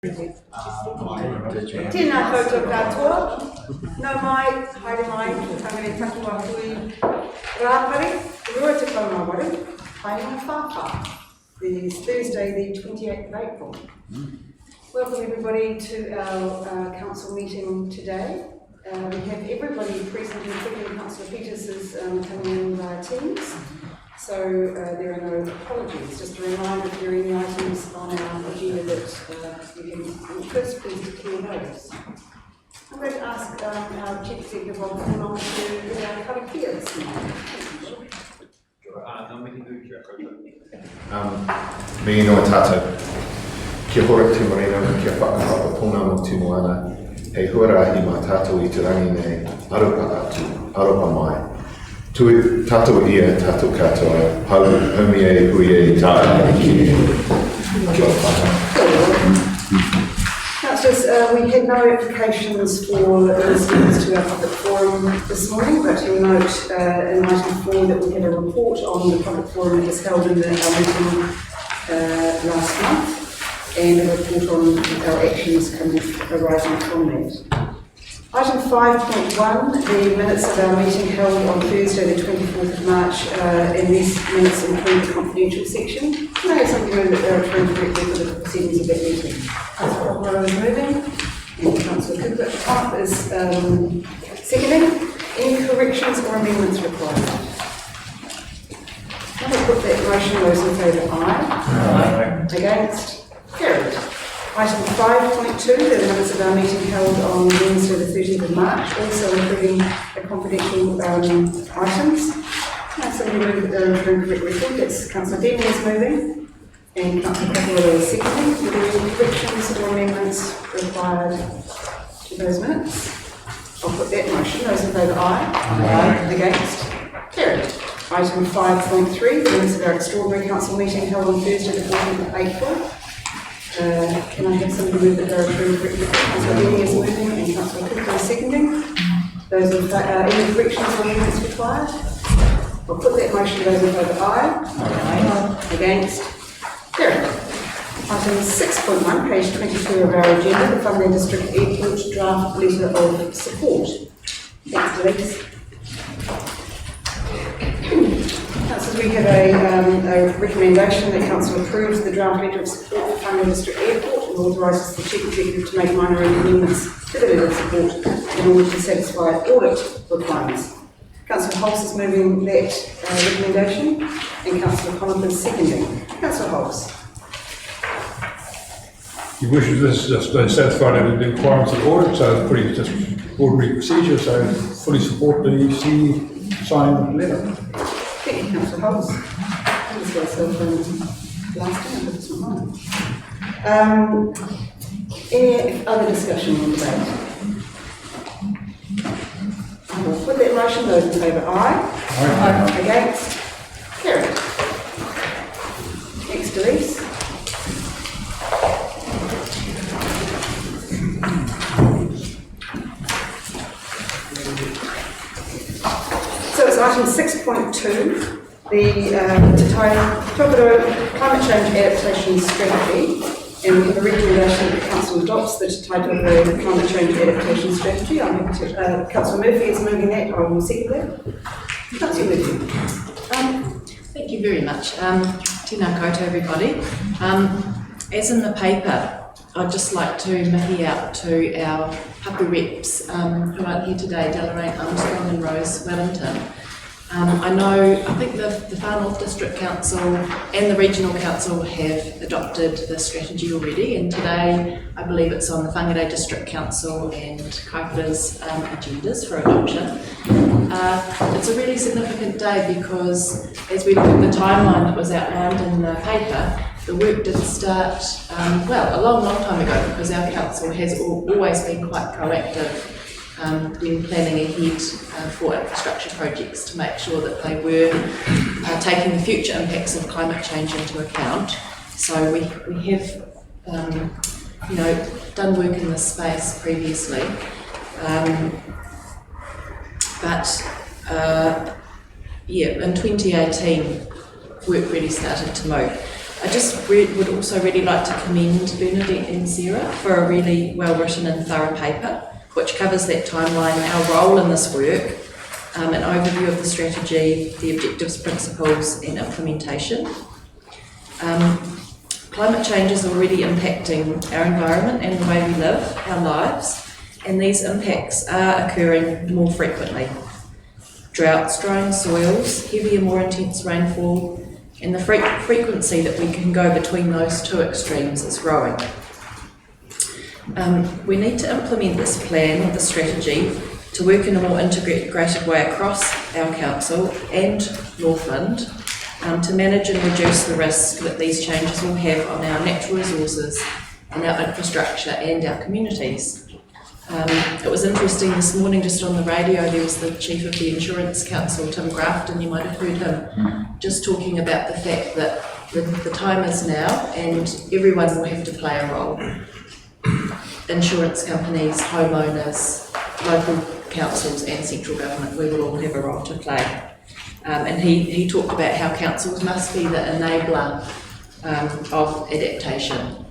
Tēnā koutou katoa, nau mai, haere mai, tangere taki wā hui rāpare, rua te kaumawari, haere mai whāwha. It's Thursday, the 28th of April. Welcome everybody to our council meeting today. We have everybody present, including Councillor Peters is coming in via Teams. So there are no apologies. Just a reminder, if there are any items on our agenda that you can first please declare those. I'm going to ask our Chief Executive Rob Fulham to give our karakia this morning. Me no tātou, kia hora te marina, kia whakahapa tōna mo te moana, hei huarahi mā tātou I te rangi nei, aropa atu, aropa mai. Tui tātou ia, tātou katoa, haumi e hui e tāia ki kia whaka. Councillors, we had no applications for listeners to our public forum this morning, but you'll note in item 4 that we had a report on the public forum that was held in our meeting last month, and a report on our actions arising from that. Item 5.1, the minutes of our meeting held on Thursday the 24th of March, and these minutes include the confidential section. Can I have somebody move that they're referring directly to the proceedings of that meeting? Councillor O'Hara is moving, and Councillor Cooper at the top is seconding. Any corrections or amendments required? Can I put that motion? Those in favour, aye. Aye. Against? Carried. Item 5.2, the minutes of our meeting held on Wednesday the 30th of March, also including the confidential items. Can I have somebody move that they're referring correctly? That's Councillor Denny is moving, and Councillor Cooper is seconding. Are there any corrections or amendments required to those minutes? I'll put that motion. Those in favour, aye. Aye. Against? Carried. Item 5.3, the minutes of our extraordinary council meeting held on Thursday the 14th of April. Can I have somebody move that they're referring correctly? Councillor Denny is moving and Councillor Cooper is seconding. Those in any corrections or amendments required? I'll put that motion. Those in favour, aye. Aye. Against? Carried. Item 6.1, page 22 of our agenda, the Whangarei District Airport draft letter of support. Thanks, Denise. Councillors, we have a recommendation that Council approves the draft letter of support for Whangarei District Airport and authorises the Chief Executive to make minor amendments to the letter of support in order to satisfy audit requirements. Councillor Holmes is moving that recommendation and Councillor Connaughton is seconding. Councillor Holmes. He wishes this just satisfied the requirements of the audit, so it's pretty just ordinary procedure, so fully support the signed letter. Thank you, Councillor Holmes. This was last time, but it's not mine. Any other discussion on the debate? I will put that motion. Those in favour, aye. Aye. Against? Carried. Next, Elise. So it's item 6.2, the Tokoro Climate Change Adaptation Strategy, and we have a recommendation that the Council adopts the Tokoro Climate Change Adaptation Strategy. I'm happy to, Councillor Murphy is moving that, I will second that. Councillor Murphy. Thank you very much. Tēnā koutou everybody. As in the paper, I'd just like to mihi out to our hapu reps who aren't here today, Deloraine Armstrong and Rose Wellington. I think the Far North District Council and the Regional Council have adopted the strategy already, and today I believe it's on the Whangarei District Council and Kaipara's agendas for adoption. It's a really significant day because as we look at the timeline that was outlined in the paper, the work did start, a long time ago, because our council has always been quite proactive when planning ahead for infrastructure projects to make sure that they were taking the future impacts of climate change into account. So we have, done work in this space previously, in 2018, work really started to move. would also really like to commend Bernadette and Sarah for a really well-written and thorough paper, which covers that timeline, our role in this work, an overview of the strategy, the objectives, principles and implementation. Climate change is already impacting our environment and the way we live our lives, and these impacts are occurring more frequently. Droughts, drying soils, heavier, more intense rainfall, and the frequency that we can go between those two extremes is growing. We need to implement this plan or the strategy to work in a more integrated way across our council and Northland to manage and reduce the risk that these changes will have on our natural resources and our infrastructure and our communities. It was interesting this morning, just on the radio, there was the Chief of the Insurance Council, Tim Grafton, you might have heard him, just talking about the fact that the time is now and everyone will have to play a role. Insurance companies, homeowners, local councils and central government, we will all have a role to play. And he talked about how councils must be the enabler of adaptation.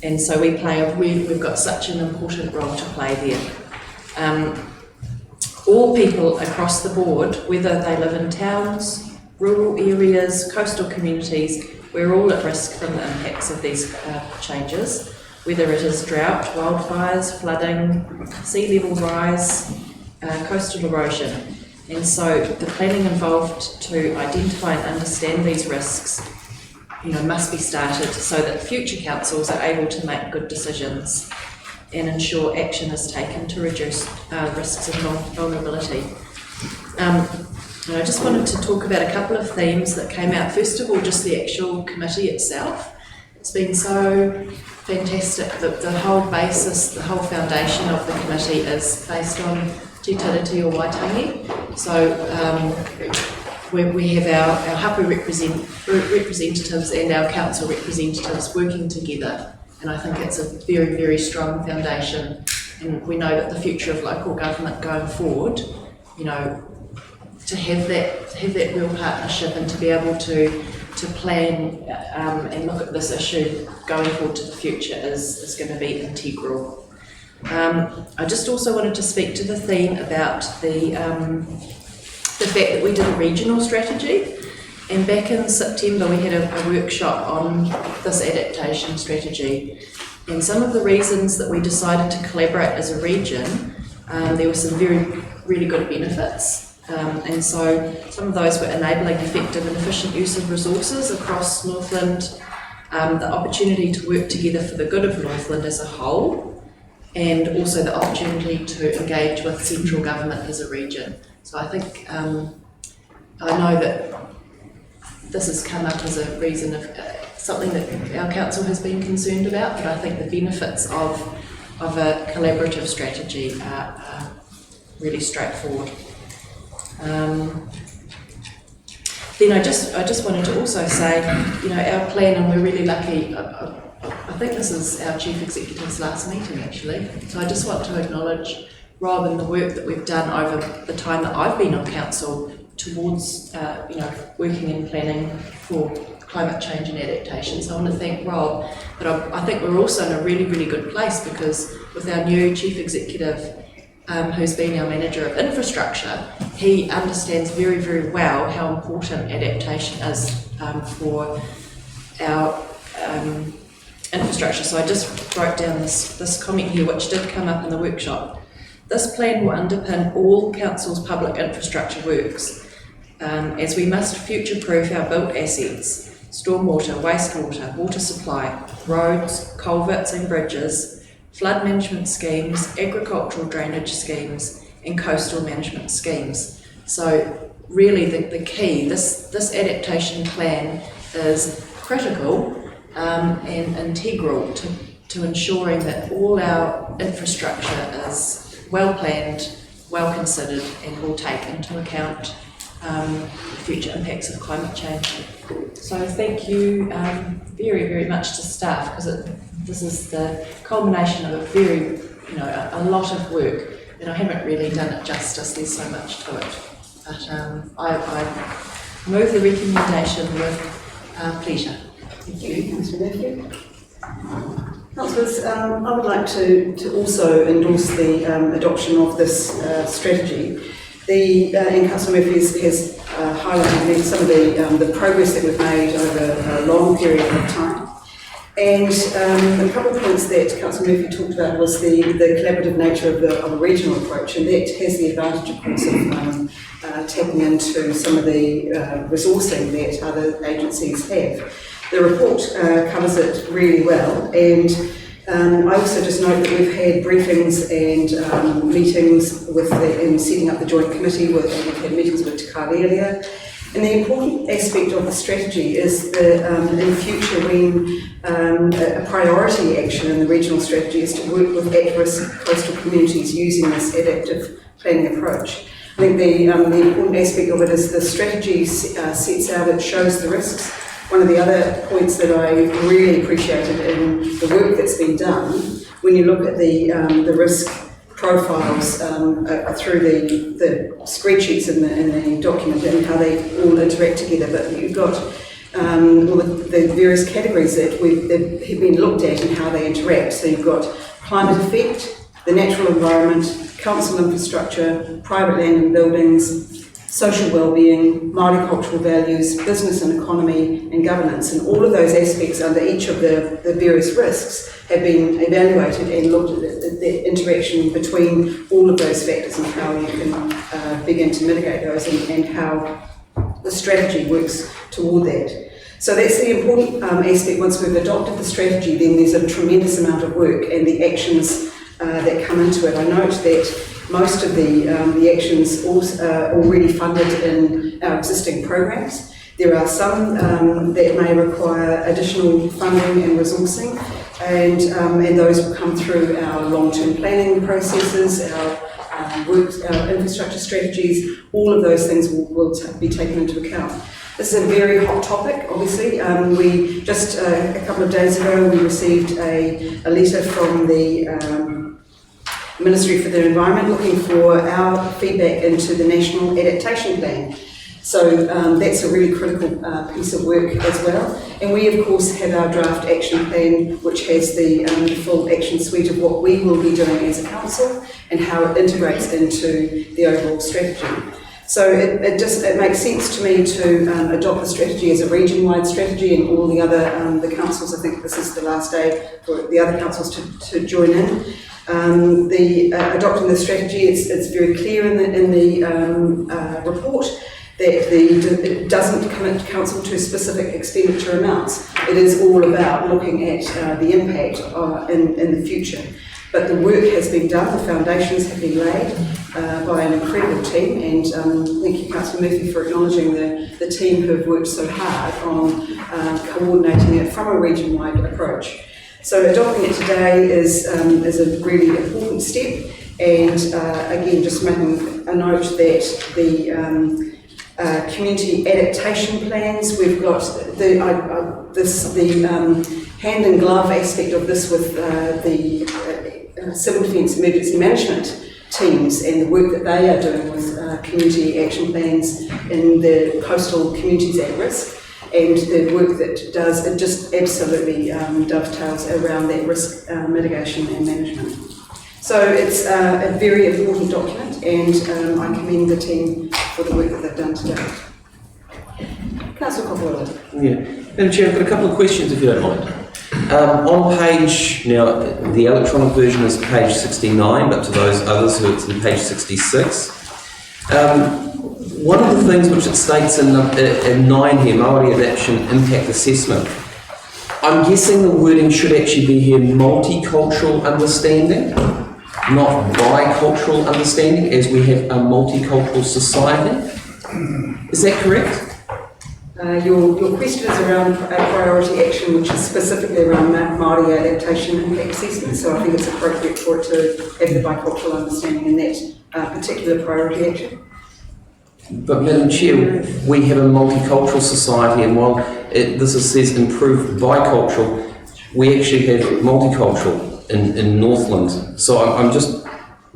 And so we've got such an important role to play there. All people across the board, whether they live in towns, rural areas, coastal communities, we're all at risk from the impacts of these changes, whether it is drought, wildfires, flooding, sea level rise, coastal erosion. And so the planning involved to identify and understand these risks must be started so that future councils are able to make good decisions and ensure action is taken to reduce risks and vulnerability. And I just wanted to talk about a couple of themes that came out. First of all, just the actual committee itself. It's been so fantastic that the whole basis, the whole foundation of the committee is based on Te Tiriti o Waitangi. So we have our hapu representatives and our council representatives working together, and I think it's a very, very strong foundation, and we know that the future of local government going forward, to have that real partnership and to be able to plan and look at this issue going forward to the future is going to be integral. I just also wanted to speak to the theme about the fact that we did a regional strategy, and back in September we had a workshop on this adaptation strategy, and some of the reasons that we decided to collaborate as a region, there were some really good benefits, and so some of those were enabling effective and efficient use of resources across Northland, the opportunity to work together for the good of Northland as a whole, and also the opportunity to engage with central government as a region. So I think, I know that this has come up as a reason of something that our council has been concerned about, but I think the benefits of a collaborative strategy are really straightforward. Then I just wanted to also say, our plan, and we're really lucky, I think this is our Chief Executive's last meeting actually, so I just want to acknowledge Rob and the work that we've done over the time that I've been on council towards working and planning for climate change and adaptation. So I want to thank Rob, but I think we're also in a really, really good place because with our new Chief Executive, who's been our Manager of Infrastructure, he understands very, very well how important adaptation is for our infrastructure. So I just wrote down this comment here, which did come up in the workshop. This plan will underpin all council's public infrastructure works, as we must future-proof our built assets, stormwater, wastewater, water supply, roads, culverts and bridges, flood management schemes, agricultural drainage schemes, and coastal management schemes. So really the key, this adaptation plan is critical and integral to ensuring that all our infrastructure is well planned, well considered, and will take into account future impacts of climate change. So thank you very, very much to staff, because this is the culmination of a very, a lot of work, and I haven't really done it justice. There's so much to it, but I move the recommendation with pleasure. Thank you, Councillor Murphy. Councillors, I would like to also endorse the adoption of this strategy. And Councillor Murphy has highlighted some of the progress that we've made over a long period of time. And a couple of points that Councillor Murphy talked about was the collaborative nature of a regional approach, and that has the advantage, of course, of tapping into some of the resourcing that other agencies have. The report covers it really well, and I also just note that we've had briefings and meetings in setting up the joint committee, and we've had meetings with Te Kāre earlier. And the important aspect of the strategy is that in future, when a priority action in the regional strategy is to work with at-risk coastal communities using this adaptive planning approach. I think the important aspect of it is the strategy sets out, it shows the risks. One of the other points that I really appreciated in the work that's been done, when you look at the risk profiles through the spreadsheets in the document and how they all interact together, but you've got all the various categories that have been looked at and how they interact. So you've got climate effect, the natural environment, council infrastructure, private land and buildings, social well-being, Māori cultural values, business and economy, and governance. And all of those aspects under each of the various risks have been evaluated and looked at the interaction between all of those factors and how you can begin to mitigate those and how the strategy works toward that. So that's the important aspect. Once we've adopted the strategy, then there's a tremendous amount of work and the actions that come into it. I note that most of the actions are already funded in our existing programs. There are some that may require additional funding and resourcing, and those will come through our long-term planning processes, our infrastructure strategies. All of those things will be taken into account. This is a very hot topic, obviously. We just a couple of days ago we received a letter from the Ministry for the Environment looking for our feedback into the National Adaptation Plan. So that's a really critical piece of work as well. And we of course have our draft action plan, which has the full action suite of what we will be doing as a council and how it integrates into the overall strategy. So it makes sense to me to adopt the strategy as a region-wide strategy, and all the other the councils, I think this is the last day for the other councils to join in. Adopting the strategy, it's very clear in the report that it doesn't commit council to specific expenditure amounts. It is all about looking at the impact in the future. But the work has been done, the foundations have been laid by an incredible team, and thank you, Councillor Murphy, for acknowledging the team who have worked so hard on coordinating it from a region-wide approach. So adopting it today is a really important step, and again, just making a note that the community adaptation plans, we've got the hand in glove aspect of this with the civil defence emergency management teams and the work that they are doing with community action plans in the coastal communities at risk. And the work that it does, it just absolutely dovetails around that risk mitigation and management. So it's a very important document, and I commend the team for the work that they've done today. Councillor Coppell. Yeah, Madam Chair, I've got a couple of questions if you don't mind. On page, now the electronic version is page 69, but to those others who it's in page 66. One of the things which it states in 9 here, Māori Adaptation Impact Assessment, I'm guessing the wording should actually be here multicultural understanding, not bicultural understanding, as we have a multicultural society. Is that correct? Your question is around a priority action, which is specifically around Māori Adaptation Impact Assessment, so I think it's appropriate for it to have the bicultural understanding in that particular priority action. But Madam Chair, we have a multicultural society, and while this says improve bicultural, we actually have multicultural in Northland. So I'm just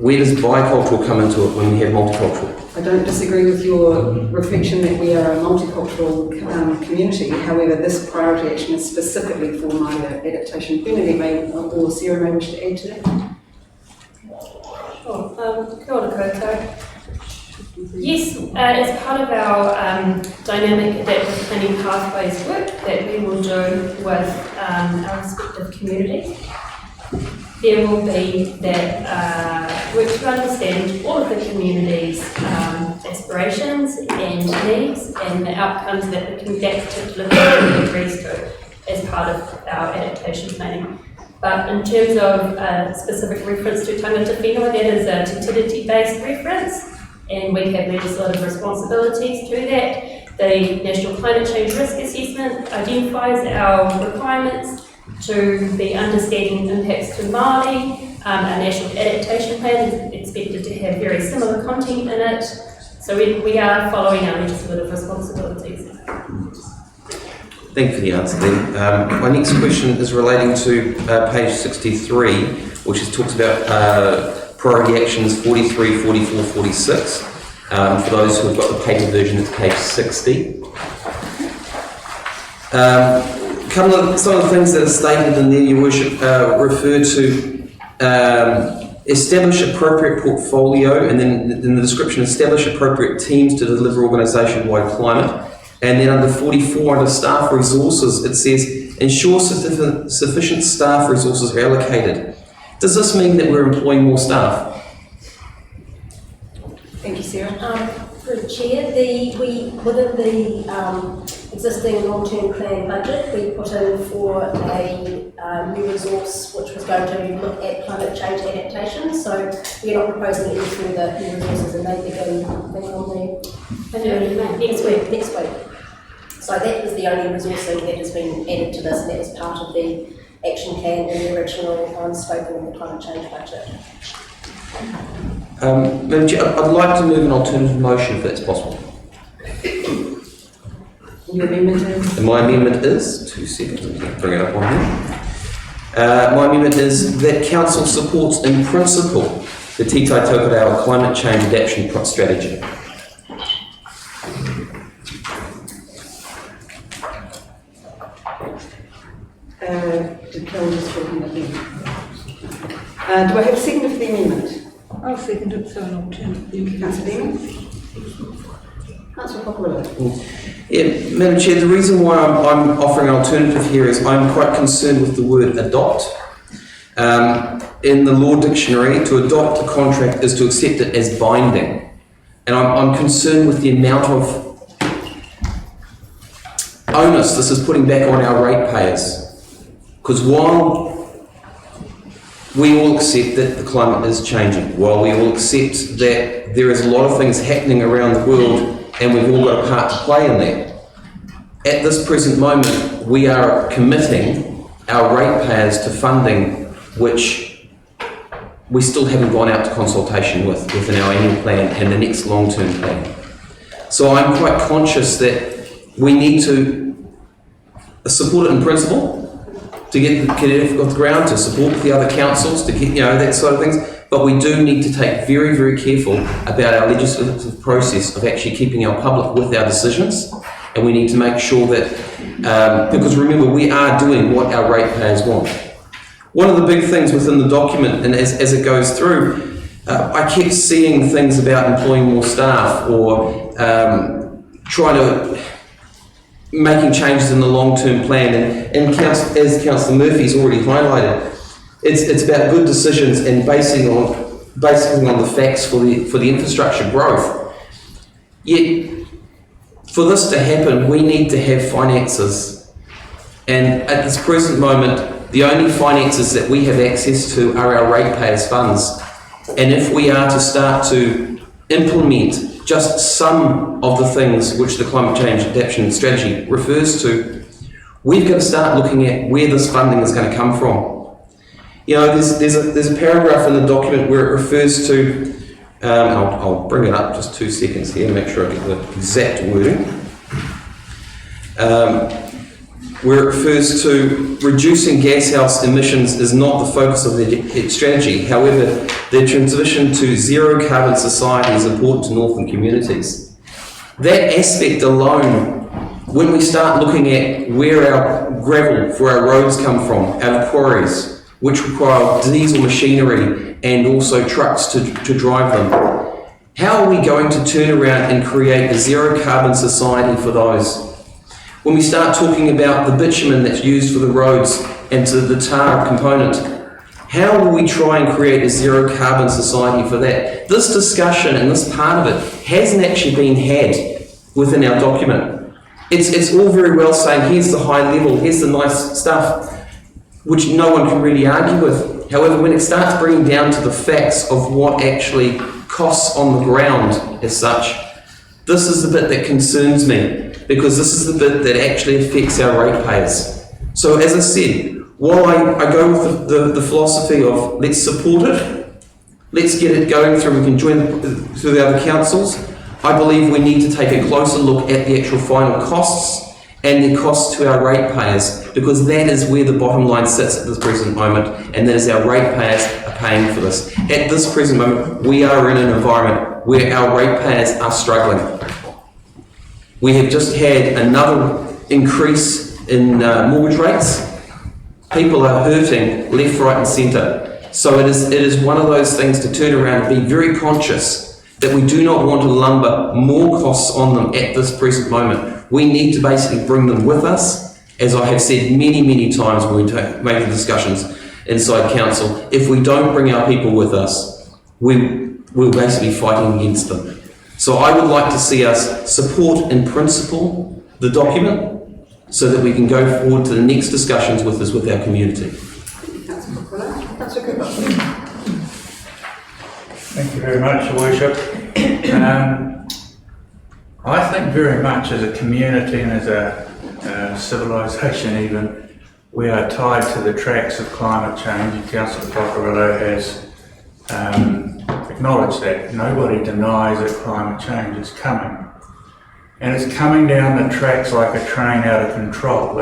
Where does bicultural come into it when we have multicultural? I don't disagree with your reflection that we are a multicultural community. However, this priority action is specifically for Māori adaptation. Bernadette may, or Sarah may wish to add to that. Sure. Kia ora koutou. Yes, as part of our dynamic adaptive planning pathways work that we will do with our respective communities, there will be that work to understand all of the community's aspirations and needs and the outcomes that that particular community agrees to as part of our adaptation planning. But in terms of specific reference to tangata whenua, that is a te tiriti-based reference, and we have legislative responsibilities to that. The National Climate Change Risk Assessment identifies our requirements to be understanding impacts to Māori. Our National Adaptation Plan is expected to have very similar content in it. So we are following our legislative responsibilities. Thank you for the answer then. My next question is relating to page 63, which talks about priority actions 43, 44, 46. For those who have got the paper version, it's page 60. Some of the things that are stated in there, Your Worship, refer to establish appropriate portfolio, and then in the description, establish appropriate teams to deliver organisation-wide climate. And then under 44, under staff resources, it says, ensure sufficient staff resources are allocated. Does this mean that we're employing more staff? Thank you, Sarah. Through the Chair, within the existing long-term plan budget, we put in for a new resource which was going to look at climate change adaptation. So we're not proposing any further new resources, and they begin on next week. So that was the only resourcing that has been added to this, and that was part of the action plan in the original scoping of the climate change budget. Madam Chair, I'd like to move an alternative motion if that's possible. Your amendment is? And my amendment is, 2 seconds, I'm going to bring it up on here. My amendment is that Council supports in principle the Te Tai Tokoroa Climate Change Adaptation Strategy. Did Carol just talk about them? Do I have a second for the amendment? I'll second it, so an alternative. Thank you, Councillor Dean. Councillor Popolo. Yeah, Madam Chair, the reason why I'm offering an alternative here is I'm quite concerned with the word adopt. In the law dictionary, to adopt a contract is to accept it as binding. And I'm concerned with the amount of onus this is putting back on our ratepayers. Because while we all accept that the climate is changing, while we all accept that there is a lot of things happening around the world and we've all got a part to play in that, at this present moment we are committing our ratepayers to funding which we still haven't gone out to consultation within our annual plan and the next long-term plan. So I'm quite conscious that we need to support it in principle, to get it off the ground, to support the other councils, to get, that sort of things. But we do need to take very, very careful about our legislative process of actually keeping our public with our decisions. And we need to make sure that, because remember, we are doing what our ratepayers want. One of the big things within the document, and as it goes through, I kept seeing things about employing more staff or trying to making changes in the long-term plan, and as Councillor Murphy's already highlighted, it's about good decisions and basing on the facts for the infrastructure growth. Yet, for this to happen, we need to have finances, and at this present moment, the only finances that we have access to are our ratepayers' funds. And if we are to start to implement just some of the things which the Climate Change Adaptation Strategy refers to, we've got to start looking at where this funding is going to come from. There's a paragraph in the document where it refers to, I'll bring it up just 2 seconds here, make sure I get the exact wording. where it refers to reducing gashouse emissions is not the focus of the strategy. However, the transition to zero carbon society is important to northern communities. That aspect alone, when we start looking at where our gravel for our roads come from, our quarries, which require diesel machinery and also trucks to drive them, how are we going to turn around and create a zero carbon society for those? When we start talking about the bitumen that's used for the roads and to the tar component, how will we try and create a zero carbon society for that? This discussion and this part of it hasn't actually been had within our document. It's all very well saying, here's the high level, here's the nice stuff, which no one can really argue with. However, when it starts bringing down to the facts of what actually costs on the ground as such, this is the bit that concerns me, because this is the bit that actually affects our ratepayers. So as I said, while I go with the philosophy of let's support it, let's get it going through, we can join through the other councils, I believe we need to take a closer look at the actual final costs and the costs to our ratepayers, because that is where the bottom line sits at this present moment, and that is our ratepayers are paying for this. At this present moment, we are in an environment where our ratepayers are struggling. We have just had another increase in mortgage rates. People are hurting left, right and centre. So it is one of those things to turn around and be very conscious that we do not want to lumber more costs on them at this present moment. We need to basically bring them with us, as I have said many, many times when we make the discussions inside council. If we don't bring our people with us, we're basically fighting against them. So I would like to see us support in principle the document so that we can go forward to the next discussions with our community. Thank you very much, Your Worship. I think very much as a community and as a civilisation even, we are tied to the tracks of climate change, and Councillor Toccarello has acknowledged that. Nobody denies that climate change is coming. And it's coming down the tracks like a train out of control.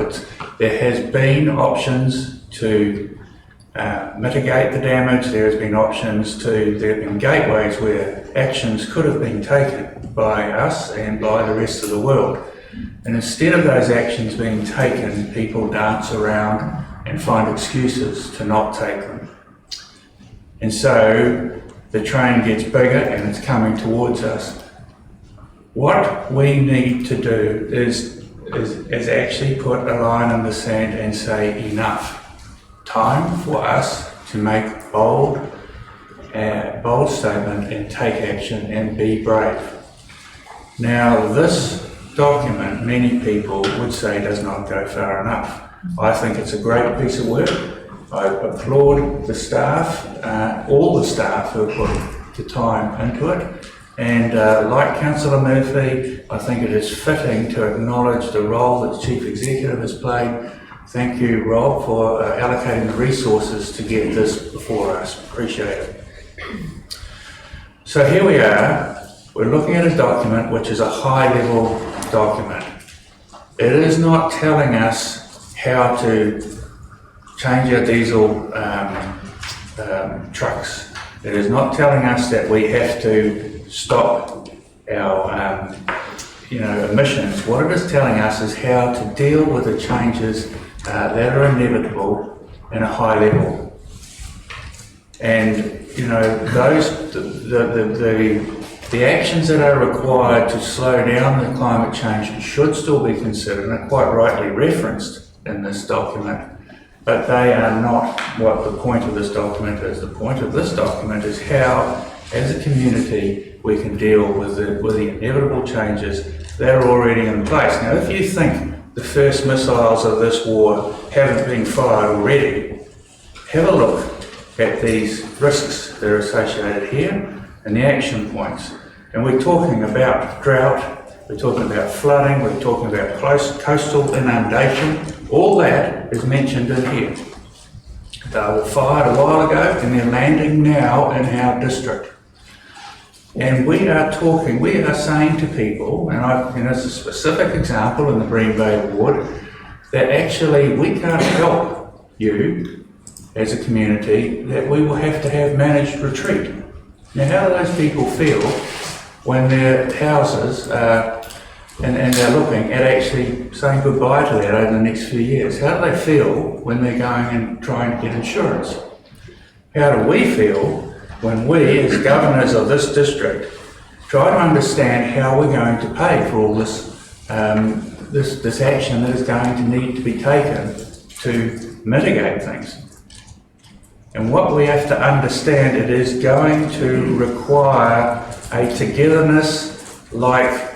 There has been options to mitigate the damage, there have been gateways where actions could have been taken by us and by the rest of the world. And instead of those actions being taken, people dance around and find excuses to not take them. And so the train gets bigger and it's coming towards us. What we need to do is actually put a line in the sand and say enough. Time for us to make bold statement and take action and be brave. Now this document, many people would say does not go far enough. I think it's a great piece of work. I applaud the staff, all the staff who have put the time into it. And like Councillor Murphy, I think it is fitting to acknowledge the role that Chief Executive has played. Thank you, Rob, for allocating the resources to get this before us. Appreciate it. So here we are. We're looking at a document which is a high-level document. It is not telling us how to change our diesel trucks. It is not telling us that we have to stop our emissions. What it is telling us is how to deal with the changes that are inevitable in a high level. And the actions that are required to slow down the climate change should still be considered and are quite rightly referenced in this document, but they are not what the point of this document is. The point of this document is how, as a community, we can deal with the inevitable changes that are already in place. Now, if you think the first missiles of this war haven't been fired already, have a look at these risks that are associated here and the action points. And we're talking about drought, we're talking about flooding, we're talking about coastal inundation. All that is mentioned in here. They were fired a while ago and they're landing now in our district. And we are saying to people, and it's a specific example in the Bream Bay Ward, that actually we can't help you as a community, that we will have to have managed retreat. Now, how do those people feel when their houses are, and they're looking at actually saying goodbye to that over the next few years? How do they feel when they're going and trying to get insurance? How do we feel when we, as governors of this district, try to understand how we're going to pay for all this, this action that is going to need to be taken to mitigate things? And what we have to understand, it is going to require a togetherness like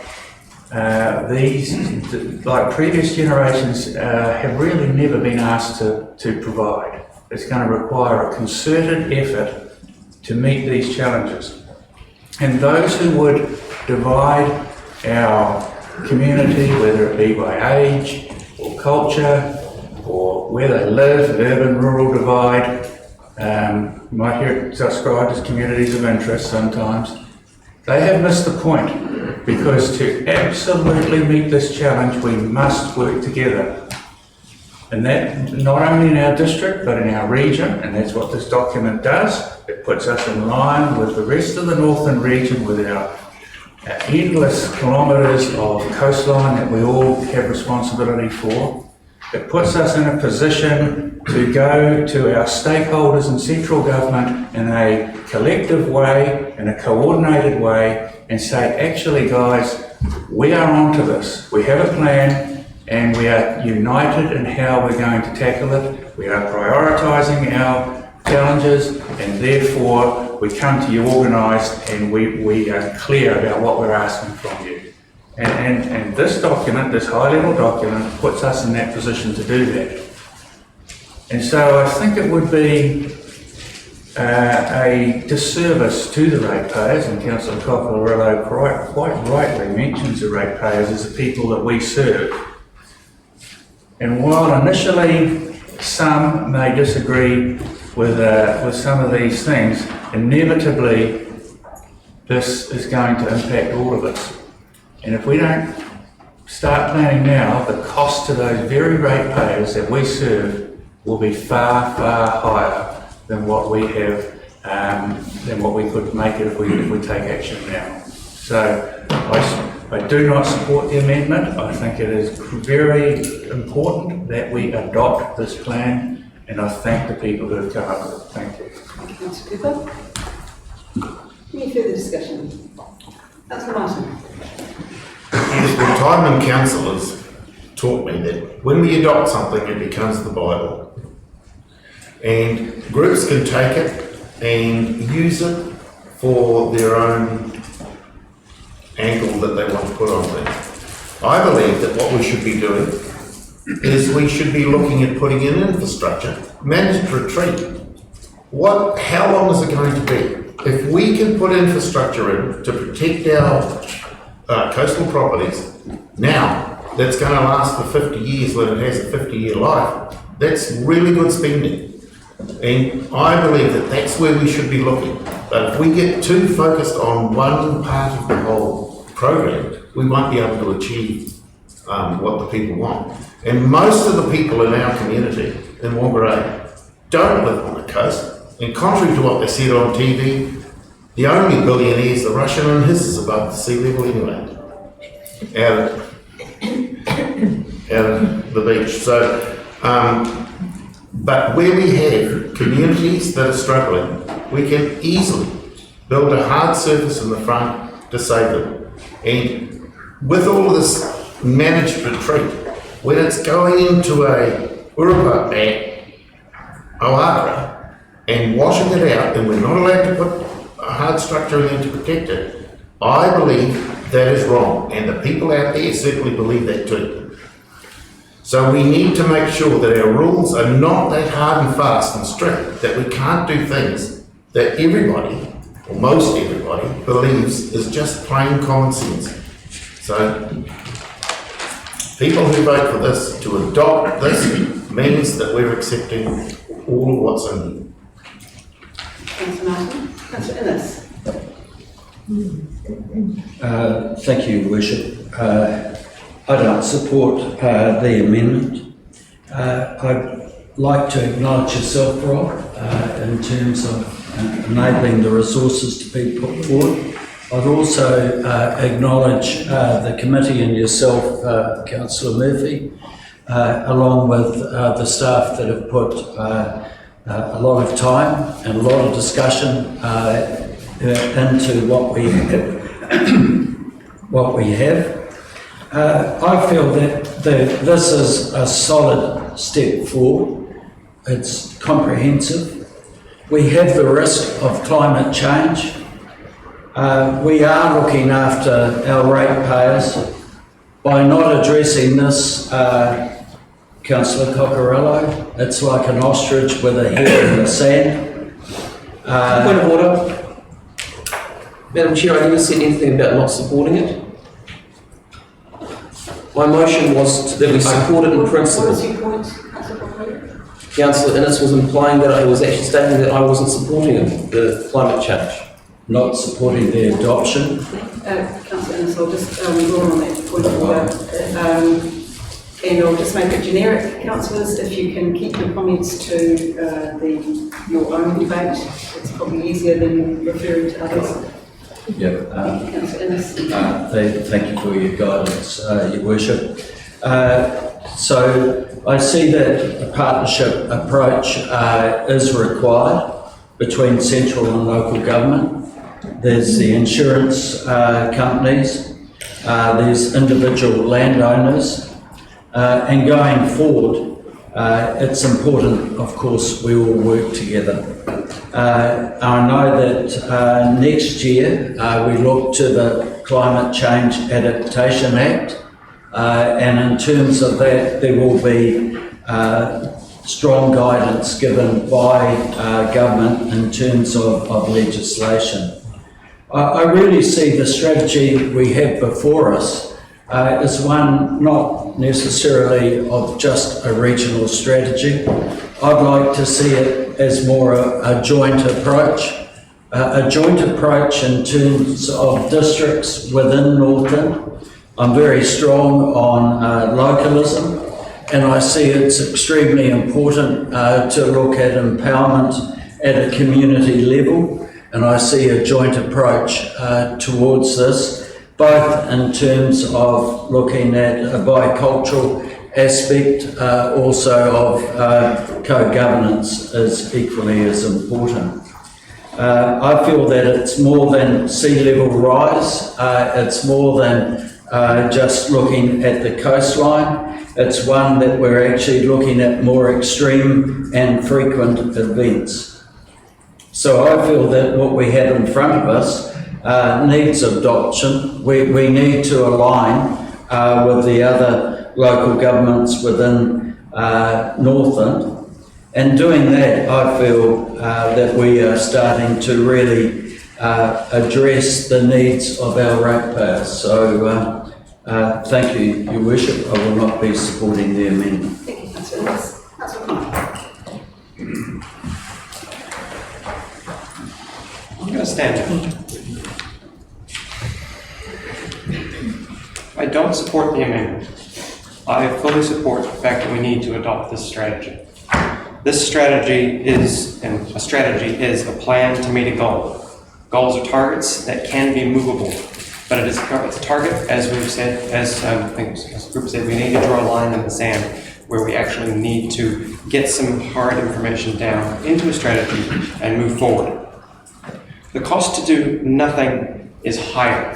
like previous generations have really never been asked to provide. It's going to require a concerted effort to meet these challenges. And those who would divide our community, whether it be by age or culture or where they live, urban, rural divide, you might hear it described as communities of interest sometimes, they have missed the point, because to absolutely meet this challenge we must work together. And that not only in our district but in our region, and that's what this document does. It puts us in line with the rest of the northern region, with our endless kilometres of coastline that we all have responsibility for. It puts us in a position to go to our stakeholders in central government in a collective way, in a coordinated way, and say, actually guys, we are onto this. We have a plan and we are united in how we're going to tackle it. We are prioritising our challenges, and therefore we come to you organised and we are clear about what we're asking from you. And this document, this high-level document, puts us in that position to do that. And so I think it would be a disservice to the ratepayers, and Councillor Cockerillo quite rightly mentions the ratepayers as the people that we serve. And while initially some may disagree with some of these things, inevitably this is going to impact all of us. And if we don't start planning now, the cost to those very ratepayers that we serve will be far, far higher than what we have, than what we could make it if we take action now. So I do not support the amendment. I think it is very important that we adopt this plan, and I thank the people who have come up with it. Thank you. Thank you, Councillor Cooper. Any further discussion? Councillor Martin. Yes, retirement councillors taught me that when we adopt something, it becomes the Bible. And groups can take it and use it for their own angle that they want to put on things. I believe that what we should be doing is we should be looking at putting in infrastructure, managed retreat. How long is it going to be? If we can put infrastructure in to protect our coastal properties now, that's going to last for 50 years when it has a 50-year life, that's really good spending. And I believe that that's where we should be looking. But if we get too focused on one part of the whole program, we won't be able to achieve what the people want. And most of the people in our community in Whangarei don't live on the coast. And contrary to what they said on TV, the only billionaire is the Russian, and his is above the sea level anyway, out of the beach. So, but where we have communities that are struggling, we can easily build a hard surface in the front to save them. And with all of this managed retreat, when it's going into a Urupa at Oakra and washing it out, and we're not allowed to put a hard structure in there to protect it, I believe that is wrong, and the people out there certainly believe that too. So we need to make sure that our rules are not that hard and fast and strict, that we can't do things that everybody, or most everybody, believes is just plain common sense. So people who vote for this, to adopt this, means that we're accepting all of what's in here. Councillor Martin. Councillor Innes. Thank you, Worship. I don't support the amendment. I'd like to acknowledge yourself, Rob, in terms of enabling the resources to be put forward. I'd also acknowledge the committee and yourself, Councillor Murphy, along with the staff that have put a lot of time and a lot of discussion into what we have. I feel that this is a solid step forward. It's comprehensive. We have the risk of climate change. We are looking after our ratepayers. By not addressing this, Councillor Coccarello, it's like an ostrich with a head in the sand. Point of order. Madam Chair, I never said anything about not supporting it. My motion was that we support it in principle. What was your point, Councillor Coccarello? Councillor Innes was implying that I was actually stating that I wasn't supporting it, the climate change. Not supporting the adoption. Councillor Innes, I'll just draw on that point of order. And I'll just make it generic, councillors, if you can keep your comments to your own debate, it's probably easier than referring to others. Councillor Innes. Thank you for your guidance, Your Worship. So I see that a partnership approach is required between central and local government. There's the insurance companies, there's individual landowners, and going forward, it's important, of course, we all work together. I know that next year we look to the Climate Change Adaptation Act, and in terms of that, there will be strong guidance given by government in terms of legislation. I really see the strategy we have before us as one not necessarily of just a regional strategy. I'd like to see it as more a joint approach in terms of districts within Northern. I'm very strong on localism, and I see it's extremely important to look at empowerment at a community level, and I see a joint approach towards this, both in terms of looking at a bicultural aspect, also of co-governance is equally as important. I feel that it's more than sea level rise, it's more than just looking at the coastline. It's one that we're actually looking at more extreme and frequent events. So I feel that what we have in front of us needs adoption. We need to align with the other local governments within Northland. And doing that, I feel that we are starting to really address the needs of our ratepayers. So thank you, Your Worship. I will not be supporting the amendment. Thank you, Councillor Innes. Councillor Connor. I'm going to stand. I don't support the amendment. I fully support the fact that we need to adopt this strategy. This strategy is a plan to meet a goal. Goals are targets that can be movable, but it's a target, as we've said, as the group said, we need to draw a line in the sand where we actually need to get some hard information down into a strategy and move forward. The cost to do nothing is higher.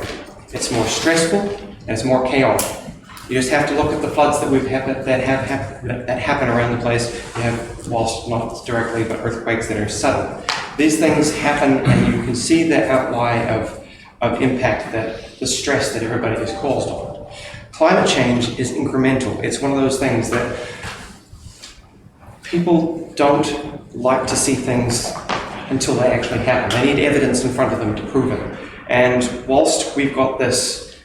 It's more stressful and it's more chaotic. You just have to look at the floods that that happen around the place. You have, whilst not directly, but earthquakes that are sudden. These things happen, and you can see the outline of impact, the stress that everybody is caused on. Climate change is incremental. It's one of those things that people don't like to see things until they actually happen. They need evidence in front of them to prove it. And whilst we've got this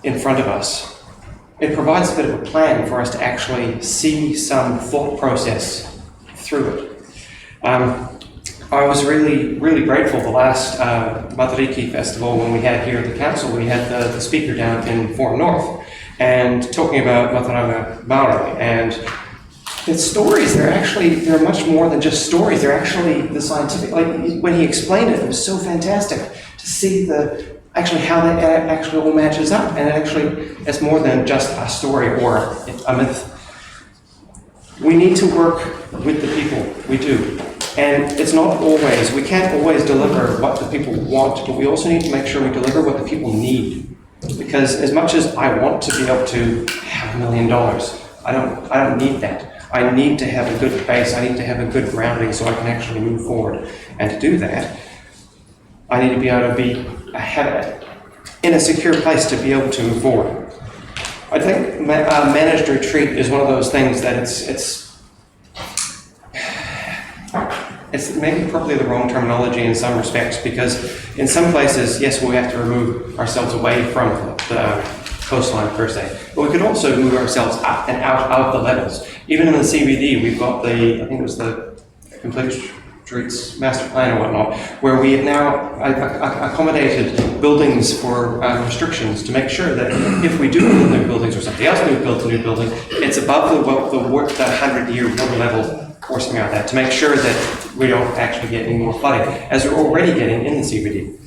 in front of us, it provides a bit of a plan for us to actually see some thought process through it. I was really, really grateful the last Matariki Festival when we had here at the council, we had the speaker down in Forum North and talking about Mataranga Maori and the stories, they're much more than just stories. They're actually the scientific, like when he explained it, it was so fantastic to see how that actually all matches up. And it's more than just a story or a myth. We need to work with the people, we do. And it's not always, we can't always deliver what the people want, but we also need to make sure we deliver what the people need. Because as much as I want to be able to have $1 million, I don't need that. I need to have a good base, I need to have a good grounding so I can actually move forward. And to do that, I need to be able to have it in a secure place to be able to move forward. I think managed retreat is one of those things that it's maybe probably the wrong terminology in some respects, because in some places, yes, we have to remove ourselves away from the coastline per se, but we could also move ourselves up and out of the levels. Even in the CBD, we've got I think it was the Complete Streets Master Plan or whatnot, where we have now accommodated buildings for restrictions to make sure that if we do build new buildings or somebody else builds a new building, it's above the 100-year water level or something like that, to make sure that we don't actually get any more flooding, as we're already getting in the CBD.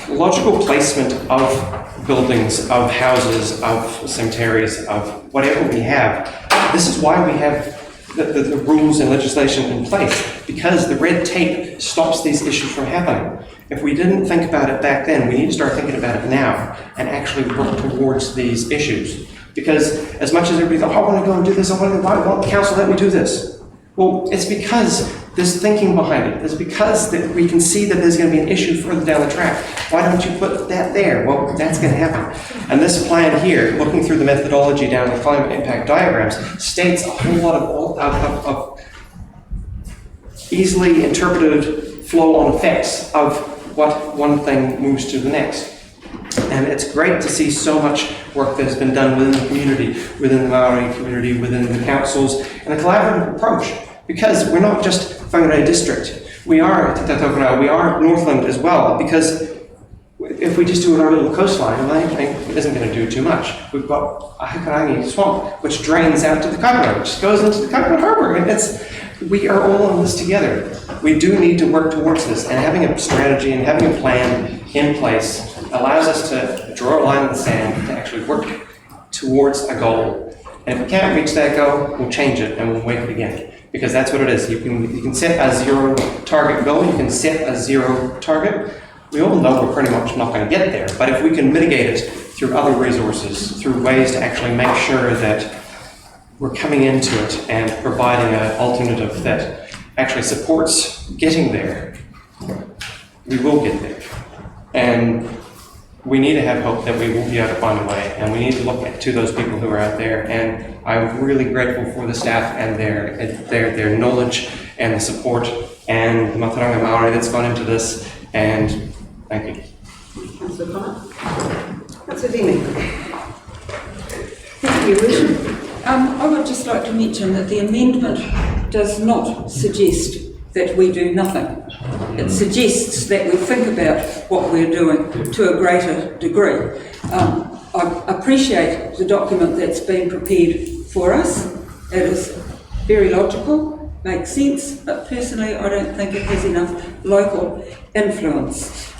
Logical placement of buildings, of houses, of cemeteries, of whatever we have. This is why we have the rules and legislation in place, because the red tape stops these issues from happening. If we didn't think about it back then, we need to start thinking about it now and actually work towards these issues. Because as much as everybody thought, I want to go and do this, I want the council let me do this. Well, it's because there's thinking behind it. It's because that we can see that there's going to be an issue further down the track. Why don't you put that there? Well, that's going to happen. And this plan here, looking through the methodology down the climate impact diagrams, states a whole lot of easily interpreted flow-on effects of what one thing moves to the next. And it's great to see so much work that has been done within the community, within the Maori community, within the councils, and a collaborative approach. Because we're not just Whangarei District. We are Te Tautokana, we are Northland as well, because if we just do it on our little coastline, well, I think it isn't going to do too much. We've got a Hikarangi swamp, which drains out to the Kaipara, which goes into the Kaipara Harbour, and we are all in this together. We do need to work towards this, and having a strategy and having a plan in place allows us to draw a line in the sand to actually work towards a goal. And if we can't reach that goal, we'll change it and we'll wait it again. Because that's what it is. You can set a zero target goal, you can set a zero target. We all know we're pretty much not going to get there, but if we can mitigate it through other resources, through ways to actually make sure that we're coming into it and providing an alternative that actually supports getting there, we will get there. And we need to have hope that we will be able to find a way, and we need to look to those people who are out there. And I'm really grateful for the staff and their knowledge and the support and the Mataranga Maori that's gone into this. And thank you. Councillor Connor. Councillor Demi. Thank you, Richard. I would just like to mention that the amendment does not suggest that we do nothing. It suggests that we think about what we're doing to a greater degree. I appreciate the document that's been prepared for us. It is very logical, makes sense, but personally I don't think it has enough local influence.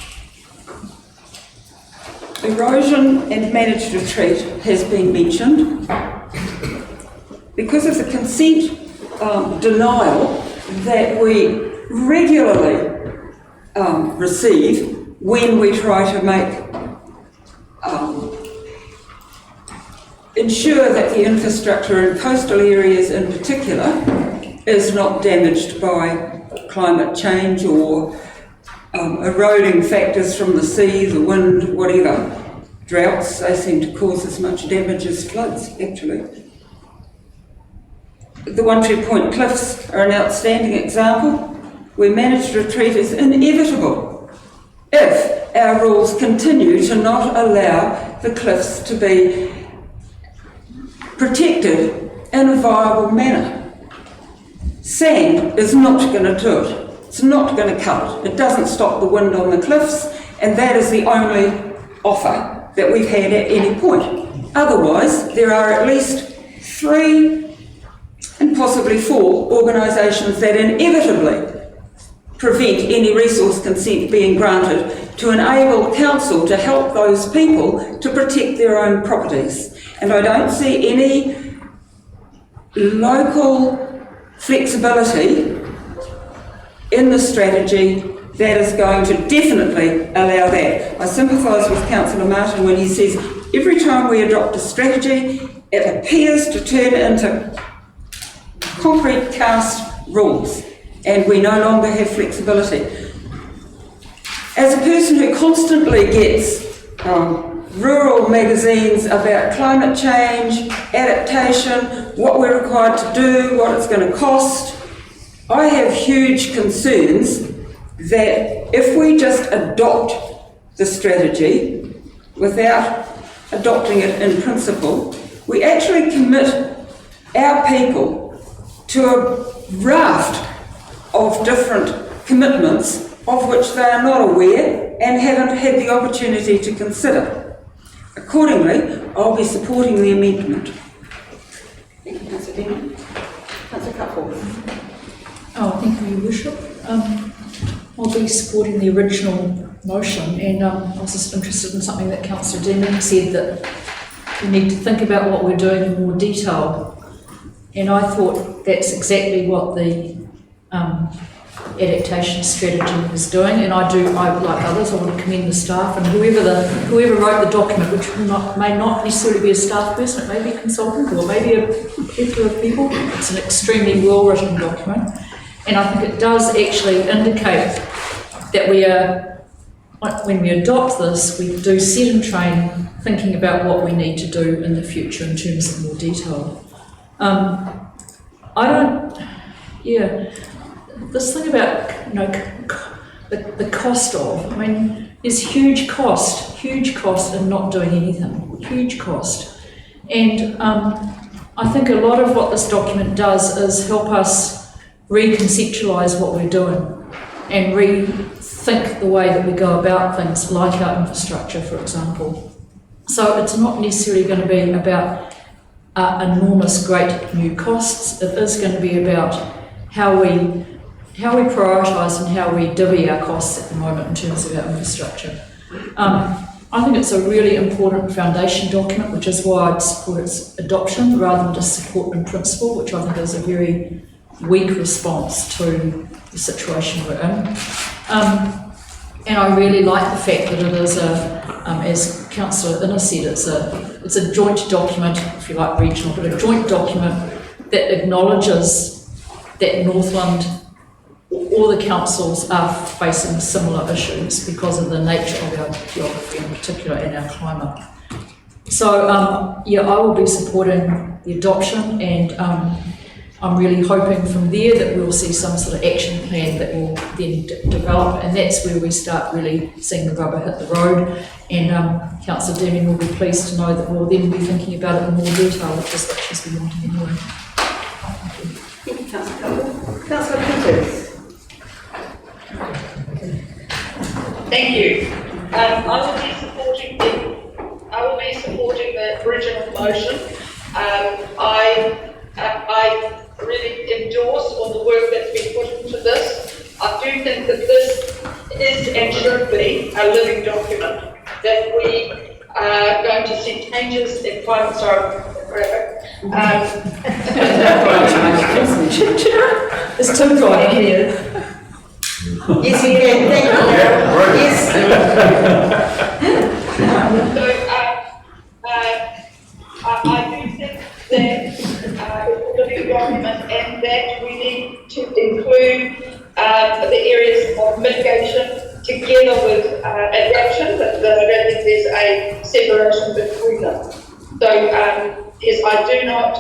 Erosion and managed retreat has been mentioned. Because of the consent denial that we regularly receive when we try to ensure that the infrastructure in coastal areas in particular is not damaged by climate change or eroding factors from the sea, the wind, whatever. Droughts, they seem to cause as much damage as floods, actually. The One Tree Point Cliffs are an outstanding example where managed retreat is inevitable if our rules continue to not allow the cliffs to be protected in a viable manner. Sand is not going to do it. It's not going to cut it. It doesn't stop the wind on the cliffs, and that is the only offer that we've had at any point. Otherwise, there are at least 3 and possibly 4 organisations that inevitably prevent any resource consent being granted to enable council to help those people to protect their own properties. And I don't see any local flexibility in the strategy that is going to definitely allow that. I sympathise with Councillor Martin when he says every time we adopt a strategy, it appears to turn into concrete cast rules, and we no longer have flexibility. As a person who constantly gets rural magazines about climate change, adaptation, what we're required to do, what it's going to cost, I have huge concerns that if we just adopt the strategy without adopting it in principle, we actually commit our people to a raft of different commitments of which they are not aware and haven't had the opportunity to consider. Accordingly, I'll be supporting the amendment. Thank you, Councillor Denman. Councillor Cutforth. Oh, thank you, Your Worship. I'll be supporting the original motion, and I was just interested in something that Councillor Denman said, that we need to think about what we're doing in more detail. And I thought that's exactly what the adaptation strategy is doing, and I like others, I want to commend the staff and whoever wrote the document, which may not necessarily be a staff person, it may be a consultant or maybe a plethora of people. It's an extremely well written document, and I think it does actually indicate that we are, when we adopt this, we do set and train thinking about what we need to do in the future in terms of more detail. This thing about, the cost of, there's huge cost in not doing anything, huge cost. And I think a lot of what this document does is help us reconceptualise what we're doing and rethink the way that we go about things, like our infrastructure, for example. So it's not necessarily going to be about enormous, great new costs. It is going to be about how we prioritise and how we divvy our costs at the moment in terms of our infrastructure. I think it's a really important foundation document, which is why I'd support its adoption rather than just support in principle, which I think is a very weak response to the situation we're in. And I really like the fact that it is as Councillor Innes said, it's a joint document, if you like regional, but a joint document that acknowledges that Northland, all the councils are facing similar issues because of the nature of our geography in particular and our climate. So I will be supporting the adoption, and I'm really hoping from there that we'll see some sort of action plan that will then develop, and that's where we start really seeing the rubber hit the road. And Councillor Deming will be pleased to know that we'll then be thinking about it in more detail, which is what she's been wanting anyway. Thank you, Councillor Cutforth. Councillor Peters. Thank you. I will be supporting the original motion. I really endorse all the work that's been put into this. I do think that this is and should be a living document, that we are going to see changes in climate. It's too dry here. Yes, you can. Thank you. Yes. So, I do think that it's a living document, and that we need to include the areas of mitigation together with adaptation, but I don't think there's a separation between them. So, yes, I do not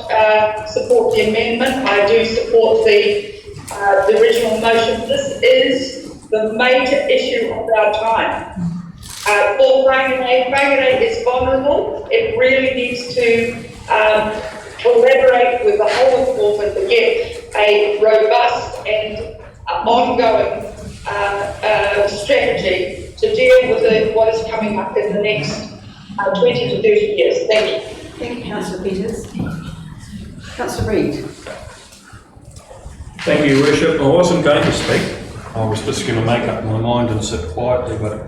support the amendment. I do support the original motion. This is the major issue of our time. For Whangarei is vulnerable. It really needs to collaborate with the whole of Northland to get a robust and ongoing strategy to deal with what is coming up in the next 20 to 30 years. Thank you. Thank you, Councillor Peters. Councillor Reid. Thank you, Your Worship. I wasn't going to speak. I was just going to make up my mind and sit quietly, but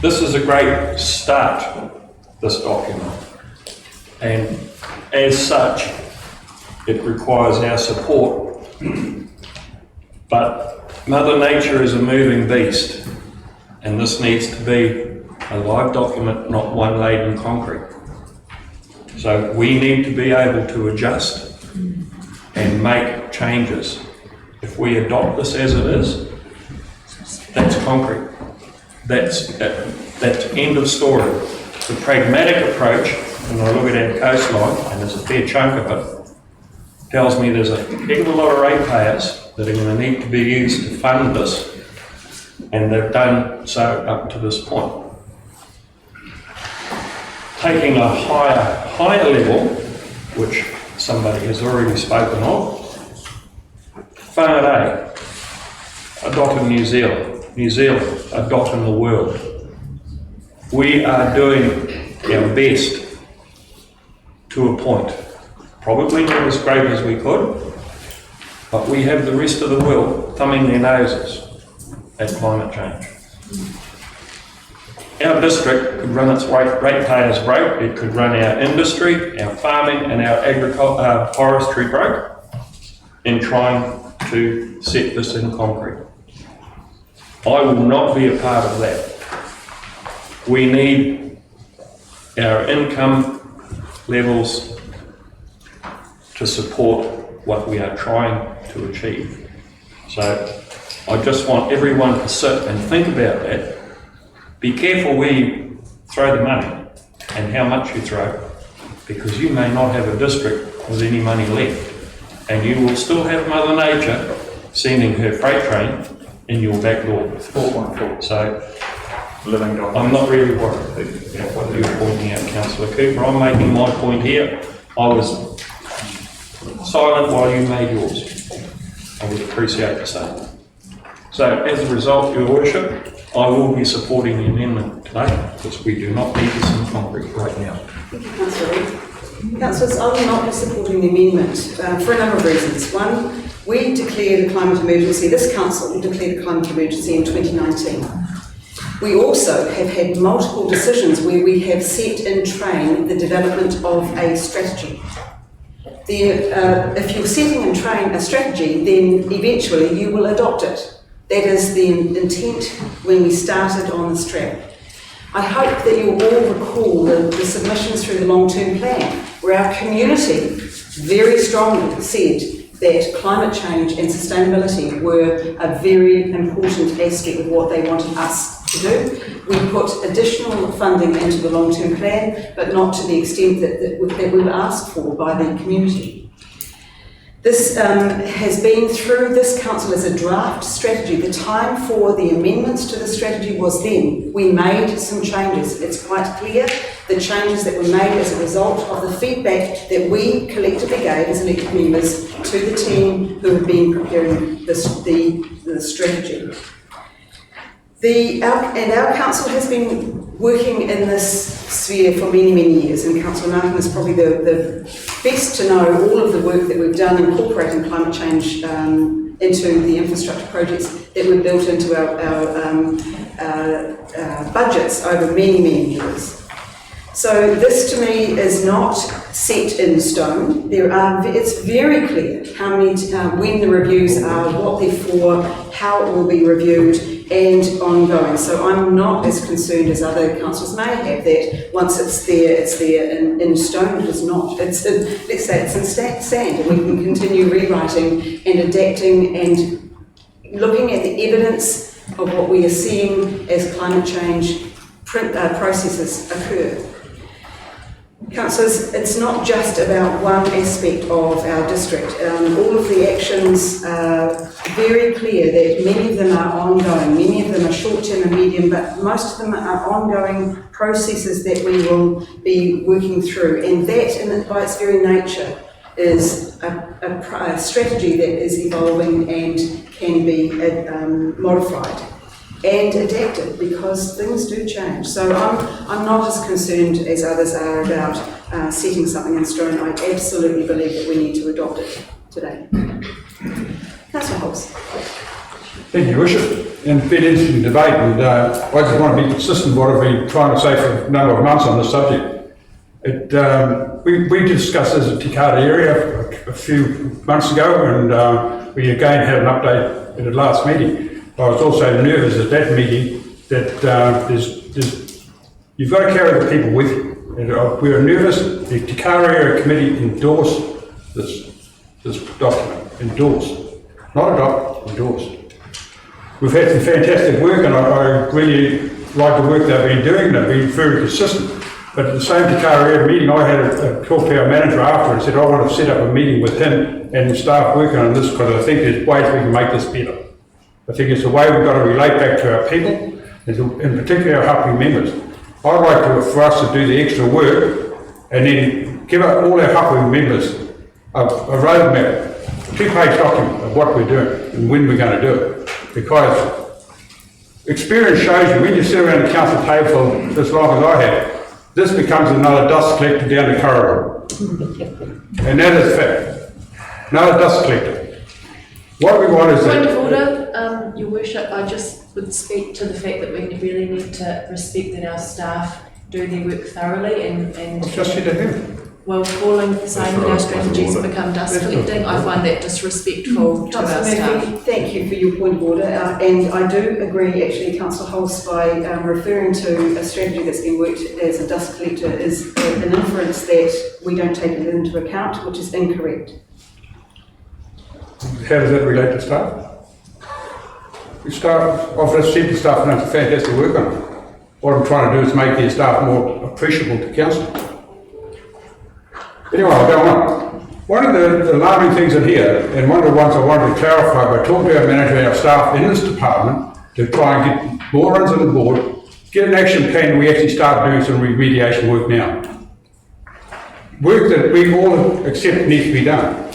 this is a great start, this document. And as such, it requires our support. But Mother Nature is a moving beast, and this needs to be a live document, not one laid in concrete. So we need to be able to adjust and make changes. If we adopt this as it is, that's concrete. That's end of story. The pragmatic approach, when I look at our coastline, and there's a fair chunk of it, tells me there's a heck of a lot of ratepayers that are going to need to be used to fund this, and they've done so up to this point. Taking a higher level, which somebody has already spoken of, Whangarei, a dot in New Zealand, a dot in the world. We are doing our best to a point. Probably not as great as we could, but we have the rest of the world thumbing their noses at climate change. Our district could run its ratepayers broke, it could run our industry, our farming and our forestry broke in trying to set this in concrete. I will not be a part of that. We need our income levels to support what we are trying to achieve. So I just want everyone to sit and think about that. Be careful where you throw the money and how much you throw, because you may not have a district with any money left, and you will still have Mother Nature sending her freight train in your back door. So I'm not really worried about what you're pointing out, Councillor Cooper. I'm making my point here. I was silent while you made yours. I would appreciate the same. So as a result, Your Worship, I will be supporting the amendment today, because we do not need this in concrete right now. Thank you, Councillor Reid. Councillors, I will not be supporting the amendment for a number of reasons. One, we declared a climate emergency, this council declared a climate emergency in 2019. We also have had multiple decisions where we have set in train the development of a strategy. If you're setting in train a strategy, then eventually you will adopt it. That is the intent when we started on this track. I hope that you'll all recall the submissions through the long-term plan, where our community very strongly said that climate change and sustainability were a very important aspect of what they wanted us to do. We put additional funding into the long-term plan, but not to the extent that we were asked for by the community. This has been through this council as a draft strategy. The time for the amendments to the strategy was then. We made some changes. It's quite clear the changes that were made as a result of the feedback that we collectively gave as elected members to the team who have been preparing the strategy. Our council has been working in this sphere for many, many years, and Councillor Martin is probably the best to know all of the work that we've done incorporating climate change into the infrastructure projects that we've built into our budgets over many, many years. So this to me is not set in stone. It's very clear how many, when the reviews are, what they're for, how it will be reviewed, and ongoing. So I'm not as concerned as other councillors may have that once it's there in stone. It is not. Let's say it's in sand, and we can continue rewriting and adapting and looking at the evidence of what we are seeing as climate change processes occur. Councillors, it's not just about one aspect of our district. All of the actions are very clear that many of them are ongoing, many of them are short-term and medium, but most of them are ongoing processes that we will be working through, and that, by its very nature, is a strategy that is evolving and can be modified. and adapt it, because things do change. So I'm not as concerned as others are about setting something in stone. I absolutely believe that we need to adopt it today. Councillor Hobbs. Thank you, Your Worship. And it's been an interesting debate, and I just want to be consistent with what I've been trying to say for a number of months on this subject. We discussed this at Tikata area a few months ago, and we again had an update at the last meeting. I was also nervous at that meeting that you've got to carry the people with you. And we were nervous. The Tikara area committee endorsed this document. Endorsed. Not adopt, endorsed. We've had some fantastic work, and I really like the work they've been doing. They've been very consistent. But at the same Tikara area meeting, I had a talk to our manager after and said, I want to set up a meeting with him and staff working on this, because I think there's ways we can make this better. I think it's a way we've got to relate back to our people, in particular our Hapu members. I'd like for us to do the extra work and then give up all our Hapu members a roadmap, a 2-page document of what we're doing and when we're going to do it. Because experience shows you, when you sit around the council table for as long as I have, this becomes another dust collector down the corridor. And that is fact. Another dust collector. What we want is Point of order, Your Worship, I just would speak to the fact that we really need to respect that our staff do their work thoroughly and just said to him. Well, saying that our strategies become dust collecting, I find that disrespectful to our Councillor staff. Murphy, thank you for your point of order, and I do agree actually, Councillor Holst, by referring to a strategy that's been worked as a dust collector is an inference that we don't take it into account, which is incorrect. How does that relate to staff? We I've said to staff and done some fantastic work on it. What I'm trying to do is make their staff more appreciable to council. Anyway, I'll go on. One of the alarming things in here, and one of the ones I wanted to clarify by talking to our manager and our staff in this department to try and get more runs on the board, get an action plan, and we actually start doing some remediation work now. Work that we all accept needs to be done.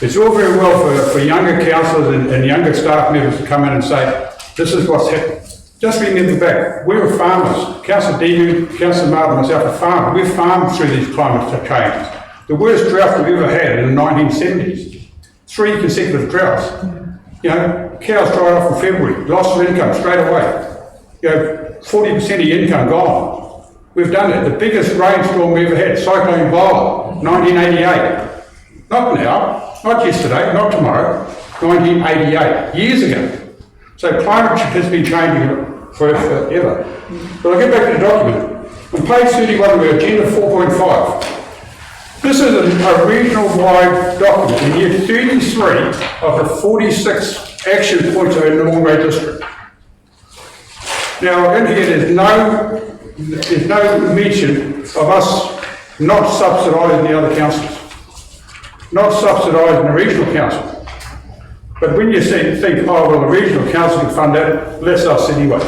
It's all very well for younger councillors and younger staff members to come in and say, this is what's happened. Just remember back, we were farmers. Councillor Dean, Councillor Martin and myself are farmers. We've farmed through these climate changes. The worst drought we've ever had in the 1970s. 3 consecutive droughts. You know, cows dried off in February, loss of income straight away. You know, 40% of your income gone. We've done it. The biggest rainstorm we ever had, Cyclone Viola, 1988. Not now, not yesterday, not tomorrow, 1988, years ago. So climate has been changing forever. But I'll get back to the document. On page 31 of our agenda 4.5, this is a regional-wide document, and year 33 of the 46 action points are in the Mornay district. Now, in here, there's no mention of us not subsidising the other councils, not subsidising the regional council. But when you think, oh, well, the regional council can fund that, less us anyway.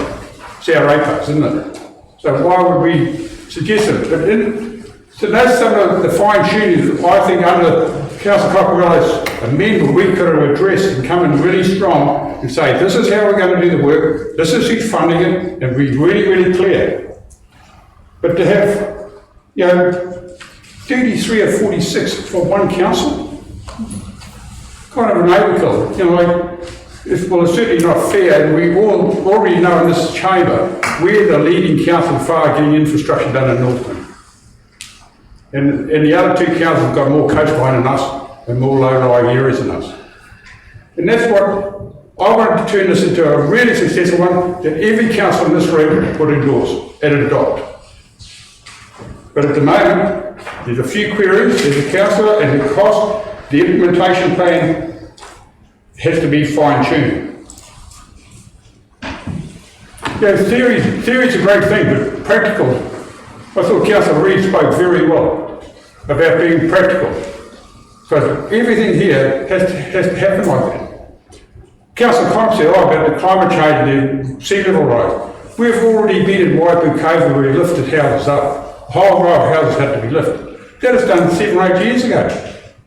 It's our ratepayers, isn't it? So why would we suggest it? So that's some of the fine-tuning, I think, under Councillor Cockerell's amendment, we could have addressed and come in really strong and say, this is how we're going to do the work, this is who's funding it, and be really, really clear. But to have, you know, 33 or 46 for one council, kind of an overkill, you know, like, it's certainly not fair, and we all already know in this chamber, we're the leading council far getting infrastructure done in Northland. And the other 2 councils have got more coastline than us, and more low-lying areas than us. And that's what, I wanted to turn this into a really successful one, that every council in this room would endorse and adopt. But at the moment, there's a few queries, there's a councillor, and the cost, the implementation plan has to be fine-tuned. Yeah, theory's a great thing, but practical. I thought Councillor Reid spoke very well about being practical. So everything here has to happen like that. Councillor Comp said, about the climate change and the sea level rise. We've already been in Waipu Cove where we lifted houses up. A whole row of houses had to be lifted. That was done 7 or 8 years ago.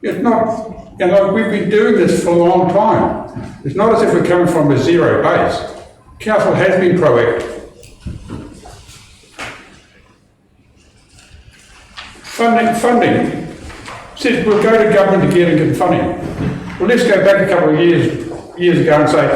It's not, you know, we've been doing this for a long time. It's not as if we're coming from a zero base. council has been proactive. Funding says we'll go to government again and get funding. Well, let's go back a couple of years ago and say,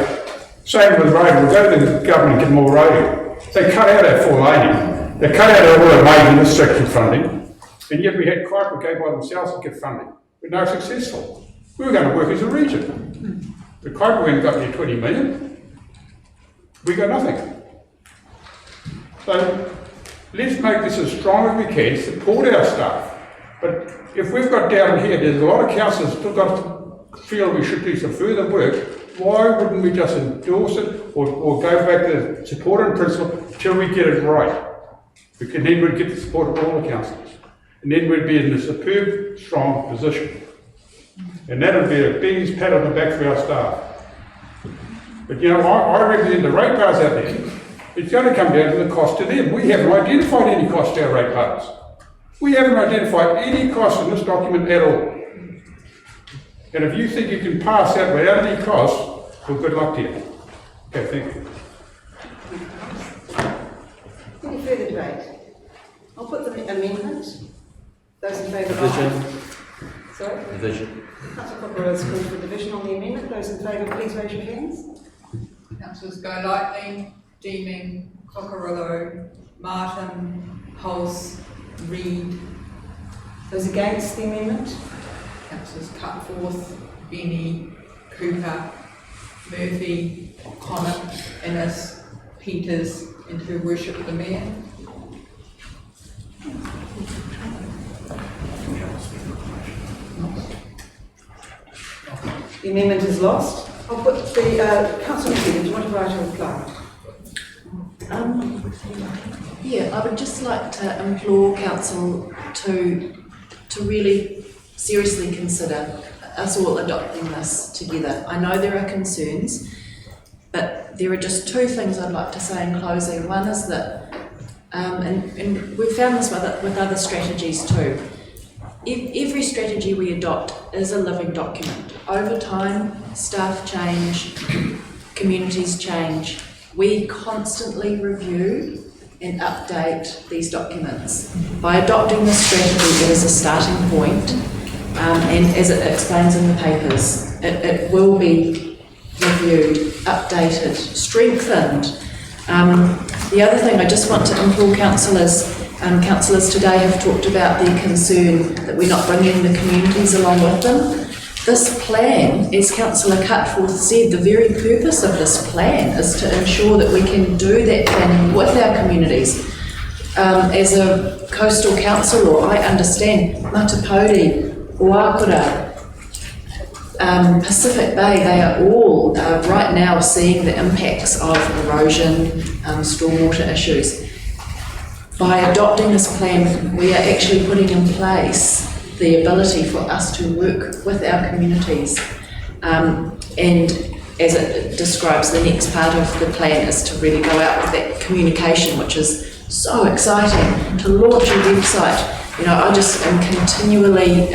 same with road, we'll go to the government and get more road. They cut out our 4 laning, they cut out all the major infrastructure funding, and yet we had Kuiper go by themselves and get funding. We're no successful. We were going to work as a region. The Kuiper went and got near 20 million. We got nothing. So let's make this as strong as we can, support our staff. But if we've got down here, there's a lot of councillors still got to feel we should do some further work. Why wouldn't we just endorse it or go back to support and principle till we get it right? Because then we'd get the support of all the councillors. And then we'd be in a superb, strong position. And that would be a big pat on the back for our staff. But you know, I represent the ratepayers out there. It's going to come down to the cost to them. We haven't identified any cost to our ratepayers. We haven't identified any cost in this document at all. And if you think you can pass that without any cost, well, good luck to you. Okay, thank you. Any further debate? I'll put the amendment. Those in favour of... Sorry? Division. Councillor Cockerill has called for division on the amendment. Those in favour, please raise your hands. Councillors Golightly, Deeming, Cockerillo, Martin, Hulse, Reid. Those against the amendment? Councillors Cutforth, Benny, Cooper, Murphy, Connor, Innes, Peters, and who worship the Mayor. The amendment is lost. I'll put the councillor McKenna, do you want to write a reply? Yeah, I would just like to implore council to really seriously consider us all adopting this together. I know there are concerns, but there are just 2 things I'd like to say in closing. One is that, and we've found this with other strategies too, every strategy we adopt is a living document. Over time, staff change, communities change. We constantly review and update these documents. By adopting this strategy, it is a starting point, and as it explains in the papers, it will be reviewed, updated, strengthened. The other thing I just want to implore councillors, councillors today have talked about their concern that we're not bringing the communities along with them. This plan, as Councillor Cutforth said, the very purpose of this plan is to ensure that we can do that planning with our communities. As a coastal councillor, I understand Matapodi, Oakura, Pacific Bay, they are all right now seeing the impacts of erosion, stormwater issues. By adopting this plan, we are actually putting in place the ability for us to work with our communities. And as it describes, the next part of the plan is to really go out with that communication, which is so exciting, to launch a website. You know, I just am continually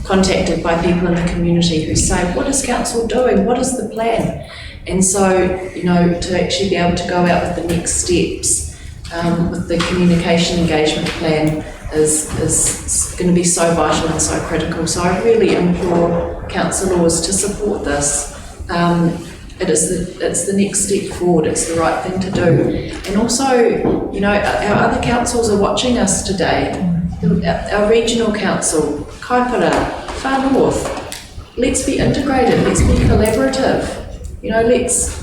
contacted by people in the community who say, what is council doing? What is the plan? And so, you know, to actually be able to go out with the next steps with the communication engagement plan is going to be so vital and so critical. So I really implore councillors to support this. It's the next step forward. It's the right thing to do. And also, you know, our other councils are watching us today. Our regional council, Kaipara, Far North. Let's be integrated. Let's be collaborative. You know, let's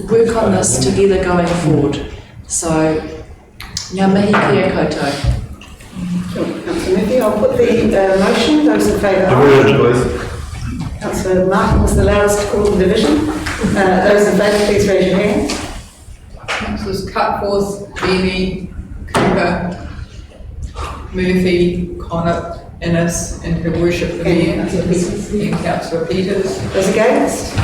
work on this together going forward. So, ngā mihi kia koutou. Councillor Murphy, I'll put the motion. Those in favour, aye. Councillor Martin was the loudest to call the division. Those in favour, please raise your hand. Councillors Cutforth, Benny, Cooper, Murphy, Connor, Innes, and who worship the Mayor, and Councillor Peters. Those against?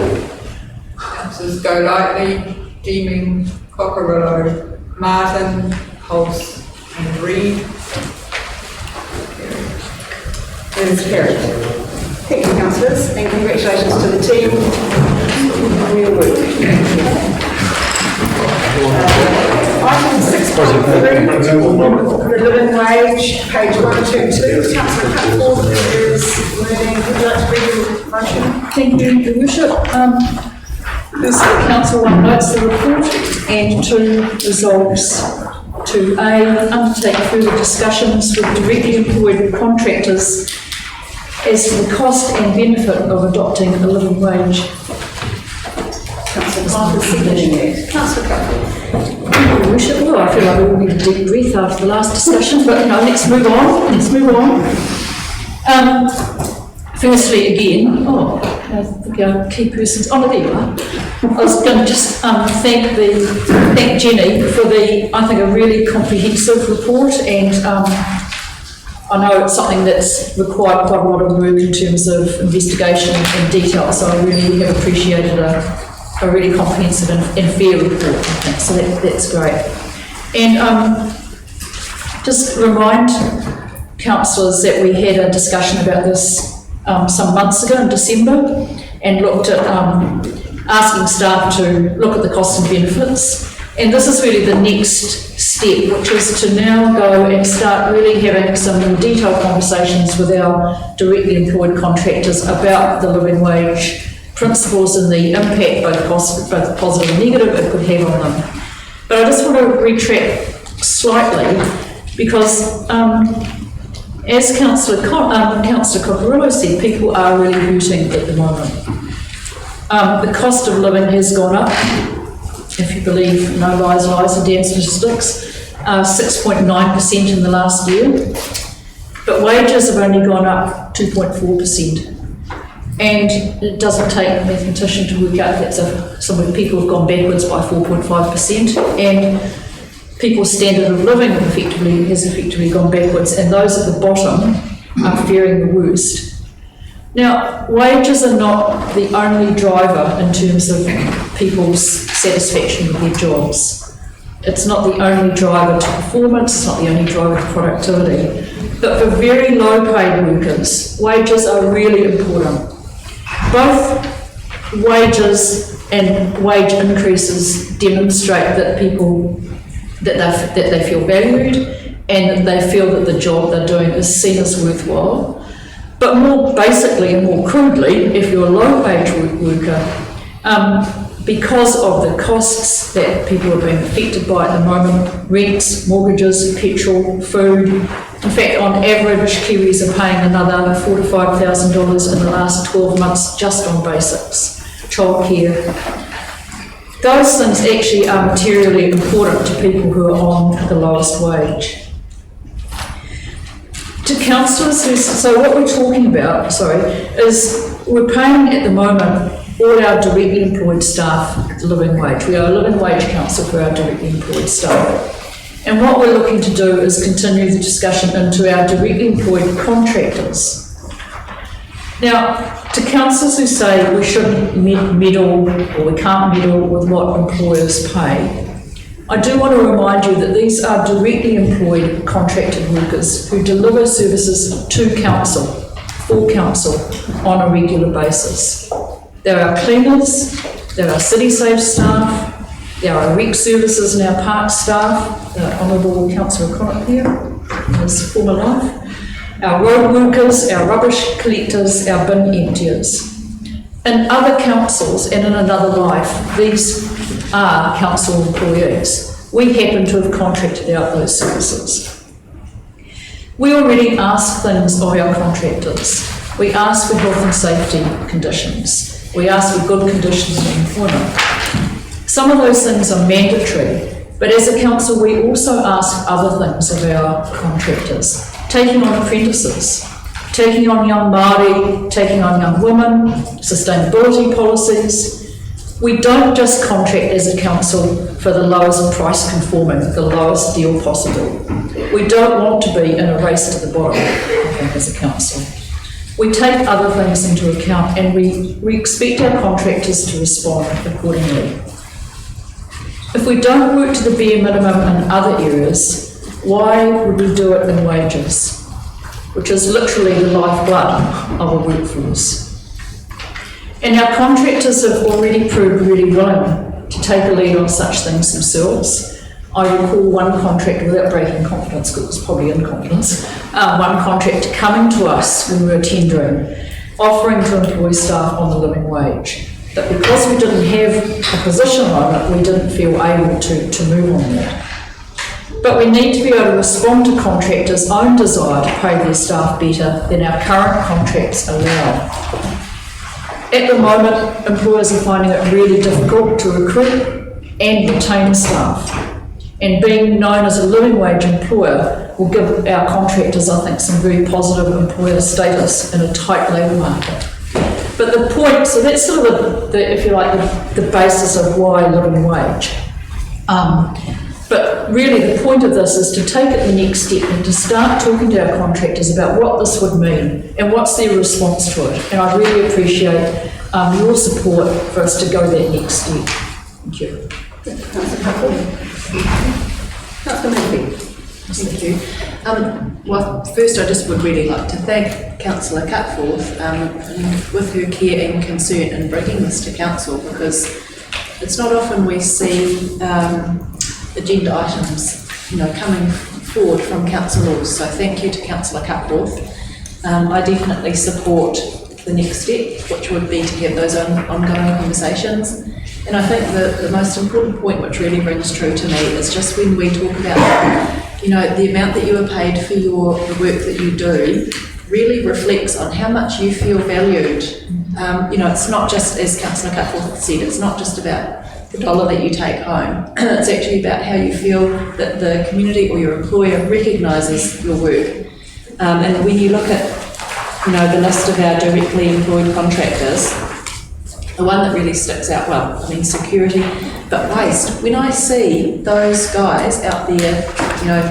Councillors Golightly, Deeming, Cockerillo, Martin, Hulse, and Reid. It is carried. Thank you, councillors, and congratulations to the team on your work. Thank you. Item 6.3, the living wage, page 122, Councillor Cutforth is moving. Would you like to read the motion? Thank you, Your Worship. Firstly, Council 1 notes the report and 2 resolves to A, undertake further discussions with directly employed contractors as to the cost and benefit of adopting a living wage. Councillor Cutforth. Councillor Cutforth. Your Worship, well, I feel like we all need a deep breath after the last discussion, but no, let's move on. Firstly, again, the key persons, there you are. I was going to just thank Jenny for I think, a really comprehensive report, and I know it's something that's required quite a lot of work in terms of investigation and detail, so I really have appreciated a really comprehensive and fair report, I think, so that's great. And just remind councillors that we had a discussion about this some months ago in December, and looked at asking staff to look at the costs and benefits. And this is really the next step, which is to now go and start really having some more detailed conversations with our directly employed contractors about the living wage principles and the impact, both positive and negative, it could have on them. But I just want to retract slightly, because as Councillor Coccarello said, people are really hurting at the moment. The cost of living has gone up, if you believe No Lies, Lies and Damn Statistics, 6.9% in the last year, but wages have only gone up 2.4%. And it doesn't take a mathematician to work out that some people have gone backwards by 4.5%, and people's standard of living has effectively gone backwards, and those at the bottom are faring the worst. Now, wages are not the only driver in terms of people's satisfaction with their jobs. It's not the only driver to performance, it's not the only driver to productivity. But for very low paid workers, wages are really important. Both wages and wage increases demonstrate that that they feel valued, and that they feel that the job they're doing is seen as worthwhile. But more basically and more crudely, if you're a low-wage worker, because of the costs that people are being affected by at the moment, rents, mortgages, petrol, food. In fact, on average, Kiwis are paying another $4,000 to $5,000 in the last 12 months just on basics, childcare. Those things actually are materially important to people who are on the lowest wage. To councillors, so what we're talking about, is we're paying at the moment all our directly employed staff the living wage. We are a living wage council for our directly employed staff. And what we're looking to do is continue the discussion into our directly employed contractors. Now, to councillors who say we shouldn't meddle or we can't meddle with what employers pay, I do want to remind you that these are directly employed contracted workers who deliver services to council, for council, on a regular basis. There are cleaners, there are city safe staff, there are rec services and our park staff, Honourable Councillor Connaught here, in his former life, our road workers, our rubbish collectors, our bin emptiers. In other councils and in another life, these are council employees. We happen to have contracted out those services. We already ask things of our contractors. We ask for health and safety conditions. We ask for good conditions of employment. Some of those things are mandatory, but as a council we also ask other things of our contractors. Taking on apprentices, taking on young Māori, taking on young women, sustainability policies. We don't just contract as a council for the lowest price conforming, the lowest deal possible. We don't want to be in a race to the bottom, I think, as a council. We take other things into account, and we expect our contractors to respond accordingly. If we don't work to the bare minimum in other areas, why would we do it in wages, which is literally the lifeblood of a workforce? And our contractors have already proved really willing to take a lead on such things themselves. I recall one contractor, without breaking confidence, because it was probably in confidence, one contractor coming to us when we were tendering, offering to employ staff on the living wage. But because we didn't have a position on it, we didn't feel able to move on that. But we need to be able to respond to contractors' own desire to pay their staff better than our current contracts allow. At the moment, employers are finding it really difficult to recruit and retain staff. And being known as a living wage employer will give our contractors, I think, some very positive employer status in a tight labour market. But the point, so that's sort of the if you like, the basis of why living wage. But really the point of this is to take it the next step and to start talking to our contractors about what this would mean and what's their response to it. And I really appreciate your support for us to go that next step. Thank you. Councillor Murphy. Thank you. Well, first I just would really like to thank Councillor Cutforth with her care and concern in bringing this to Council, because it's not often we see agenda items, coming forward from councillors. So thank you to Councillor Cutforth. I definitely support the next step, which would be to have those ongoing conversations. And I think the most important point, which really rings true to me, is just when we talk about, the amount that you are paid for the work that you do really reflects on how much you feel valued. It's not just, as Councillor Cutforth said, it's not just about the dollar that you take home. It's actually about how you feel that the community or your employer recognises your work. And when you look at, the list of our directly employed contractors, the one that really sticks out, security, but waste. When I see those guys out there,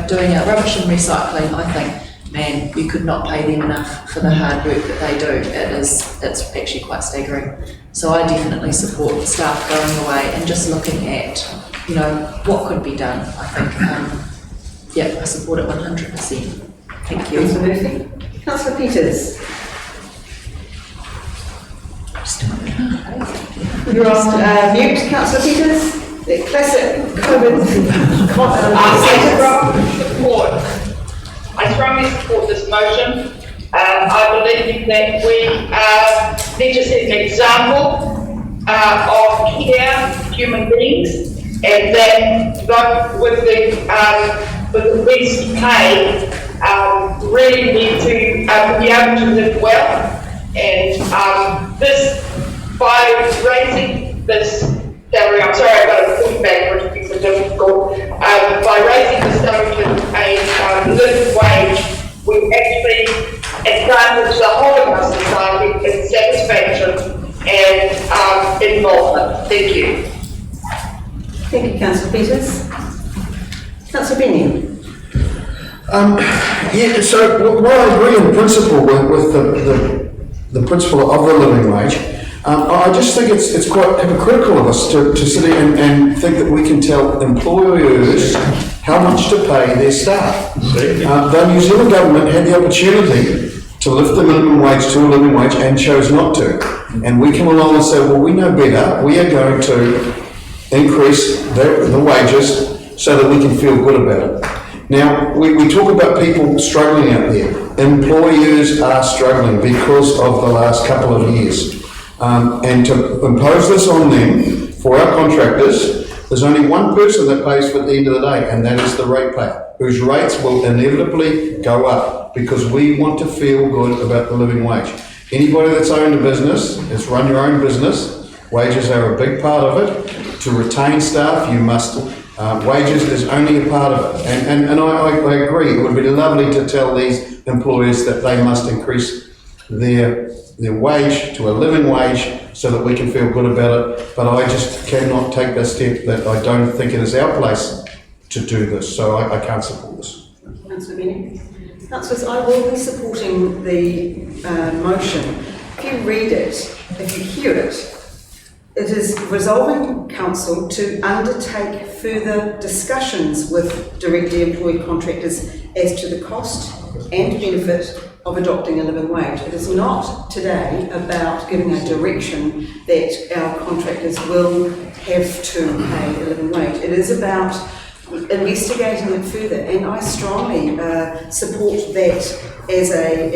doing our rubbish and recycling, I think, man, you could not pay them enough for the hard work that they do. It's actually quite staggering. So I definitely support the staff going away and just looking at, what could be done. I think, I support it 100%. Thank you. Councillor Murphy. Councillor Peters. You're on mute, Councillor Peters. The classic COVID support. I strongly support this motion. I believe that we need to set an example of care, human beings, and that those with the least pay really need to be able to live well. And by raising this salary, I'm sorry, I've got to push back, which is difficult. By raising the salary to a living wage, we actually advantage the whole of our society in satisfaction and involvement. Thank you. Thank you, Councillor Peters. Councillor Benny. So while I agree in principle with the principle of the living wage, I just think it's quite hypocritical of us to sit here and think that we can tell employers how much to pay their staff. The New Zealand government had the opportunity to lift the minimum wage to a living wage and chose not to. And we come along and say, well, we know better. We are going to increase the wages so that we can feel good about it. Now, we talk about people struggling out there. Employers are struggling because of the last couple of years. And to impose this on them, for our contractors, there's only one person that pays for at the end of the day, and that is the ratepayer, whose rates will inevitably go up because we want to feel good about the living wage. Anybody that's owned a business, that's run your own business, wages are a big part of it. To retain staff, you must, wages is only a part of it. And I agree, it would be lovely to tell these employers that they must increase their wage to a living wage so that we can feel good about it, but I just cannot take the step that I don't think it is our place to do this, so I can't support this. Councillor Benny. Councillors, I will be supporting the motion. If you read it, if you hear it, it is resolving council to undertake further discussions with directly employed contractors as to the cost and benefit of adopting a living wage. It is not today about giving a direction that our contractors will have to pay a living wage. It is about investigating it further, and I strongly support that as a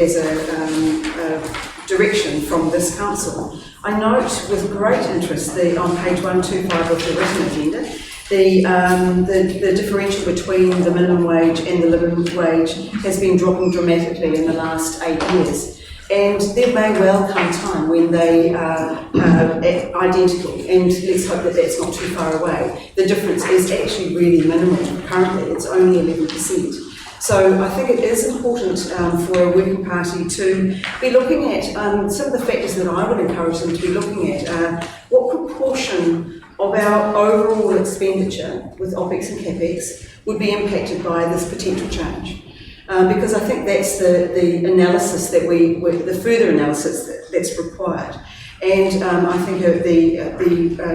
direction from this council. I note with great interest on page 125 of the written agenda, the differential between the minimum wage and the living wage has been dropping dramatically in the last 8 years. And there may well come a time when they are identical, and let's hope that that's not too far away. The difference is actually really minimal. Currently, it's only 11%. So I think it is important for a working party to be looking at some of the factors that I would encourage them to be looking at. What proportion of our overall expenditure with OPEX and CAPEX would be impacted by this potential change? Because I think that's the analysis that the further analysis that's required. And I think the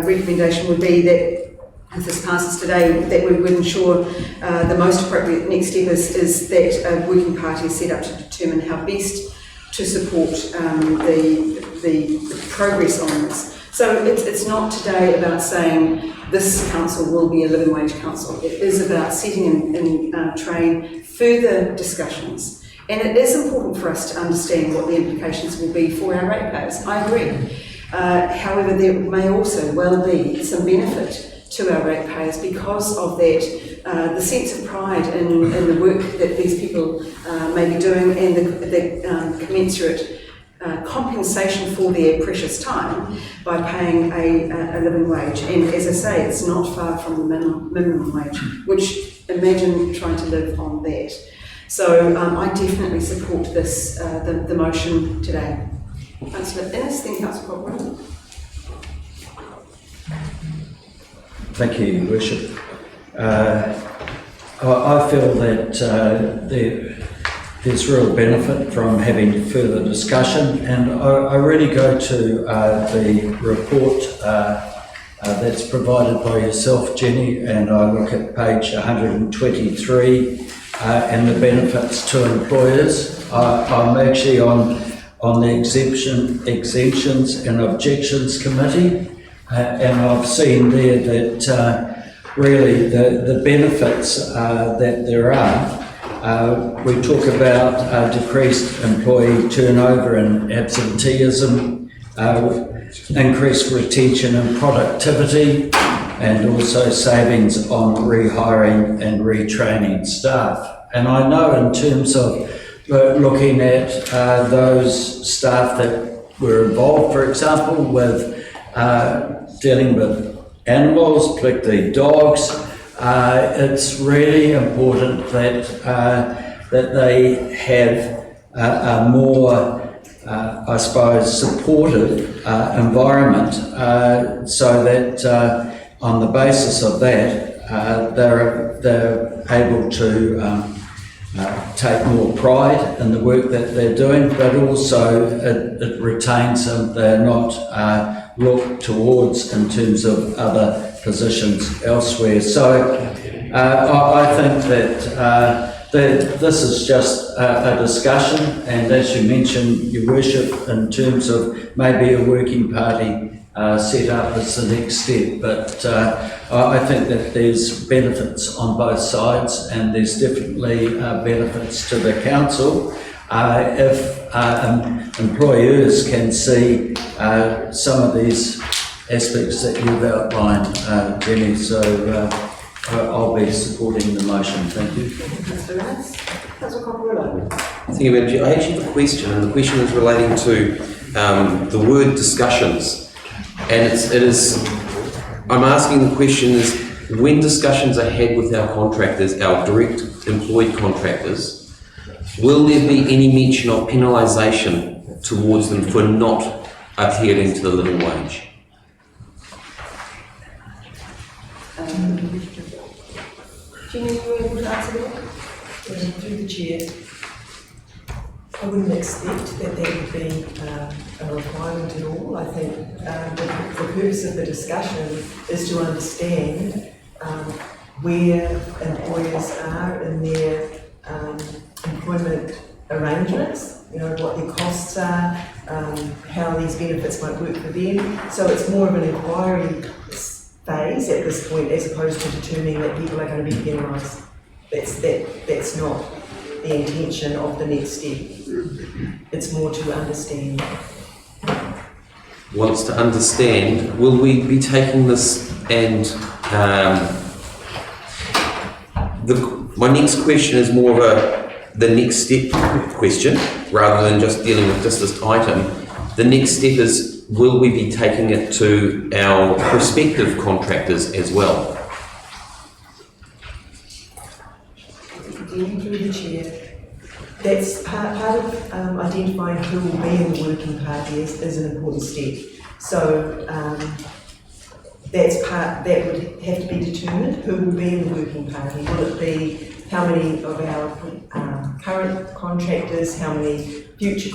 recommendation would be that if this passes today, that we would ensure the most appropriate next step is that a working party is set up to determine how best to support the progress on this. So it's not today about saying this council will be a living wage council. It is about setting in train further discussions. And it is important for us to understand what the implications will be for our ratepayers. I agree. However, there may also well be some benefit to our ratepayers because of that, the sense of pride in the work that these people may be doing, and the commensurate compensation for their precious time by paying a living wage. And as I say, it's not far from the minimum wage, which imagine trying to live on that. So I definitely support this, the motion today. Councillor Innes, then Councillor Cockburn. Thank you, Your Worship. I feel that there's real benefit from having further discussion, and I really go to the report that's provided by yourself, Jenny, and I look at page 123 and the benefits to employers. I'm actually on the exemptions and objections committee. And I've seen there that really the benefits that there are, we talk about decreased employee turnover and absenteeism, increased retention and productivity, and also savings on rehiring and retraining staff. And I know in terms of looking at those staff that were involved, for example, with dealing with animals, particularly dogs, it's really important that they have a more, I suppose, supportive environment, so that on the basis of that, they're able to take more pride in the work that they're doing, but also it retains them. They're not looked towards in terms of other positions elsewhere. So I think that this is just a discussion, and as you mentioned, Your Worship, in terms of maybe a working party set up as the next step, but I think that there's benefits on both sides, and there's definitely benefits to the council if employers can see some of these aspects that you've outlined, Jenny. So I'll be supporting the motion. Thank you. Thank you, Madam Chair. I actually have a question, and the question is relating to the word discussions. And I'm asking the question is, when discussions are had with our contractors, our direct employed contractors, will there be any mention of penalisation towards them for not adhering to the living wage? Jenny, are you able to answer that? Through the chair. I wouldn't expect that would be a requirement at all. I think the purpose of the discussion is to understand where employers are in their employment arrangements, what their costs are, how these benefits might work for them. So it's more of an inquiry phase at this point, as opposed to determining that people are going to be penalised. That's not the intention of the next step. It's more to understand. Wants to understand, will we be taking this and my next question is more of the next step question, rather than just dealing with just this item. The next step is, will we be taking it to our prospective contractors as well? Dealing through the chair, that's part of identifying who will be in the working party is an important step. So that would have to be determined. Who will be in the working party? Will it be how many of our current contractors, how many future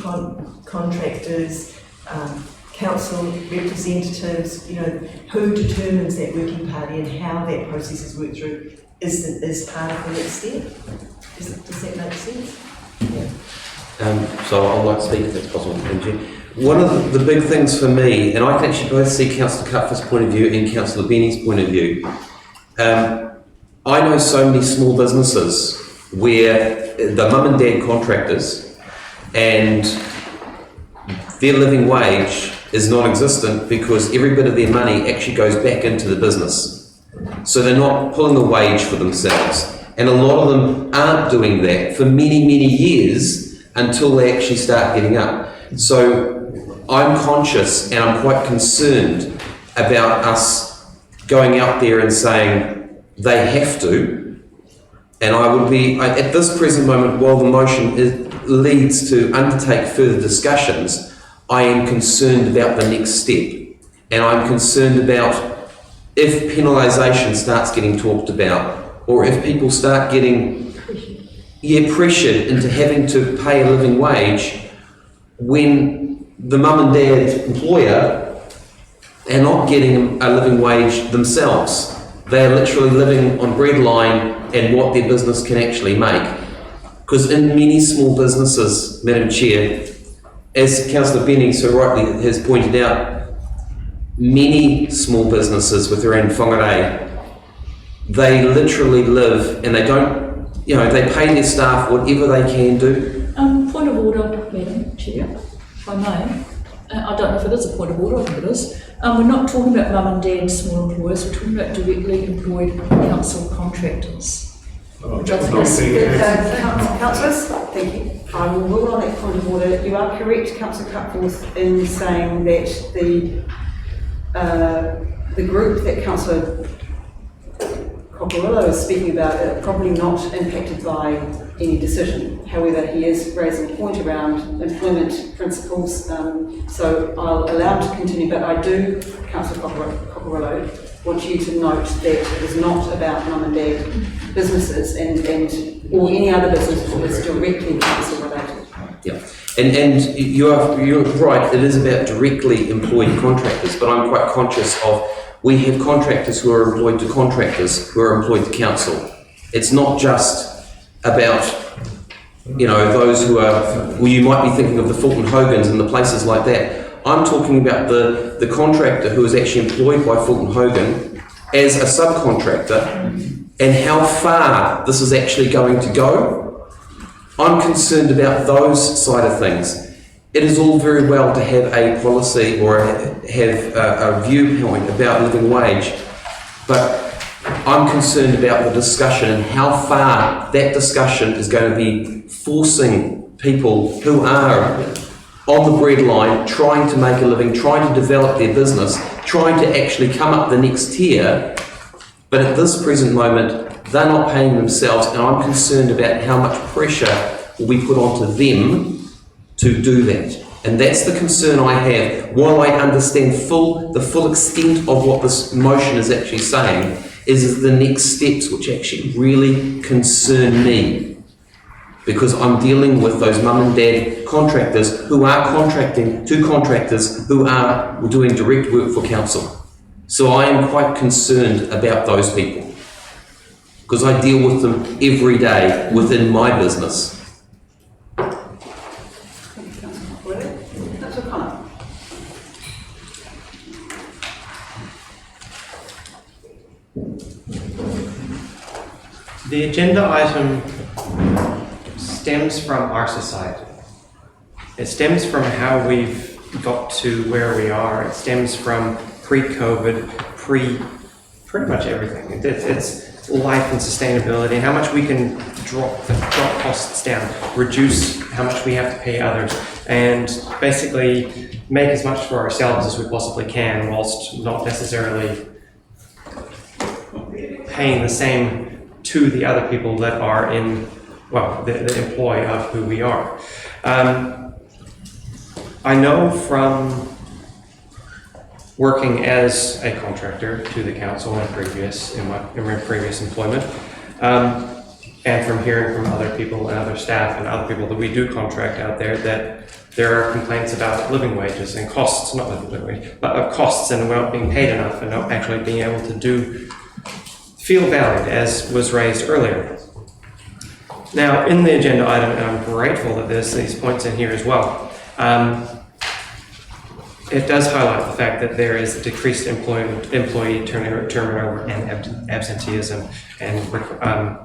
contractors, council representatives? Who determines that working party and how that process is worked through is part of the next step. Does that make sense? Yeah. So I'd like to speak if that's possible. Thank you. One of the big things for me, and I can actually both see Councillor Cutford's point of view and Councillor Benny's point of view. I know so many small businesses where the mum and dad contractors and their living wage is non-existent because every bit of their money actually goes back into the business. So they're not pulling a wage for themselves. And a lot of them aren't doing that for many, many years until they actually start getting up. So I'm conscious and I'm quite concerned about us going out there and saying they have to. And I would be, at this present moment, while the motion leads to undertake further discussions, I am concerned about the next step. And I'm concerned about if penalisation starts getting talked about, or if people start getting pressured into having to pay a living wage when the mum and dad employer are not getting a living wage themselves. They are literally living on breadline and what their business can actually make. Because in many small businesses, Madam Chair, as Councillor Benning so rightly has pointed out, many small businesses with their own whangarei, they literally live and they don't, they pay their staff whatever they can do. Point of order, Madam Chair, if I may. I don't know if it is a point of order, I think it is. We're not talking about mum and dad small employers, we're talking about directly employed council contractors. Councillors, thank you. I will rule on that point of order. You are correct, Councillor Cutforth, in saying that the group that Councillor Cockerillo is speaking about are probably not impacted by any decision. However, he is raising a point around employment principles, so I'll allow him to continue, but I do, Councillor Cockerillo, want you to note that it is not about mum and dad businesses or any other business that is directly council related. Yeah, and you're right, it is about directly employed contractors, but I'm quite conscious of we have contractors who are employed to contractors who are employed to council. It's not just about, those who are, well, you might be thinking of the Fulton Hogans and the places like that. I'm talking about the contractor who is actually employed by Fulton Hogan as a subcontractor and how far this is actually going to go. I'm concerned about those side of things. It is all very well to have a policy or have a viewpoint about living wage, but I'm concerned about the discussion and how far that discussion is going to be forcing people who are on the breadline, trying to make a living, trying to develop their business, trying to actually come up the next tier, but at this present moment, they're not paying themselves, and I'm concerned about how much pressure will be put onto them to do that. And that's the concern I have. While I understand the full extent of what this motion is actually saying, is the next steps which actually really concern me. because I'm dealing with those mum and dad contractors who are contracting to contractors who are doing direct work for council. So I am quite concerned about those people, because I deal with them every day within my business. The agenda item stems from our society. It stems from how we've got to where we are. It stems from pre-COVID, pretty much everything. It's life and sustainability, and how much we can drop costs down, reduce how much we have to pay others, and basically make as much for ourselves as we possibly can, whilst not necessarily paying the same to the other people that are in, well, the employ of who we are. I know from working as a contractor to the council in my previous employment, and from hearing from other people and other staff and other people that we do contract out there, that there are complaints about living wages and costs, not living wage, but costs, and we're not being paid enough and not actually being able to feel valued, as was raised earlier. Now, in the agenda item, and I'm grateful that there's these points in here as well, it does highlight the fact that there is decreased employee turnover and absenteeism, and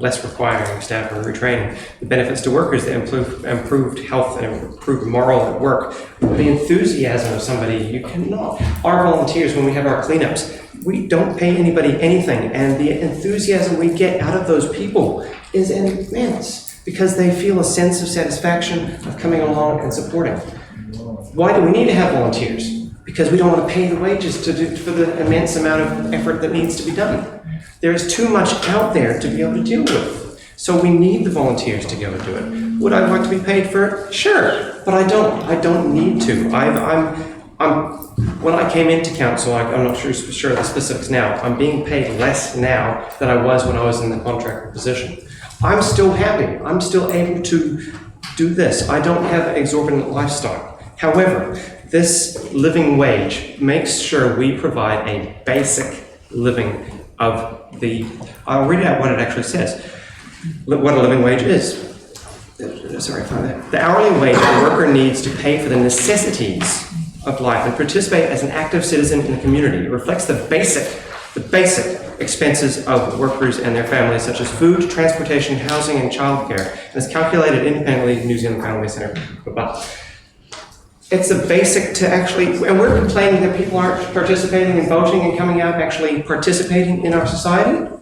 less requiring staff and retraining. The benefits to workers, the improved health and improved morale at work. The enthusiasm of somebody, you cannot. Our volunteers, when we have our cleanups, we don't pay anybody anything, and the enthusiasm we get out of those people is immense, because they feel a sense of satisfaction of coming along and supporting. Why do we need to have volunteers? Because we don't want to pay the wages for the immense amount of effort that needs to be done. There is too much out there to be able to deal with. So we need the volunteers to go and do it. Would I like to be paid for it? Sure, but I don't. I don't need to. When I came into council, I'm not sure of the specifics now, I'm being paid less now than I was when I was in the contractor position. I'm still happy. I'm still able to do this. I don't have an exorbitant lifestyle. However, this living wage makes sure we provide a basic living of the, I'll read out what it actually says, what a living wage is. Sorry, find that. The hourly wage a worker needs to pay for the necessities of life and participate as an active citizen in the community. It reflects the basic expenses of workers and their families, such as food, transportation, housing, and childcare, and is calculated independently in New Zealand Family Centre. It's a basic to actually, and we're complaining that people aren't participating and voting and coming out actually participating in our society.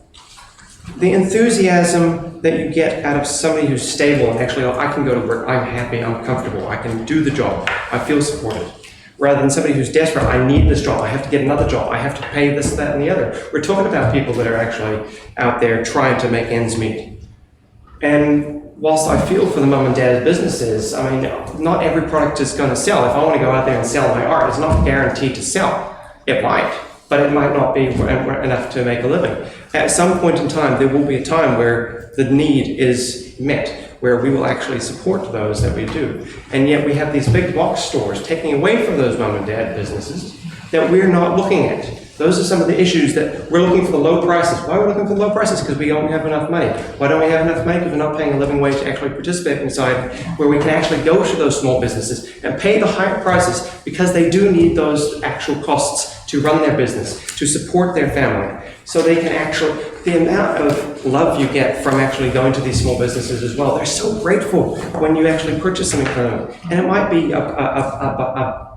The enthusiasm that you get out of somebody who's stable and actually, oh, I can go to work, I'm happy, I'm comfortable, I can do the job, I feel supported. Rather than somebody who's desperate, I need this job, I have to get another job, I have to pay this, that, and the other. We're talking about people that are actually out there trying to make ends meet. And whilst I feel for the mum and dad businesses, I mean, not every product is going to sell. If I want to go out there and sell my art, it's not guaranteed to sell. It might, but it might not be enough to make a living. At some point in time, there will be a time where the need is met, where we will actually support those that we do. And yet we have these big box stores taking away from those mum and dad businesses that we're not looking at. Those are some of the issues that we're looking for the low prices. Why are we looking for the low prices? Because we don't have enough money. Why don't we have enough money? Because we're not paying a living wage to actually participate inside, where we can actually go to those small businesses and pay the higher prices, because they do need those actual costs to run their business, to support their family. So they can actually, the amount of love you get from actually going to these small businesses as well, they're so grateful when you actually purchase something from them. And it might be a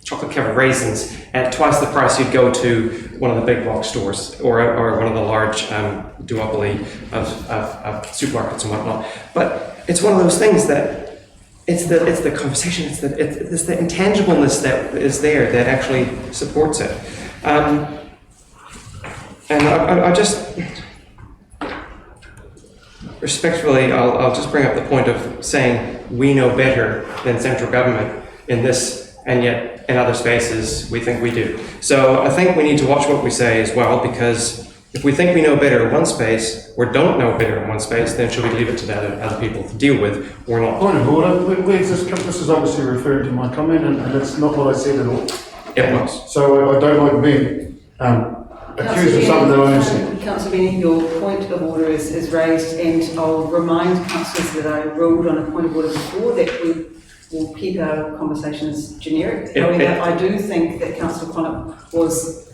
chocolate covered raisins at twice the price you'd go to one of the big box stores or one of the large duopoly of supermarkets and whatnot. But it's one of those things that it's the conversation, it's the intangibleness that is there that actually supports it. And I just respectfully, I'll just bring up the point of saying we know better than central government in this, and yet in other spaces we think we do. So I think we need to watch what we say as well, because If we think we know better in one space, or don't know better in one space, then should we leave it to the other people to deal with, or not? Point of order, this is obviously referring to my comment, and that's not what I said at all. It was. So I don't like being accused of something that I haven't said. Councillor Benny, your point of order is raised, and I'll remind councillors that I ruled on a point of order before that we will keep our conversations generic. However, I do think that Councillor Connaught was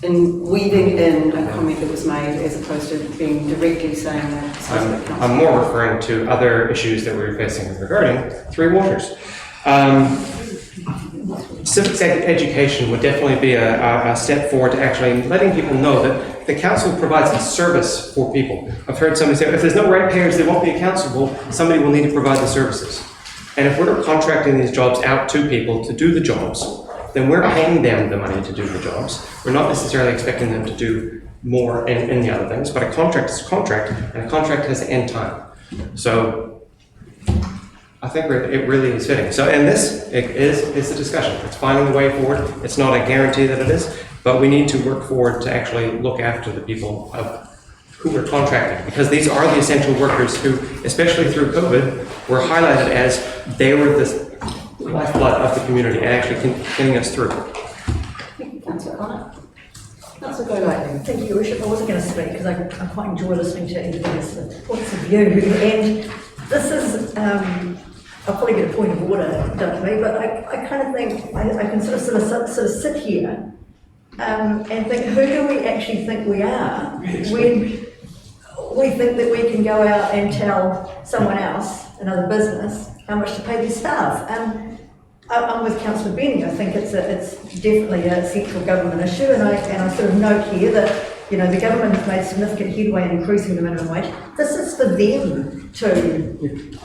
weaving in a comment that was made as opposed to being directly saying that. I'm more referring to other issues that we're facing regarding Three Waters. Civics education would definitely be a step forward to actually letting people know that the council provides a service for people. I've heard somebody say, if there's no ratepayers, there won't be a council. Well, somebody will need to provide the services. And if we're contracting these jobs out to people to do the jobs, then we're paying them the money to do the jobs. We're not necessarily expecting them to do more in the other things, but a contract is a contract, and a contract has an end time. So I think it really is fitting. So, and this is a discussion. It's finding the way forward. It's not a guarantee that it is, but we need to work forward to actually look after the people who we're contracting, because these are the essential workers who, especially through COVID, were highlighted as they were the lifeblood of the community and actually getting us through. Thank you, Councillor Connaught. Councillor Golightly. Thank you, Your Worship. I wasn't going to speak because I quite enjoy listening to everybody's points of view, and this is, I'll probably get a point of order done to me, but I kind of think I can sort of sit here and think, who do we actually think we are when we think that we can go out and tell someone else, another business, how much to pay their staff? I'm with Councillor Benny. I think it's definitely a central government issue, and I sort of note here that, you know, the government has made significant headway in increasing the minimum wage. This is for them to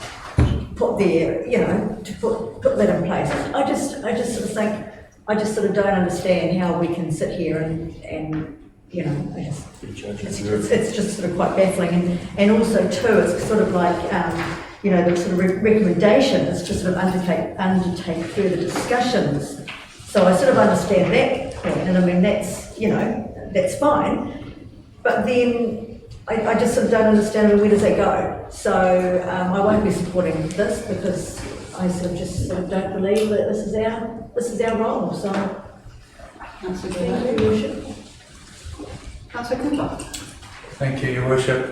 put their, you know, to put that in place. I just sort of think, I just sort of don't understand how we can sit here and you know, it's just sort of quite baffling, and also too, it's sort of like, you know, the sort of recommendation is to sort of undertake further discussions. So I sort of understand that point, and I mean, that's, you know, that's fine. But then I just sort of don't understand, where does that go? So I won't be supporting this because I sort of don't believe that this is our role. So, Councillor thank you, Your Worship. Councillor Cooper. Thank you, Your Worship.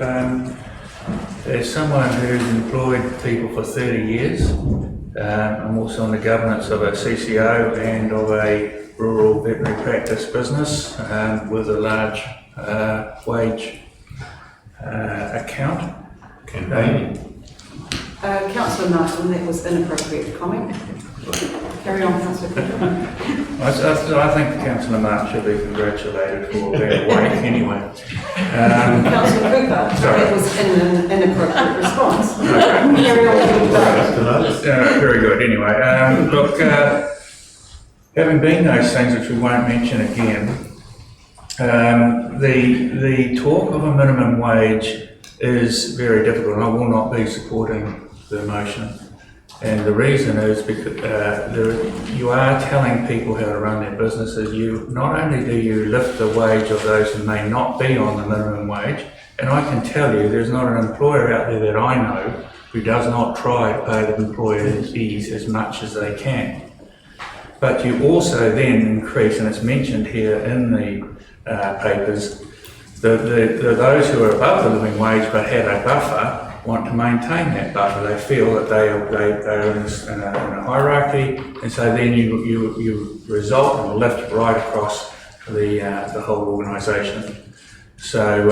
As someone who's employed people for 30 years, I'm also on the governance of a CCO and of a rural veterinary practice business with a large wage account. Councillor Martin, that was inappropriate comment. Carry on, Councillor Cooper. I think Councillor Martin should be congratulated for their weight anyway. Councillor Cooper, that was an inappropriate response. Carry on. Very good, anyway. Look, having been those things which we won't mention again, the talk of a minimum wage is very difficult, and I will not be supporting the motion. And the reason is because you are telling people how to run their businesses. You not only do you lift the wage of those who may not be on the minimum wage, and I can tell you there's not an employer out there that I know who does not try to pay the employees as much as they can. But you also then increase, and it's mentioned here in the papers, those who are above the living wage but have a buffer want to maintain that buffer. They feel that they are in a hierarchy, and so then you result in a lift right across the whole organisation. So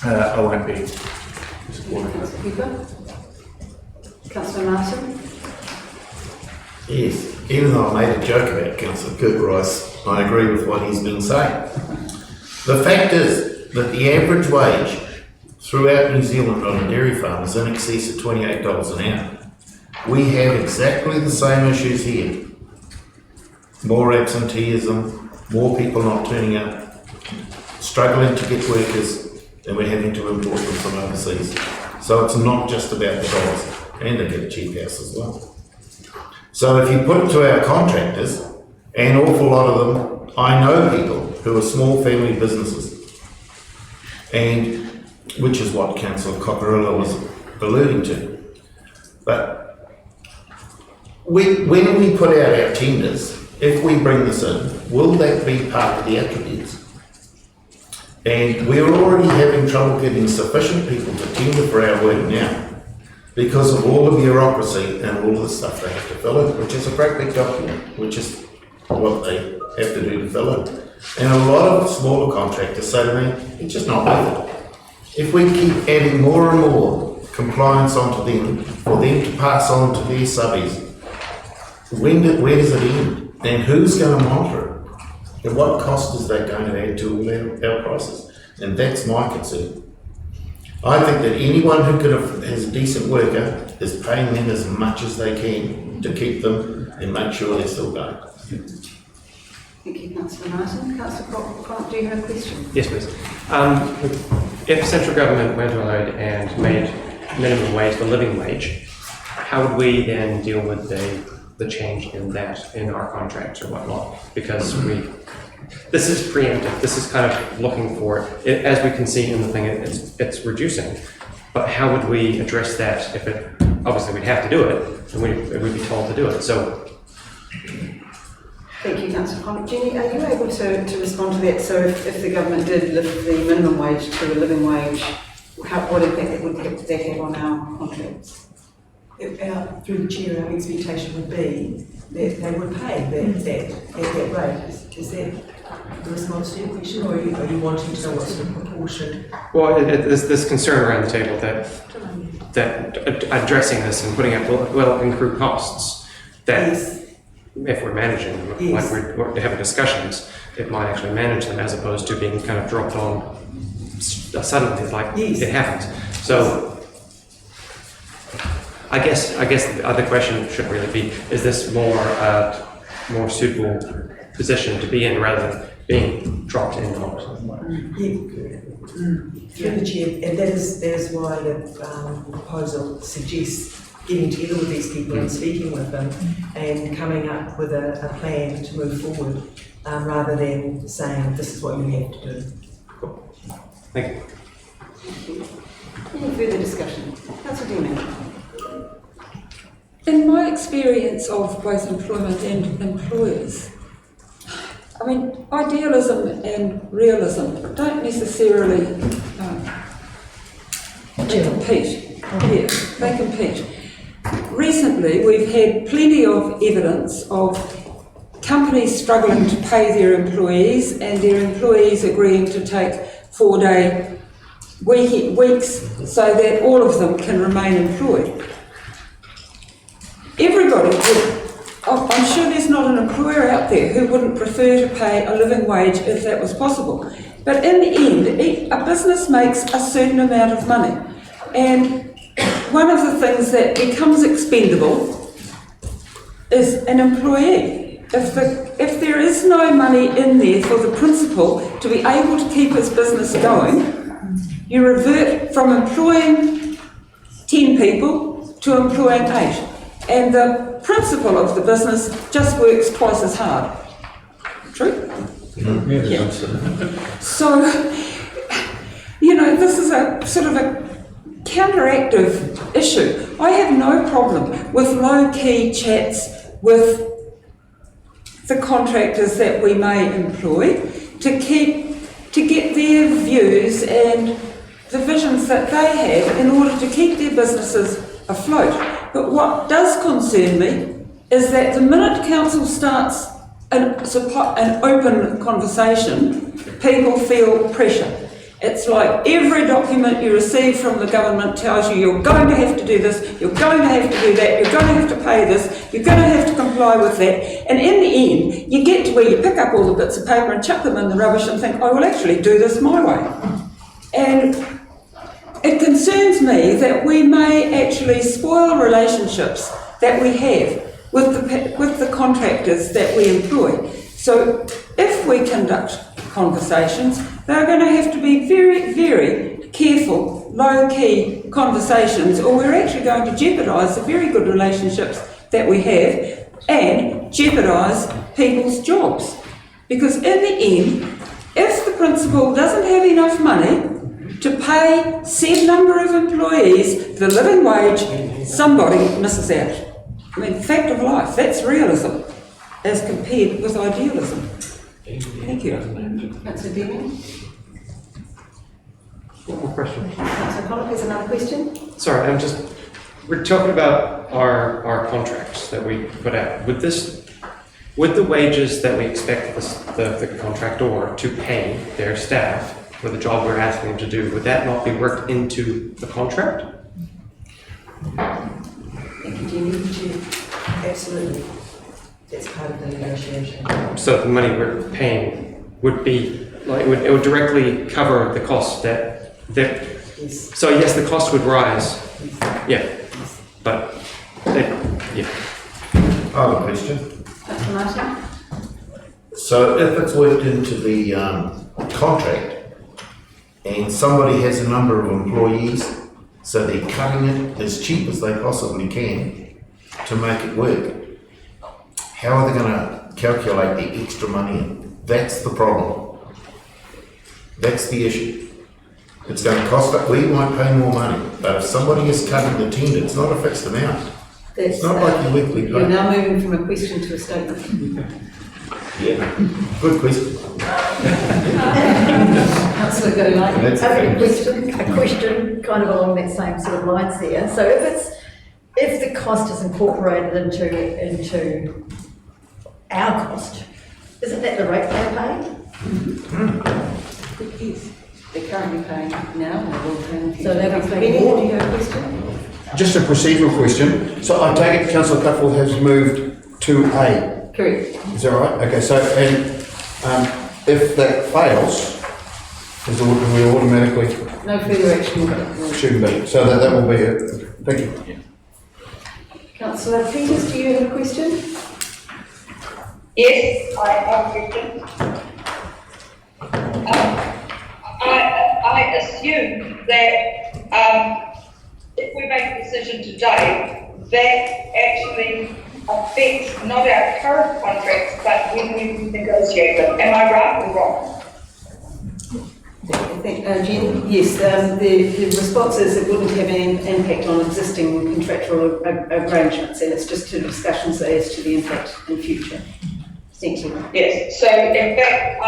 I won't be supporting it. Councillor Martin. Yes, even though I made a joke about Councillor Cooper, I agree with what he's been saying. The fact is that the average wage throughout New Zealand on a dairy farm is in excess of $28 an hour. We have exactly the same issues here. More absenteeism, more people not turning up, struggling to get workers, and we're having to import them from overseas. So it's not just about the dollars, and they get a cheap house as well. So if you put it to our contractors, an awful lot of them, I know people who are small family businesses, and which is what Councillor Cockerilla was alluding to. But when we put out our tenders, if we bring this in, will that be part of the attributes? And we're already having trouble getting sufficient people to tender for our work now because of all the bureaucracy and all the stuff they have to fill in, which is a great big document, which is what they have to do to fill in. And a lot of smaller contractors say to me, it's just not worth it. If we keep adding more and more compliance onto them, for them to pass on to their subbies, where does it end? And who's going to monitor it? And what cost is that going to add to all our prices? And that's my concern. I think that anyone who has a decent worker is paying them as much as they can to keep them and make sure they're still going. Thank you, Councillor Martin. Councillor Crock, do you have a question? Yes, please. If central government went ahead and made minimum wage the living wage, how would we then deal with the change in that in our contracts or whatnot? Because this is preemptive. This is kind of looking for it. As we can see in the thing, it's reducing. But how would we address that if it? Obviously, we'd have to do it, and we'd be told to do it. So. Thank you, Councillor Connor. Jenny, are you able to respond to that? So if the government did lift the minimum wage to a living wage, what impact would that have on our contracts? Through the chair, our expectation would be that they would pay that rate. Is that the response to your question, or are you wanting to know what sort of proportion? Well, there's this concern around the table that addressing this and putting up well accrued costs that if we're managing them, like we're having discussions, it might actually manage them as opposed to being kind of dropped on suddenly, like it happens. So. I guess the other question should really be: is this more suitable position to be in rather than being dropped in? Through the chair, and that is why the proposal suggests getting together with these people and speaking with them and coming up with a plan to move forward, rather than saying this is what you have to do. Cool. Thank you. Any further discussion? Councillor Dean. In my experience of both employment and employers, I mean, idealism and realism don't necessarily compete. Yeah, they compete. Recently, we've had plenty of evidence of companies struggling to pay their employees and their employees agreeing to take 4-day weeks so that all of them can remain employed. Everybody would, I'm sure there's not an employer out there who wouldn't prefer to pay a living wage if that was possible. But in the end, a business makes a certain amount of money. And one of the things that becomes expendable is an employee. If there is no money in there for the principal to be able to keep his business going, you revert from employing 10 people to employing 8. And the principal of the business just works twice as hard. True? Yeah. So, this is a sort of a counteractive issue. I have no problem with low-key chats with the contractors that we may employ to get their views and the visions that they have in order to keep their businesses afloat. But what does concern me is that the minute council starts an open conversation, people feel pressure. It's like every document you receive from the government tells you you're going to have to do this, you're going to have to do that, you're going to have to pay this, you're going to have to comply with that. And in the end, you get to where you pick up all the bits of paper and chuck them in the rubbish and think, I will actually do this my way. And it concerns me that we may actually spoil relationships that we have with the contractors that we employ. So if we conduct conversations, they're going to have to be very, very careful, low-key conversations, or we're actually going to jeopardise the very good relationships that we have and jeopardise people's jobs. Because in the end, if the principal doesn't have enough money to pay said number of employees the living wage, somebody misses out. I mean, fact of life, that's realism as compared with idealism. Thank you. Councillor Dean? One more question. Councillor Collett, there's another question? Sorry, we're talking about our contracts that we put out. Would the wages that we expect the contractor to pay their staff for the job we're asking them to do, would that not be worked into the contract? Thank you, Jenny. Absolutely. That's part of the negotiation. So the money we're paying would be, like, it would directly cover the cost that Yes. so yes, the cost would rise. Yeah. But, yeah. I have a question. Councillor Martin? So if it's worked into the contract and somebody has a number of employees, so they're cutting it as cheap as they possibly can to make it work, how are they going to calculate the extra money in? That's the problem. That's the issue. It's going to cost us, we won't pay more money, but if somebody is cutting the tender, it's not a fixed amount. It's not like your weekly pay. You're now moving from a question to a statement. Yeah, good question. Councillor Golightly. I have a question kind of along that same sort of lines there. So if the cost is incorporated into our cost, isn't that the rate they're paying? Good guess. They're currently paying now, and they will pay in the future. So they'll be paying Benny, more. do you have a question? Just a procedural question. So I take it Councillor Cutfield has moved to A. Correct. Is that right? Okay, so, and if that fails, do we automatically? No further action will Shouldn't be. So that will be it. Thank you. Councillor Peters, do you have a question? Yes, I have a question. I assume that if we make a decision today, that actually affects not our current contracts, but when we negotiate them. Am I right or wrong? Jenny? Yes, the response is it wouldn't have any impact on existing contractual arrangements, and it's just to discussions as to the impact in future. Thank you. Yes, so in fact,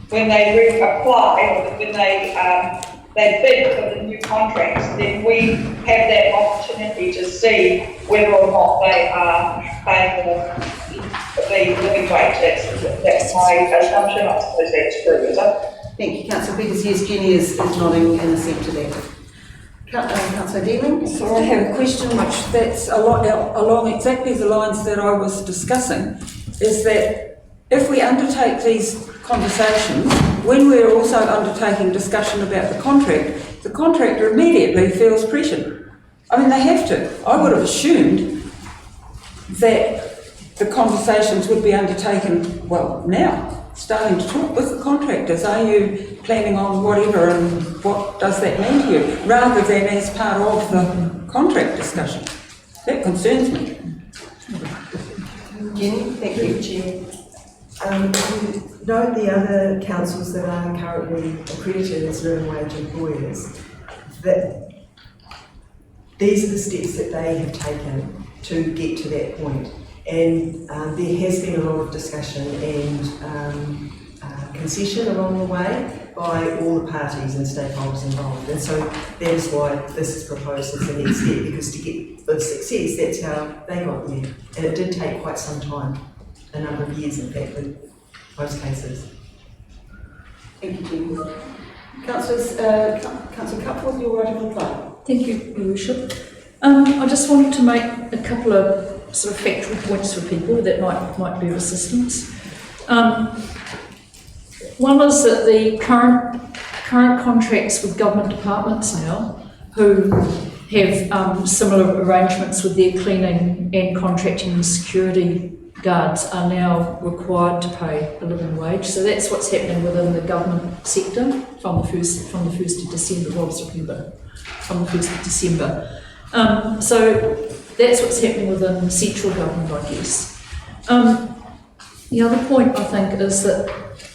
when they reapply, or when they bid for the new contracts, then we have that opportunity to see whether or not they are paying the living wage. That's my assumption. I suppose that's true, is it? Thank you, Councillor Peters. Yes, Jenny is nodding in assent to that. Councillor Dealing? So I have a question which that's along exactly the lines that I was discussing, is that if we undertake these conversations, when we're also undertaking discussion about the contractor immediately feels pressured. I mean, they have to. I would have assumed that the conversations would be undertaken, well, now, starting to talk with the contractors. Are you planning on whatever, and what does that mean to you? Rather than as part of the contract discussion. That concerns me. Jenny, thank you. Chair. Note the other councils that are currently accredited as living wage employers, that these are the steps that they have taken to get to that point. And there has been a lot of discussion and concession along the way by all the parties and stakeholders involved. And so that is why this is proposed as the next step, because to get the success, that's how they got there. And it did take quite some time, a number of years in fact, in most cases. Thank you, Jenny. Councillor Cupworth, your right of reply. Thank you, Your Worship. I just wanted to make a couple of sort of factual points for people that might be of assistance. One is that the current contracts with government departments now, who have similar arrangements with their cleaning and contracting and security guards, are now required to pay a living wage. So that's what's happening within the government sector from the 1st of December. Well, September, from the 1st of December. So that's what's happening within central government, I guess. The other point I think is that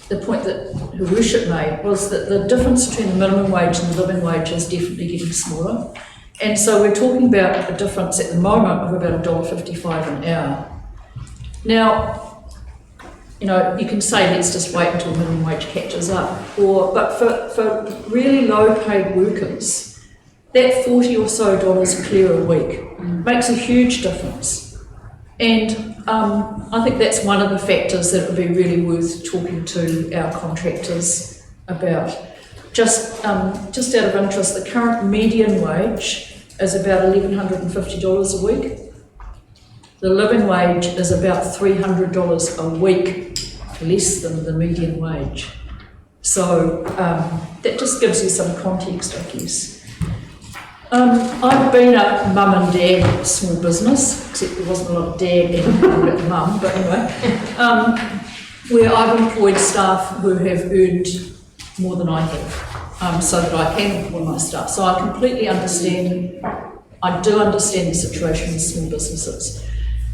the point that Her Worship made was that the difference between the minimum wage and the living wage is definitely getting smaller. And so we're talking about a difference at the moment of about $1.55 an hour. Now, you know, you can say let's just wait until minimum wage catches up, but for really low paid workers, that $40 or so clear a week makes a huge difference. And I think that's one of the factors that would be really worth talking to our contractors about. Just out of interest, the current median wage is about $1,150 a week. The living wage is about $300 a week less than the median wage. So that just gives you some context, I guess. I've been a mum and dad small business, except there wasn't a lot of dad and mum, but anyway, where I've employed staff who have earned more than I have, so that I can employ my staff. So I completely understand, I do understand the situation in small businesses.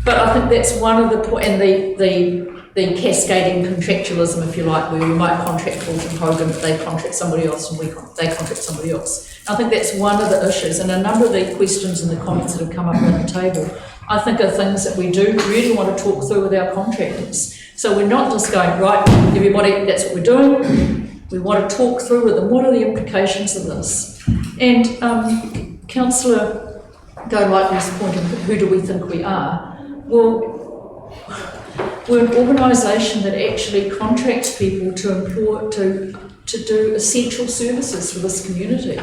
But I think that's one of the and the cascading contractualism, if you like, where we might contract Fulton Hogan, but they contract somebody else, and they contract somebody else. I think that's one of the issues, and a number of the questions and the comments that have come up on the table, I think are things that we do really want to talk through with our contractors. So we're not just going, right, everybody, that's what we're doing. We want to talk through with them, what are the implications of this? And Councillor Golightly's point of who do we think we are? Well, we're an organisation that actually contracts people to do essential services for this community.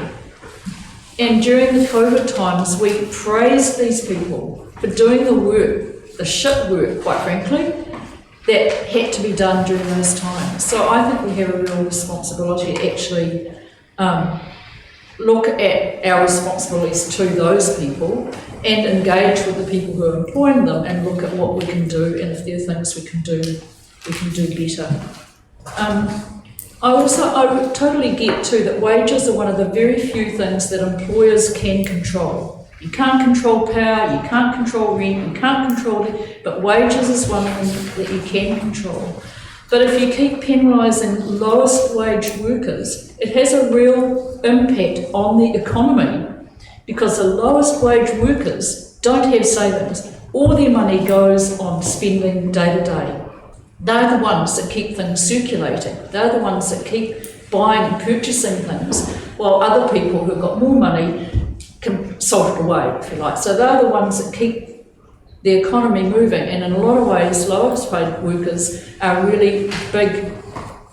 And during the COVID times, we praised these people for doing the work, the shit work, quite frankly, that had to be done during those times. So I think we have a real responsibility to actually look at our responsibilities to those people and engage with the people who are employing them and look at what we can do, and if there are things we can do better. I would totally get too that wages are one of the very few things that employers can control. You can't control power, you can't control rent, you can't control it, but wages is one thing that you can control. But if you keep penalising lowest wage workers, it has a real impact on the economy, because the lowest wage workers don't have savings. All their money goes on spending day to day. They're the ones that keep things circulating. They're the ones that keep buying and purchasing things, while other people who've got more money can salt it away, if you like. So they're the ones that keep the economy moving, and in a lot of ways, lowest paid workers are really big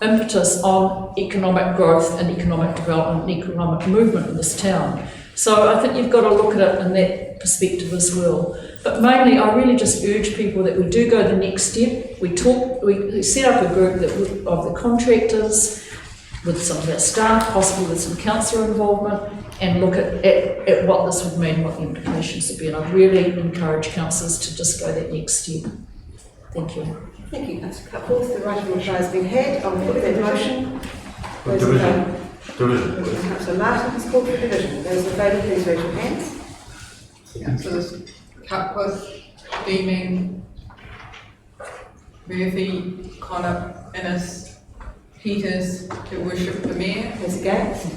impetus on economic growth and economic development and economic movement in this town. So I think you've got to look at it in that perspective as well. But mainly, I really just urge people that we do go the next step. We set up a group of the contractors with some of our staff, possibly with some councillor involvement, and look at what this would mean, what the implications would be. And I really encourage councillors to just go that next step. Thank you. Thank you, Councillor Cutforth. The right of reply has been had. I'll put that motion. Division. Councillor Martin has called for division. Those in favour, please raise your hands. Councillors Cutworth, Deeming, Murphy, Connor, Innes, Peters, to worship the Mayor. Those against.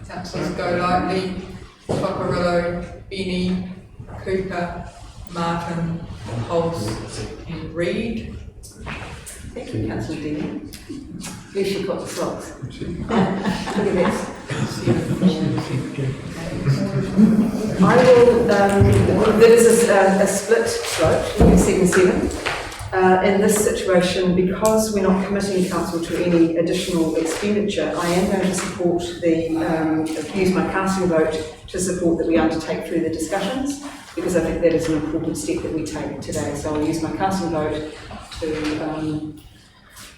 Councillors Golightly, Cockerillo, Benny, Cooper, Martin, Hulse and Reid. Thank you, Councillor Dean. At least you've got the slots. Look at this. I will, there is a split vote, 7-7. In this situation, because we're not committing council to any additional expenditure, I am going to support use my casting vote to support that we undertake through the discussions, because I think that is an important step that we take today. So I'll use my casting vote to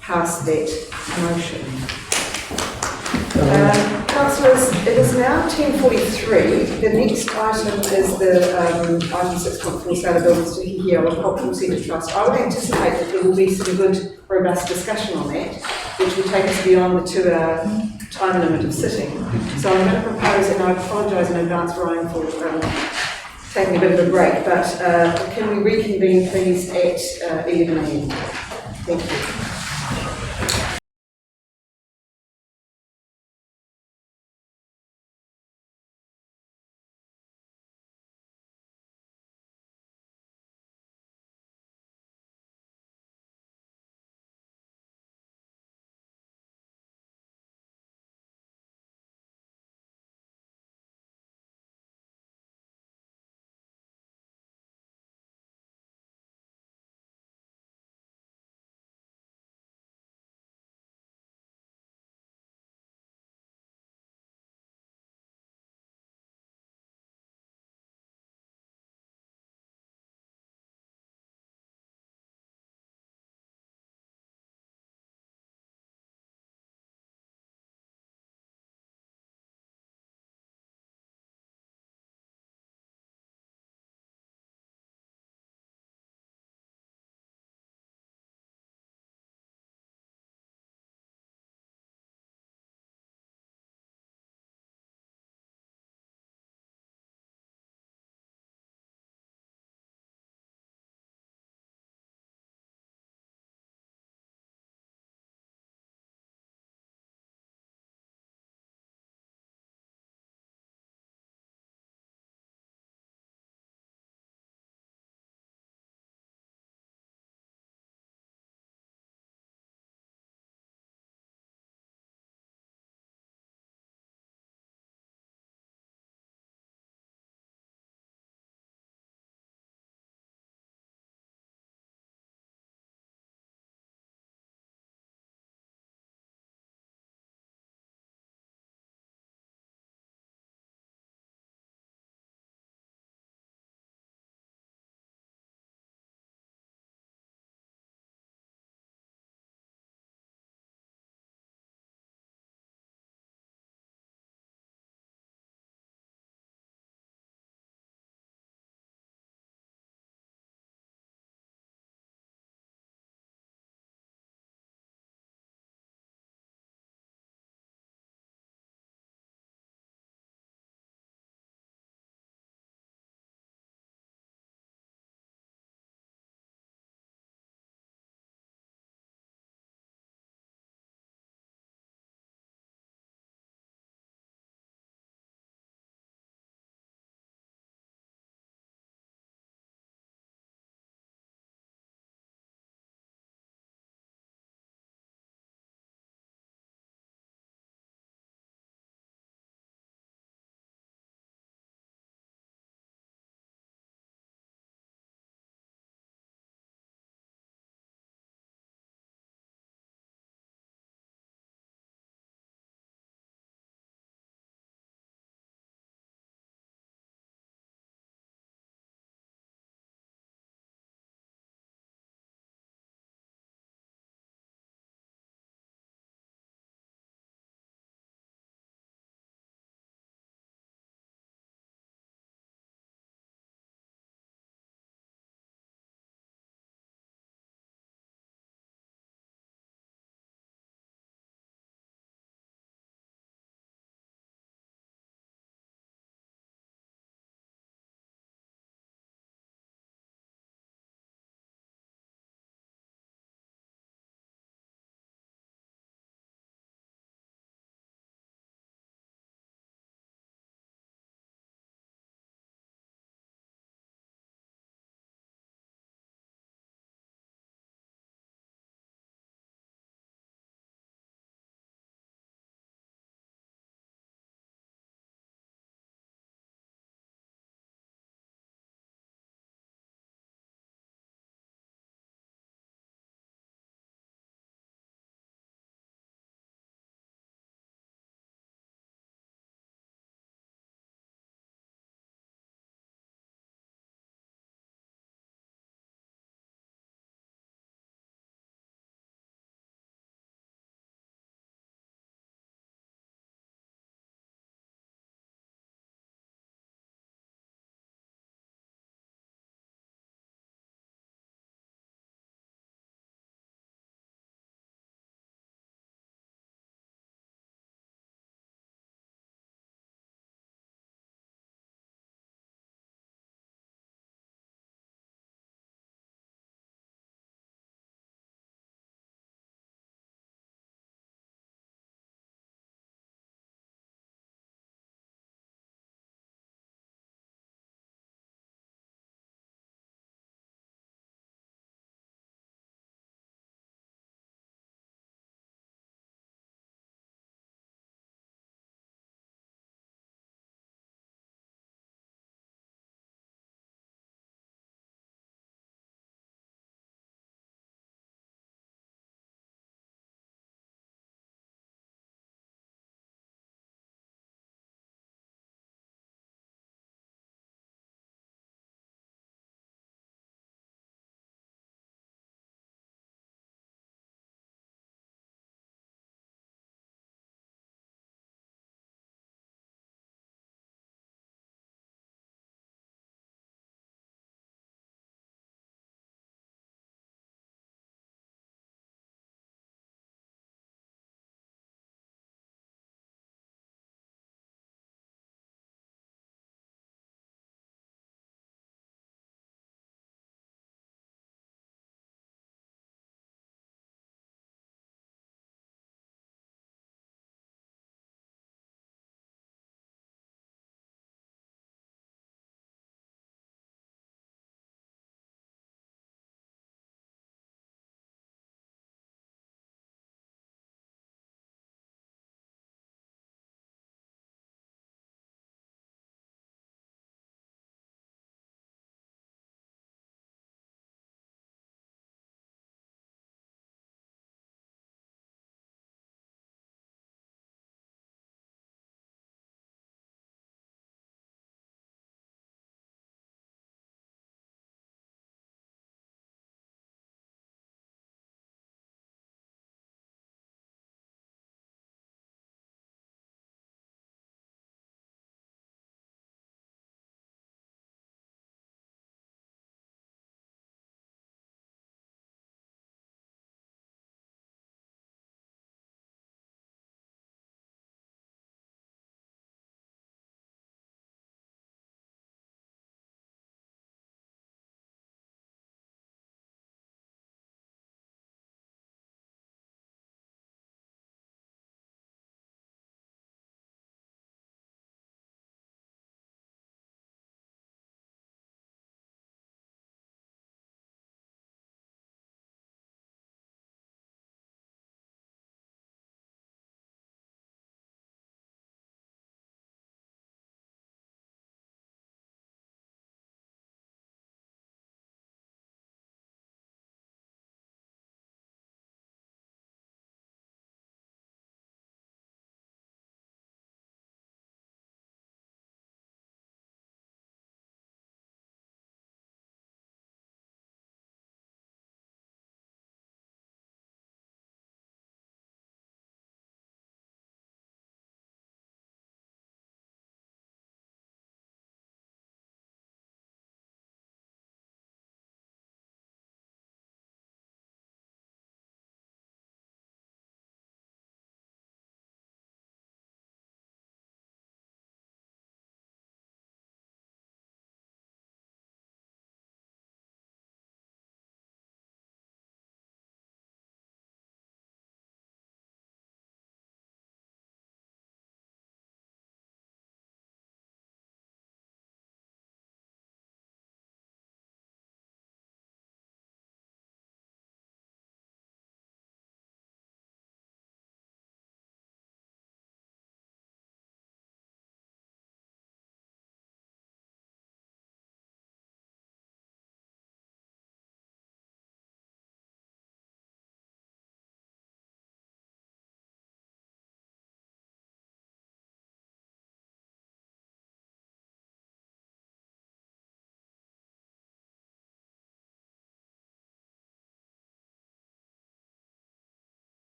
pass that motion. Councillors, it is now 10:43. The next item is the item 6.4 sale of buildings to Hihiawa Cultural Centre Trust. I would anticipate that there will be some good, robust discussion on that, which will take us beyond the 2-hour time limit of sitting. So I'm going to propose, and I apologise in advance, Ryan, for taking a bit of a break, but can we reconvene, please, at 11 a.m. Thank you.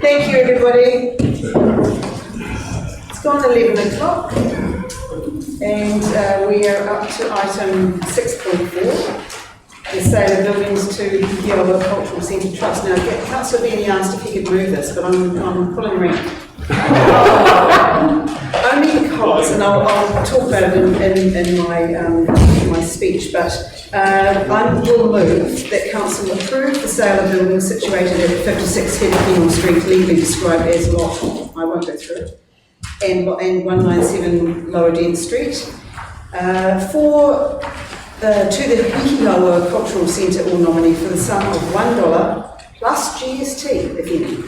Thank you, everybody. It's gone 11 o'clock, and we are up to item 6.4, the sale of buildings to Kiowa Cultural Centre Trust. Now, Councillor Benny asked if he could move this, but I'm pulling around. Only because, and I'll talk about it in my speech, but I will move that Council approve the sale of buildings situated at 56 Headfield Street, legally described as lot, I won't go through it, and 197 Lower Dent Street, to the Hikiawa Cultural Centre or nominee for the sum of $1 plus GST, if any.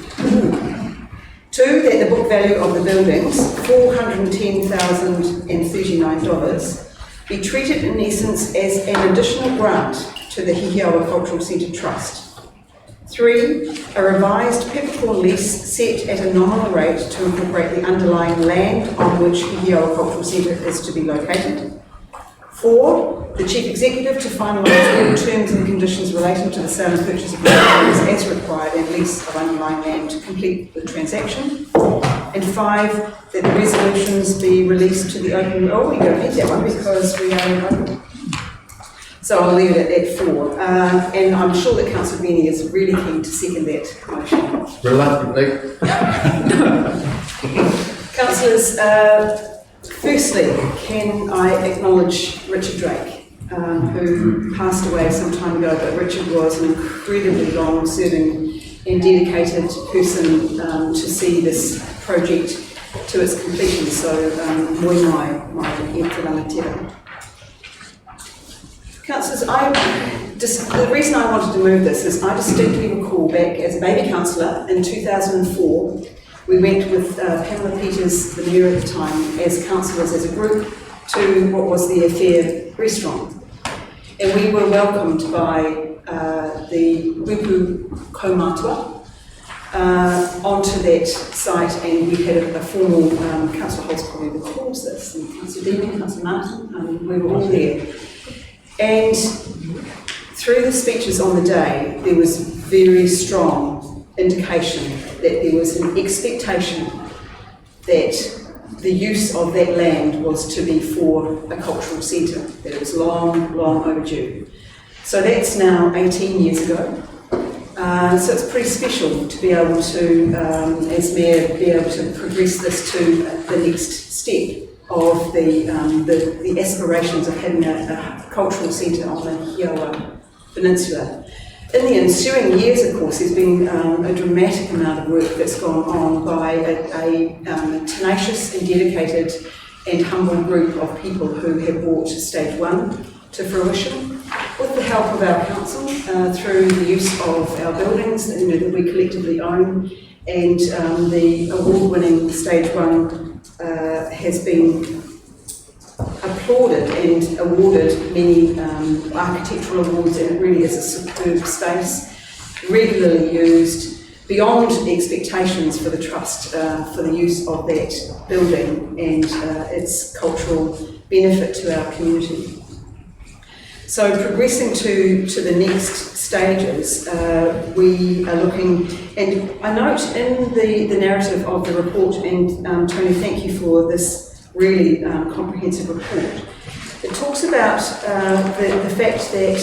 2, that the book value of the buildings, $410,039, be treated in essence as an additional grant to the Hikiawa Cultural Centre Trust. 3, a revised peppercorn lease set at a nominal rate to incorporate the underlying land on which Hikiawa Cultural Centre is to be located. 4, the Chief Executive to finalise all terms and conditions relating to the sale and purchase of buildings as required and lease of underlying land to complete the transaction. And 5, that the resolutions be released to the open. Oh, we don't need that one because we are open. So I'll leave it at 4. And I'm sure that Councillor Benny is really keen to second that motion. Reluctantly. Councillors, firstly, can I acknowledge Richard Drake, who passed away some time ago, but Richard was an incredibly long-serving and dedicated person to see this project to its completion. So, moi mai e te rangatira. Councillors, the reason I wanted to move this is I distinctly recall back as a baby councillor in 2004, we went with Pamela Peters, the mayor at the time, as councillors as a group to what was the Affair restaurant. And we were welcomed by the Wipu Kaumatua onto that site, and we had a formal, Councillor Holtz probably recalls this, and Councillor Dean, Councillor Martin, we were all there. And through the speeches on the day, there was very strong indication that there was an expectation that the use of that land was to be for a cultural centre, that it was long, long overdue. So that's now 18 years ago. So it's pretty special to be able to, as Mayor, be able to progress this to the next step of the aspirations of having a cultural centre on the Hikiawa Peninsula. In the ensuing years, of course, there's been a dramatic amount of work that's gone on by a tenacious and dedicated and humble group of people who have brought Stage 1 to fruition, with the help of our council, through the use of our buildings that we collectively own, and the award-winning Stage 1 has been applauded and awarded many architectural awards, and it really is a superb space, regularly used beyond expectations for the Trust for the use of that building and its cultural benefit to our community. So progressing to the next stages, we are looking, and I note in the narrative of the report, and Tony, thank you for this really comprehensive report. It talks about the fact that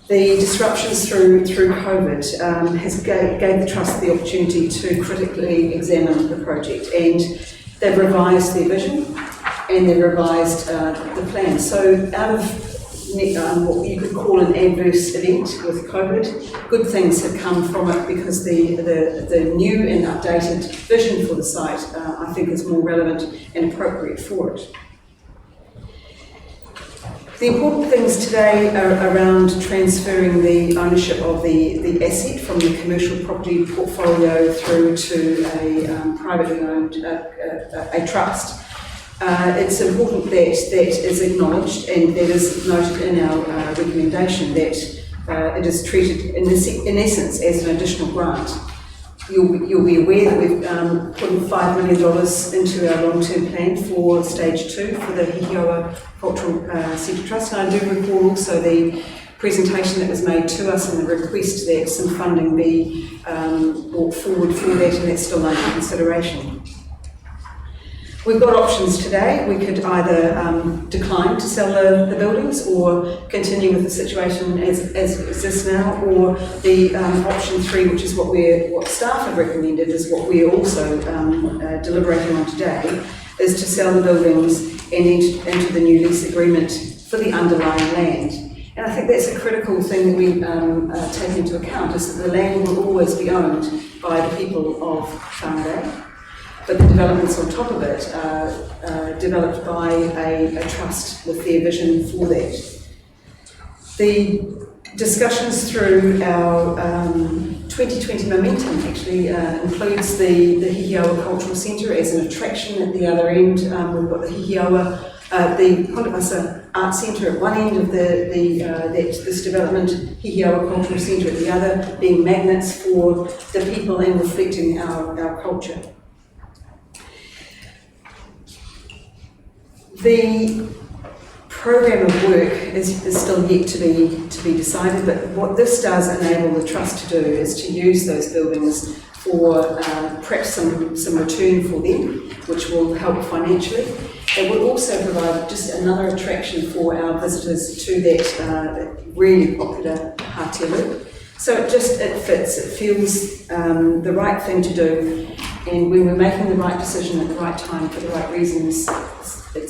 the disruptions through COVID gave the Trust the opportunity to critically examine the project, and they've revised their vision and they've revised the plan. So out of what you could call an adverse event with COVID, good things have come from it, because the new and updated vision for the site, I think, is more relevant and appropriate for it. The important things today are around transferring the ownership of the asset from the commercial property portfolio through to a privately owned a trust. It's important that that is acknowledged and that is noted in our recommendation, that it is treated in essence as an additional grant. You'll be aware that we've put $5 million into our long-term plan for Stage 2 for the Hikiawa Cultural Centre Trust, and I do recall also the presentation that was made to us and the request that some funding be brought forward for that, and that's still under consideration. We've got options today. We could either decline to sell the buildings or continue with the situation as it exists now, or the option 3, which is what staff have recommended, is what we're also deliberating on today, is to sell the buildings and enter the new lease agreement for the underlying land. And I think that's a critical thing that we take into account, is that the land will always be owned by the people of Whangarei, but the developments on top of it are developed by a trust with their vision for that. The discussions through our 2020 momentum actually includes the Hihiawa Cultural Centre as an attraction at the other end. We've got the Hihiawa, the Honda Art Centre at one end of this development, Hihiawa Cultural Centre at the other, being magnets for the people and reflecting our culture. The program of work is still yet to be decided, but what this does enable the trust to do is to use those buildings for perhaps some return for them, which will help financially. It will also provide just another attraction for our visitors to that really popular Hatia Loop. So it fits, it feels the right thing to do, and when we're making the right decision at the right time for the right reasons, it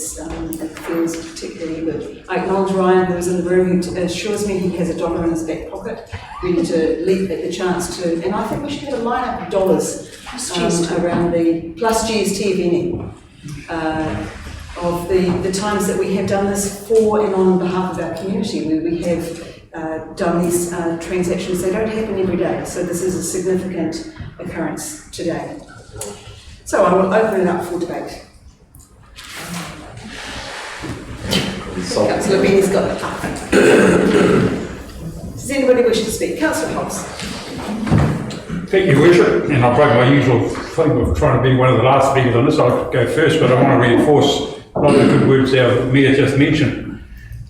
feels particularly good. I acknowledge Ryan, who is in the room, who assures me he has $1 in his back pocket, ready to leap at the chance to, and I think we should have a lineup of dollars around the, plus GST if any, of the times that we have done this for and on behalf of our community, where we have done these transactions. They don't happen every day, so this is a significant occurrence today. So I will open it up for debate. Councillor Benny's got the time. Does anybody wish to speak? Councillor Hobbs. Thank you, Worship, and I'll break my usual thing of trying to be one of the last speakers on this. I'll go first, but I want to reinforce a lot of the good words our Mayor just mentioned.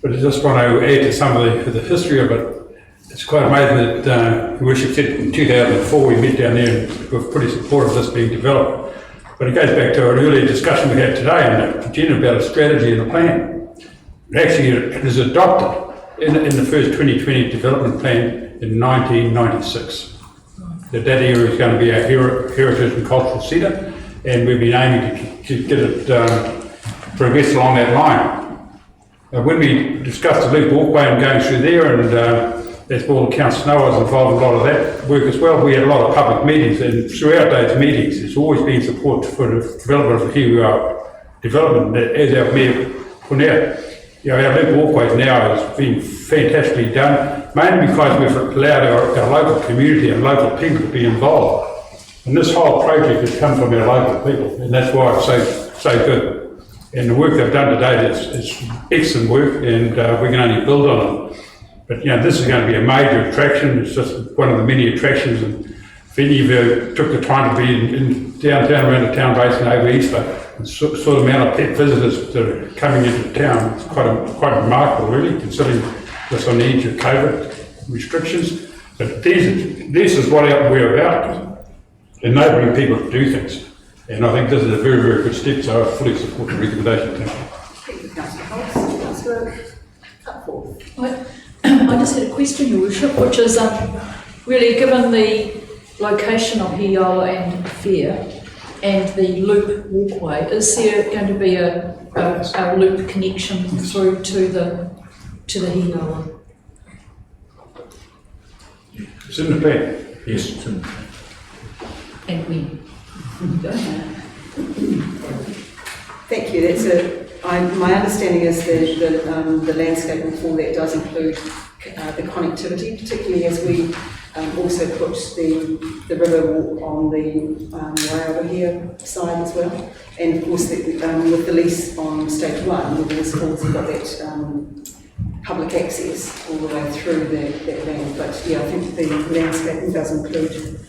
But I just want to add to some of the history of it. It's quite amazing that Worship said in 2004 we met down there and we were pretty supportive of this being developed. But it goes back to an earlier discussion we had today and Virginia about a strategy and a plan. Actually, it was adopted in the first 2020 development plan in 1996. That area is going to be our heritage and cultural centre, and we've been aiming to get it progress along that line. When we discussed the loop walkway and going through there, and as all accounts know, I was involved in a lot of that work as well. We had a lot of public meetings, and throughout those meetings, there's always been support for the development of the Hihiawa development, as our Mayor pointed out. You know, our loop walkway now has been fantastically done, mainly because we've allowed our local community and local people to be involved. And this whole project has come from our local people, and that's why it's so good. And the work they've done today is excellent work, and we can only build on it. But you know, this is going to be a major attraction. It's just one of the many attractions. And if any of you took the time to be in downtown, around the town basin over Easter, the sort of amount of pet visitors that are coming into the town, it's quite remarkable, really, considering this on the edge of COVID restrictions. But this is what we're about, enabling people to do things. And I think this is a very, very good step, so I fully support the recommendation. Thank you. Thank you, Councillor Hobbs. Councillor Cutforth. I just had a question, Your Worship, which is really, given the location of Hihiawa and Fair and the loop walkway, is there going to be a loop connection through to the Hihiawa? It's in the plan, yes. And when? Thank you. My understanding is that the landscaping for that does include the connectivity, particularly as we also put the river walk on the way over here side as well. And of course, with the lease on stage 1, with the schools, we've got that public access all the way through that land. But yeah, I think the landscaping does include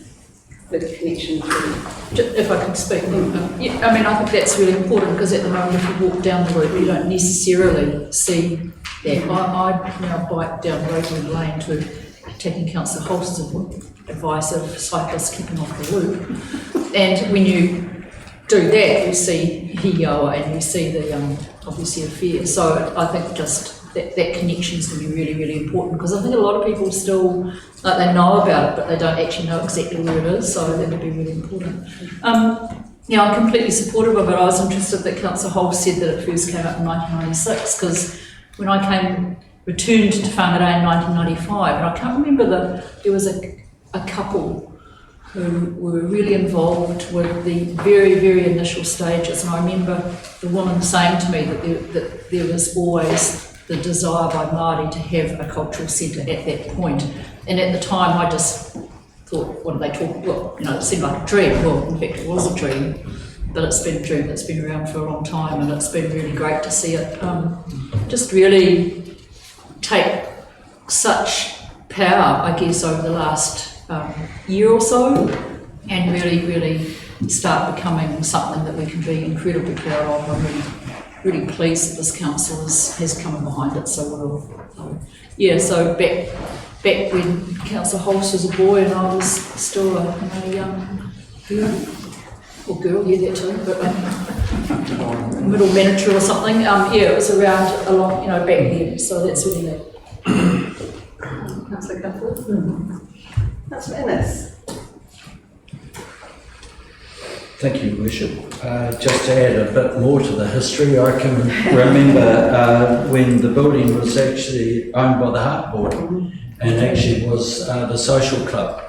the connection through. If I can speak, yeah, I mean, I think that's really important, because at the moment, if you walk down the road, you don't necessarily see that. I now bike down Rosewood Lane to taking Councillor Holst's advice of cyclists keeping off the loop. And when you do that, you see Hiawa and you see the obviously a fair. So I think just that connection is going to be really, really important, because I think a lot of people still, like, they know about it, but they don't actually know exactly where it is, so that would be really important. Yeah, I'm completely supportive of it. I was interested that Councillor Holst said that it first came up in 1996, because when I returned to Whangarei in 1995, and I can't remember there was a couple who were really involved with the very, very initial stages, and I remember the woman saying to me that there was always the desire by Māori to have a cultural centre at that point. And at the time I just thought, what are they talking about? Well, it seemed like a dream. Well, in fact it was a dream, but it's been a dream that's been around for a long time, and it's been really great to see it just really take such power, I guess, over the last year or so, and really, really start becoming something that we can be incredibly proud of. I'm really pleased that this council has come behind it so well. Yeah, so back when Councillor Holst was a boy and I was still a young girl, or girl, yeah, that too, but middle manager or something. Yeah, it was around a long, back then. So that's really neat. Councillor Cuthbert. Councillor Ennis. Thank you, Worship. Just to add a bit more to the history, I can remember when the building was actually owned by the Heart Board, and actually was the social club.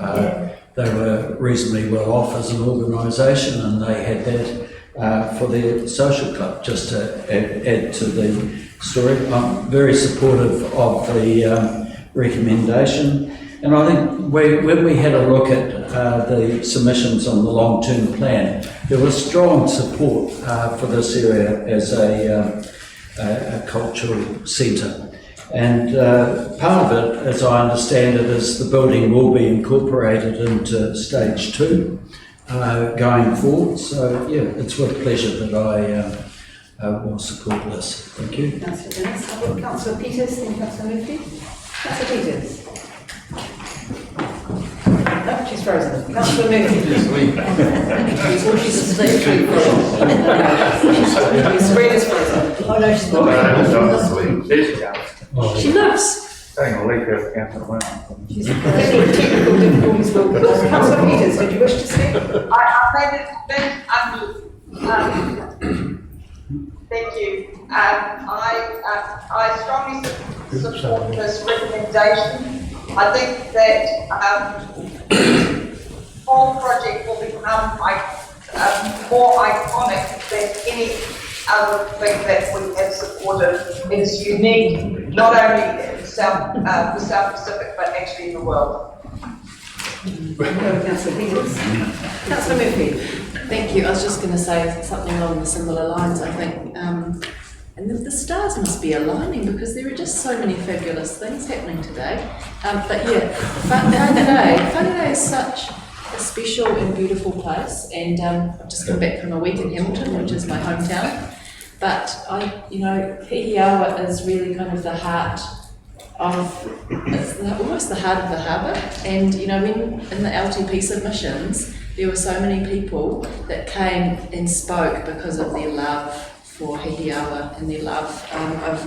They were reasonably well off as an organisation, and they had that for their social club, just to add to the story. I'm very supportive of the recommendation. And I think when we had a look at the submissions on the long-term plan, there was strong support for this area as a cultural centre. And part of it, as I understand it, is the building will be incorporated into stage 2 going forward. So yeah, it's with pleasure that I will support this. Thank you. Councillor Ennis. I've got Councillor Peters and Councillor Murphy. Councillor Peters. No, she's frozen. Councillor Murphy. She's asleep. She's frozen. Oh no, she's not. She lives. Saying a leak out Councillor Brown. She's having technical difficulties. Councillor Peters, did you wish to speak? I made it thank you. I strongly support this recommendation. I think that the whole project will become more iconic than any other thing that we have supported. It's unique, not only in the South Pacific, but actually in the world. Councillor Peters. Councillor Murphy. Thank you. I was just going to say something along the similar lines, I think. And the stars must be aligning, because there are just so many fabulous things happening today. But yeah, Whangarei is such a special and beautiful place, and I've just come back from a week in Hamilton, which is my hometown. But Hiawa is really kind of the heart of, almost the heart of the harbour. And when in the LTP submissions, there were so many people that came and spoke because of their love for Hiawa and their love of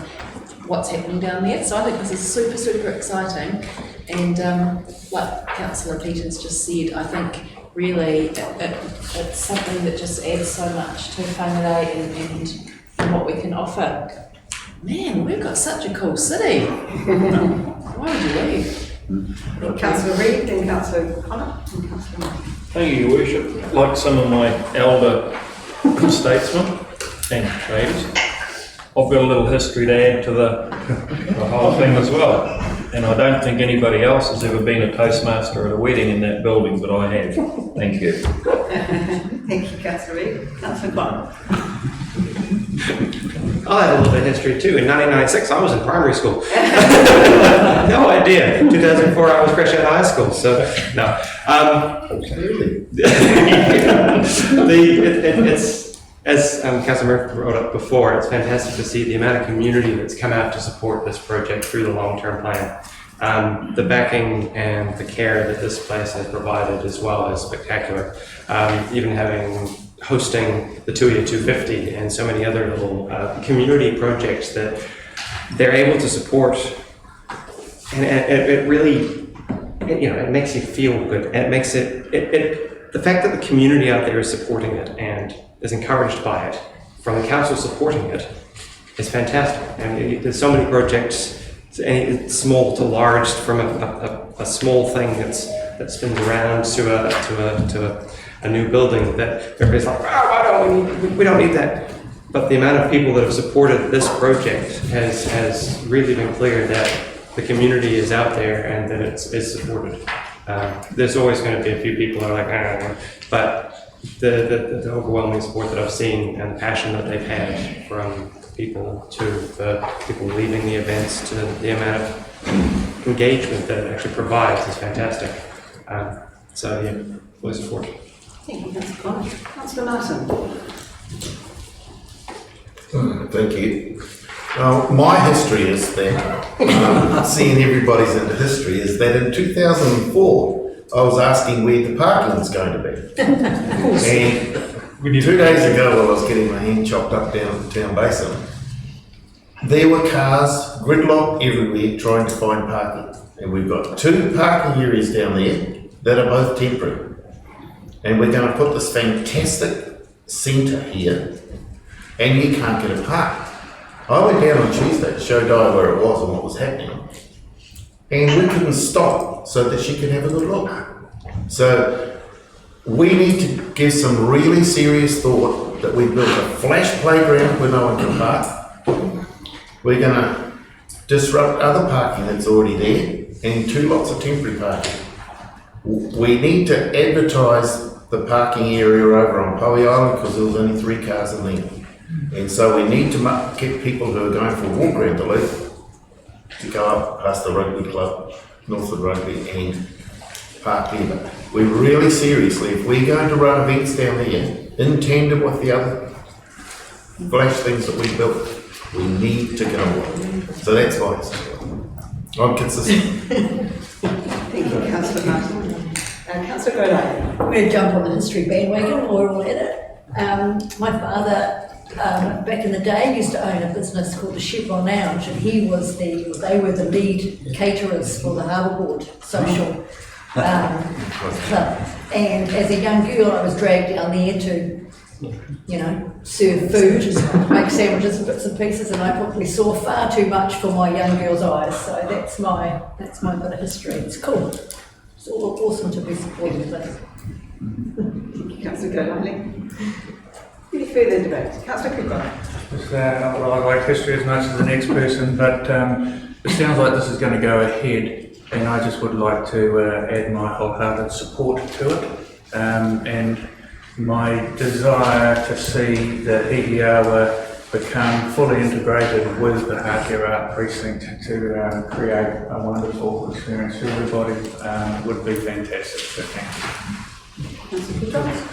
what's happening down there. So I think this is super, super exciting. And like Councillor Peters just said, I think really it's something that just adds so much to Whangarei and what we can offer. Man, we've got such a cool city. Why would you leave? Councillor Reid, then Councillor Connor, and Councillor. Thank you, Your Worship. Like some of my elder statesmen and traders, I've got a little history to add to the whole thing as well. And I don't think anybody else has ever been a Toastmaster at a wedding in that building, but I have. Thank you. Thank you, Councillor Reid. Councillor Connor. I have a little bit of history too. In 1996, I was in primary school. No idea. 2004, I was fresh out of high school. So no. Clearly, As Councillor Murphy brought up before, it's fantastic to see the amount of community that's come out to support this project through the long-term plan. The backing and the care that this place has provided as well is spectacular. Even hosting the Tuia 250 and so many other little community projects that they're able to support, and it really, it makes you feel good. And it makes the fact that the community out there is supporting it and is encouraged by it, from the council supporting it, is fantastic. And there's so many projects, small to large, from a small thing that spins around to a new building that everybody's like, we don't need that. But the amount of people that have supported this project has really been clear that the community is out there and that it's supported. There's always going to be a few people that are like, but the overwhelming support that I've seen and the passion that they've had from people to the people leaving the events to the amount of engagement that it actually provides is fantastic. So yeah, fully support. Thank you, Councillor Connor. Councillor Martin. Thank you. My history is that, seeing everybody's into history, is that in 2004, I was asking where the parking was going to be. And 2 days ago, while I was getting my hand chopped up down at the town basin, there were cars, gridlock everywhere, trying to find parking. And we've got 2 parking areas down there that are both temporary. And we're going to put this fantastic centre here, and you can't get a park. I went down on Tuesday to show Di where it was and what was happening, and we couldn't stop so that she could have a good look. So we need to give some really serious thought that we build a flash playground where no one can park. We're going to disrupt other parking that's already there, and 2 lots of temporary parking. We need to advertise the parking area over on Poe Island because there was only 3 cars in there. And so we need to get people who are going for a walk around the loop to go up past the rugby club, Northwood Rugby, and park there. But we're really seriously, if we're going to run events down there in tandem with the other flash things that we built, we need to go. So that's why I'm consistent. Thank you, Councillor Martin. Councillor Godai. I'm going to jump on the history bandwagon, we're all at it. My father, back in the day, used to own a business called the Chevron Lounge, and they were the lead caterers for the Harbour Board social club. And as a young girl, I was dragged down there to, serve food, make sandwiches and bits and pieces, and I probably saw far too much for my young girl's eyes. So that's my bit of history. It's cool. It's all awesome to be supporting this. Thank you, Councillor Godai. Any further debate? Councillor Cooper. Well, I like history as much as the next person, but it sounds like this is going to go ahead, and I just would like to add my wholehearted support to it, and my desire to see the Hihiawa become fully integrated with the Hakeara precinct to create a wonderful experience for everybody would be fantastic. So thank you. Councillor Cooper.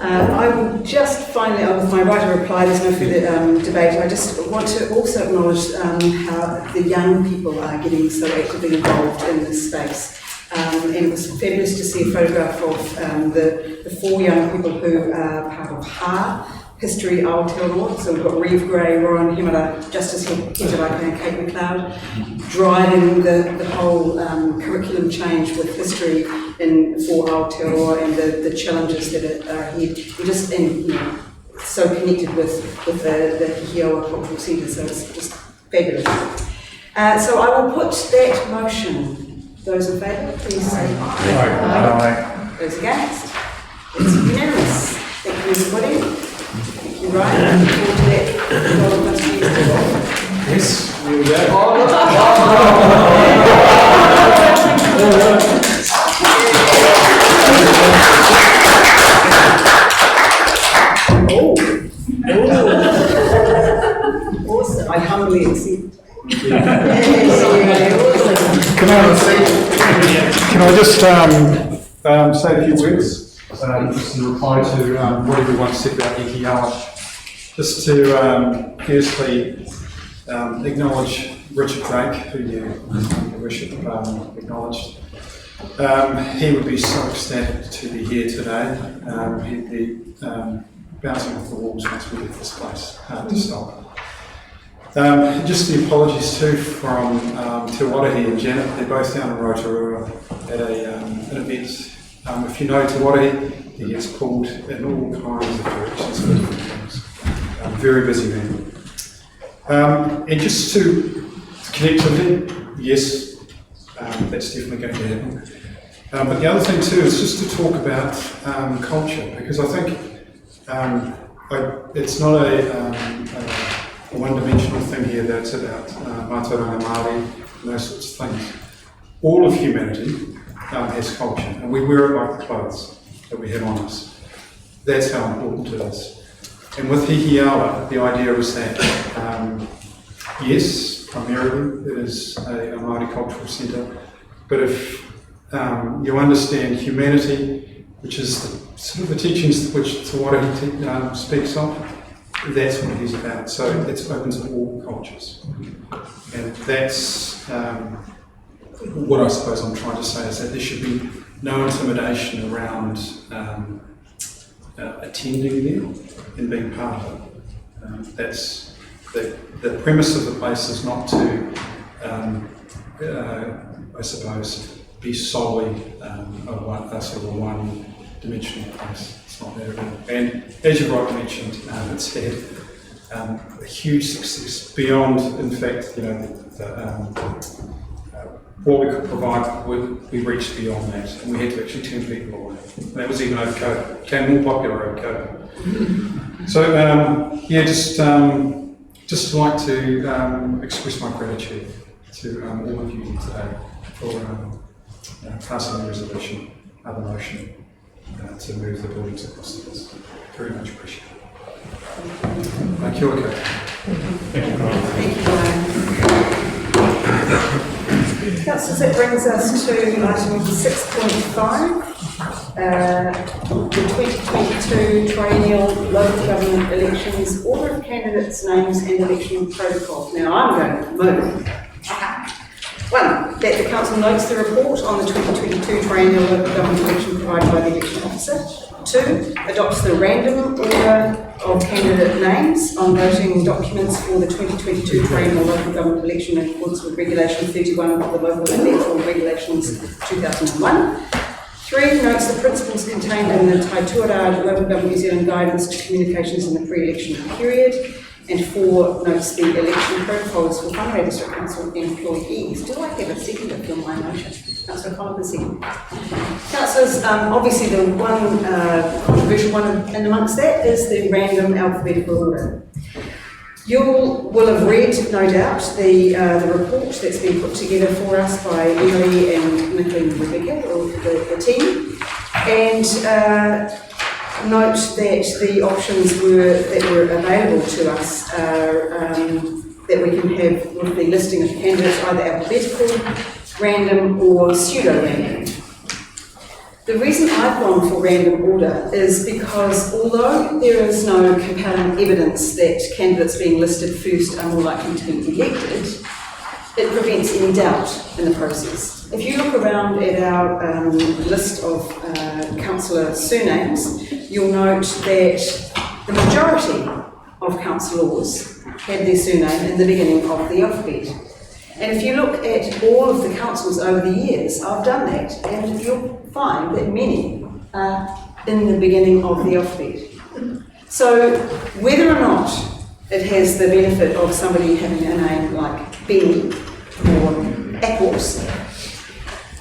I will just finally, with my right of reply, there's no further debate. I just want to also acknowledge how the young people are getting so actively involved in this space. And it was fabulous to see a photograph of the 4 young people who are part of HA, History Aotearoa. So we've got Reeve Gray, Roran Hemera, Justice Hetaraka and Kate McLeod, driving the whole curriculum change with history for Aotearoa and the challenges that are ahead. We're just so connected with the Hihiawa Cultural Centre, so it's just fabulous. So I will put that motion. Those in favour, please say aye. Those against? It's unanimous. Thank you, everybody. Thank you, Ryan. Looking forward to that. Yes, we go. Awesome. I humbly accept. Can I just say a few words, just in reply to what everyone said about Ikiawa. Just to firstly acknowledge Richard Drake, who your worship acknowledged. He would be so ecstatic to be here today. He'd be bouncing off the walls once we leave this place. Hard to stop. Just the apologies too from Te Warahi and Janet. They're both down in Rotorua at an event. If you know Te Warahi, he gets pulled in all kinds of directions for different things. Very busy man. And just to connectivity, yes, that's definitely going to happen. But the other thing too is just to talk about culture, because I think it's not a one-dimensional thing here that's about Mātauranga Māori and those sorts of things. All of humanity has culture, and we wear it like the clothes that we have on us. That's how important it is. And with Hihiawa, the idea is that, yes, primarily it is a Māori cultural centre, but if you understand humanity, which is sort of the teachings which Te Warahi speaks of, that's what he's about. So it's open to all cultures. And that's what I suppose I'm trying to say, is that there should be no intimidation around attending there and being part of it. That's the premise of the place is not to, I suppose, be solely a sort of a one-dimensional place. It's not that at all. And as you rightly mentioned, it's had a huge success beyond, in fact, what we could provide. We reached beyond that, and we had to actually turn people away. And that was even over COVID. It became more popular over COVID. So just like to express my gratitude to all of you here today for passing the resolution, the motion, to move the buildings across the list. Very much appreciated. Thank you. Okay. Councillors, that brings us to item 6.5, the 2022 triennial local government elections, order of candidates' names and election protocol. Now I'm going to move. 1, that the council notes the report on the 2022 triennial local government election provided by the election officer. 2, adopts the random order of candidate names on voting documents for the 2022 triennial local government election in accordance with Regulation 31 of the Local Electoral Regulations 2001. 3, notes the principles contained in the Taituara Local Government New Zealand Guidance to Communications in the pre-election period. And 4, notes the election protocols for Whangarei District Council employees. Do I have a seconder for my motion? Councillor Collins, the second. Councillors, obviously the one controversial one in amongst that is the random alphabetical order. You will have read, no doubt, the report that's been put together for us by Emily and Nicola and Rebecca, or the team, and note that the options that were available to us that we can have with the listing of candidates, either alphabetical, random or pseudo-random. The reason I've gone for random order is because although there is no compelling evidence that candidates being listed first are more likely to be elected, it prevents any doubt in the process. If you look around at our list of councillor surnames, you'll note that the majority of councillors had their surname in the beginning of the alphabet. And if you look at all of the councils over the years, I've done that, and you'll find that many are in the beginning of the alphabet. So whether or not it has the benefit of somebody having a name like Ben or Apples,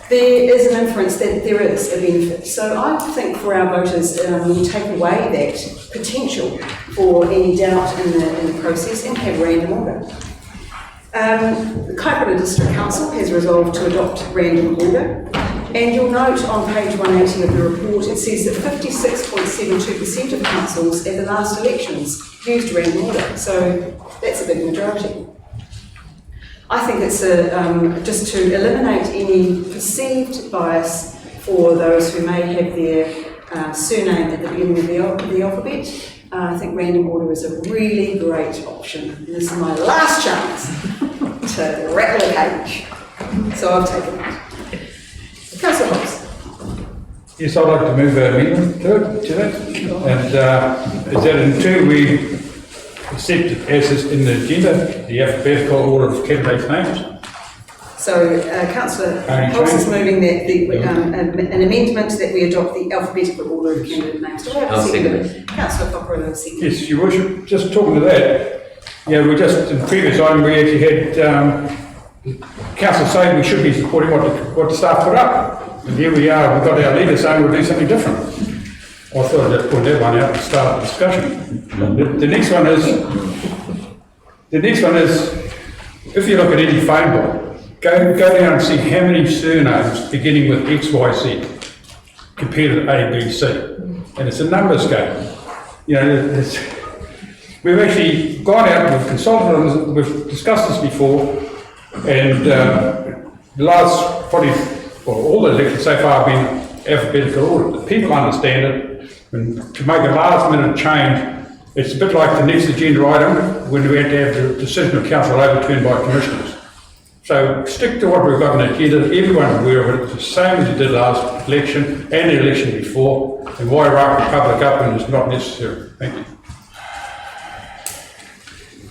there is an inference that there is a benefit. So I think for our voters, we take away that potential for any doubt in the process and have random order. The Kaipara District Council has resolved to adopt random order, and you'll note on page 180 of the report it says that 56.72% of councils at the last elections used random order, so that's a big majority. I think it's just to eliminate any perceived bias for those who may have their surname at the beginning of the alphabet. I think random order is a really great option. And this is my last chance to rattle a cage. So I've taken it. Councillor Hobbs. Yes, I'd like to move an amendment to that. And is that until we accept it as is in the agenda, the alphabetical order of candidates' names? So Councillor Hobbs is moving that an amendment that we adopt the alphabetical order of candidate names. Do I have a second? Councillor Cocker, second. Yes, Your Worship, just talking to that, we just, in the previous item, we actually had council saying we should be supporting what the staff put up. And here we are, we've got our leader saying we'll do something different. I thought I'd just point that one out and start the discussion. The next one is, if you look at any phone book, go down and see how many surnames beginning with XYZ compared to A, B, C. And it's a numbers game. We've actually gone out, we've consulted on this, we've discussed this before, and the last all the elections so far have been alphabetical order. The people understand it, and to make a last minute change, it's a bit like the next agenda item when we had to have the decision of council overturned by commissioners. So stick to what we've got in the agenda, everyone's aware of it, it's the same as you did last election and the election before, and why write the public up when it's not necessary. Thank you.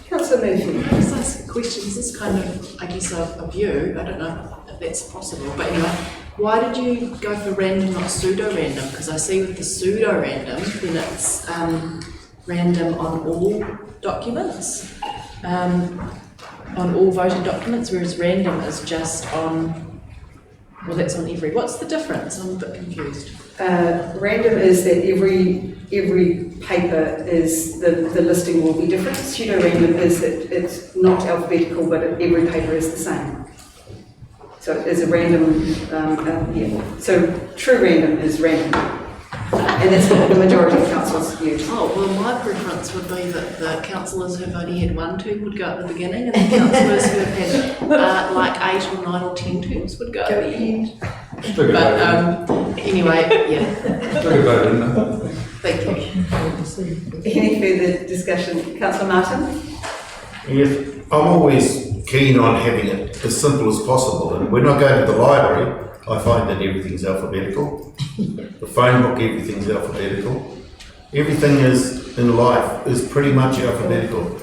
Councillor Murphy. Can I just ask a question? Is this kind of, I guess, a view? I don't know if that's possible, but anyway, why did you go for random, not pseudo-random? Because I see with the pseudo-random, then it's random on all documents, on all voting documents, whereas random is just on, well, that's on every. What's the difference? I'm a bit confused. Random is that every paper is, the listing will be different. Pseudo-random is that it's not alphabetical, but every paper is the same. So it is a random, So true random is random. And that's what the majority of councils use. Oh, well, my preference would be that the councillors who've only had one term would go at the beginning, and the councillors who have had like 8 or 9 or 10 terms would go at the end. But anyway, yeah. Thank you. Any further discussion? Councillor Martin? Yes, I'm always keen on having it as simple as possible, and when I go to the library, I find that everything's alphabetical. The phone book, everything's alphabetical. Everything is in life is pretty much alphabetical.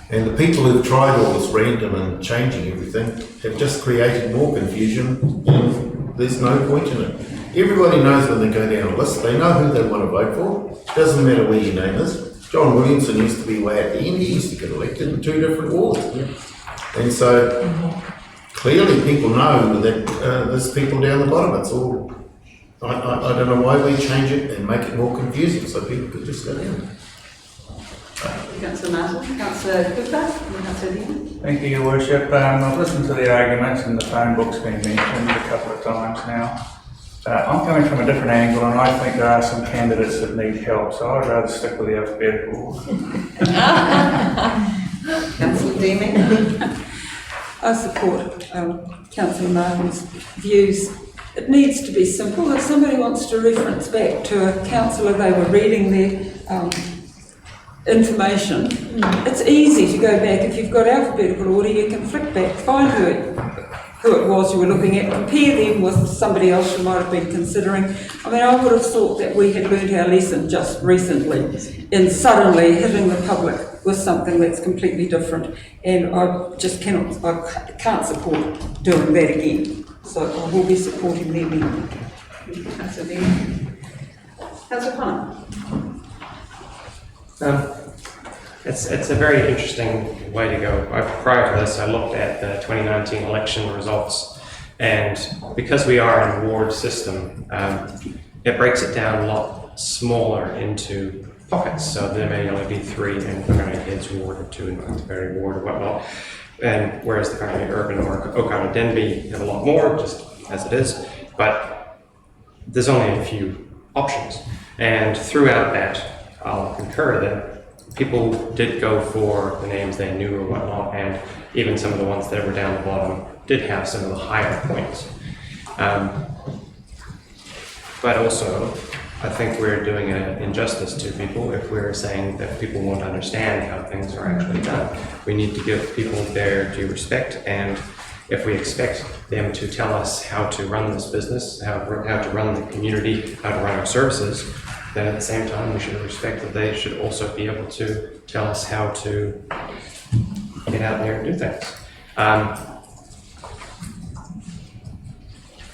And the people who've tried all this random and changing everything have just created more confusion, and there's no point in it. Everybody knows when they go down a list, they know who they want to vote for. Doesn't matter where your name is. John Williamson used to be way at the end, he used to get elected in 2 different wards. And so clearly people know that there's people down the bottom. It's all, I don't know why we change it and make it more confusing so people could just go down. Councillor Martin, Councillor Cooper, and Councillor Dean. Thank you, Your Worship. I've listened to the arguments and the phone book's been mentioned a couple of times now. I'm coming from a different angle, and I think there are some candidates that need help, so I'd rather stick with the alphabetical order. Councillor Dean. I support Councillor Martin's views. It needs to be simple. If somebody wants to reference back to a councillor, they were reading their information, it's easy to go back. If you've got alphabetical order, you can flick back, find who it was you were looking at, compare them with somebody else you might have been considering. I mean, I would have thought that we had learned our lesson just recently in suddenly hitting the public with something that's completely different, and I just can't support doing that again. So I will be supporting the amendment. Councillor Dean. Councillor Connor. It's a very interesting way to go. Prior to this, I looked at the 2019 election results, and because we are in a ward system, it breaks it down a lot smaller into pockets. So there may only be 3 in Whanganui Heads Ward or 2 in Whanganui Ward or whatnot, and whereas the Whanganui Urban or Okana Denby have a lot more, just as it is, but there's only a few options. And throughout that, I'll concur that people did go for the names they knew or whatnot, and even some of the ones that were down the bottom did have some of the higher points. But also, I think we're doing an injustice to people if we're saying that people won't understand how things are actually done. We need to give people their due respect, and if we expect them to tell us how to run this business, how to run the community, how to run our services, then at the same time we should respect that they should also be able to tell us how to get out there and do things.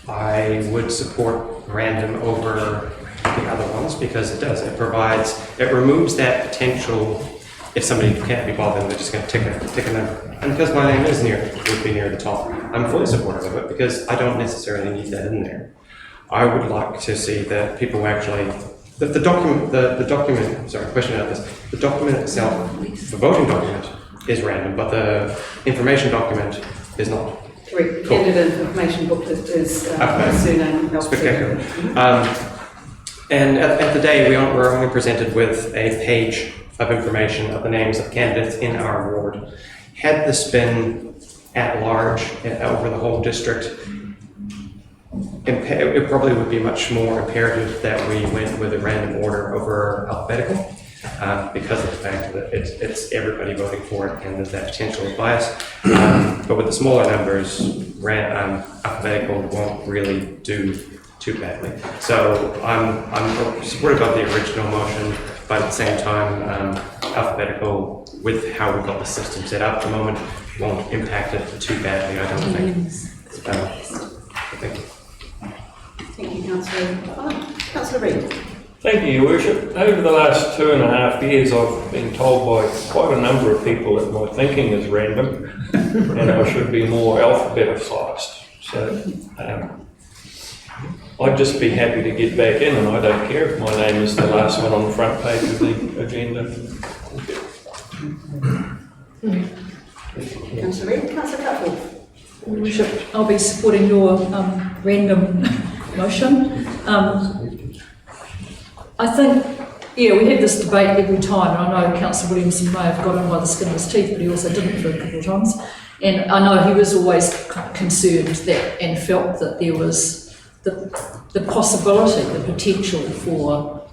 I would support random over the other ones because it removes that potential. If somebody can't be bothered, they're just going to tick a number. And because my name is would be near the top, I'm fully supportive of it because I don't necessarily need that in there. I would like to see that people actually, that the document, sorry, question about this, the document itself, the voting document is random, but the information document is not. Correct. The candidate information booklet is surname. Spectacular. And at the day, we're only presented with a page of information of the names of candidates in our ward. Had this been at large over the whole district, it probably would be much more imperative that we went with a random order over alphabetical, because of the fact that it's everybody voting for it and there's that potential of bias. But with the smaller numbers, alphabetical won't really do too badly. So I'm supportive of the original motion, but at the same time, alphabetical with how we've got the system set up at the moment won't impact it too badly, I don't think. Thank you. Thank you, Councillor. Councillor Reid. Thank you, Your Worship. Over the last 2.5 years, I've been told by quite a number of people that my thinking is random and I should be more alphabeticised. So I'd just be happy to get back in, and I don't care if my name is the last one on the front page of the agenda. Councillor Reid. Councillor Cutfield. Worship, I'll be supporting your random motion. I think, yeah, we have this debate every time, and I know Councillor Williamson may have got in by the skin of his teeth, but he also didn't for a couple of times. And I know he was always concerned that and felt that there was the possibility, the potential for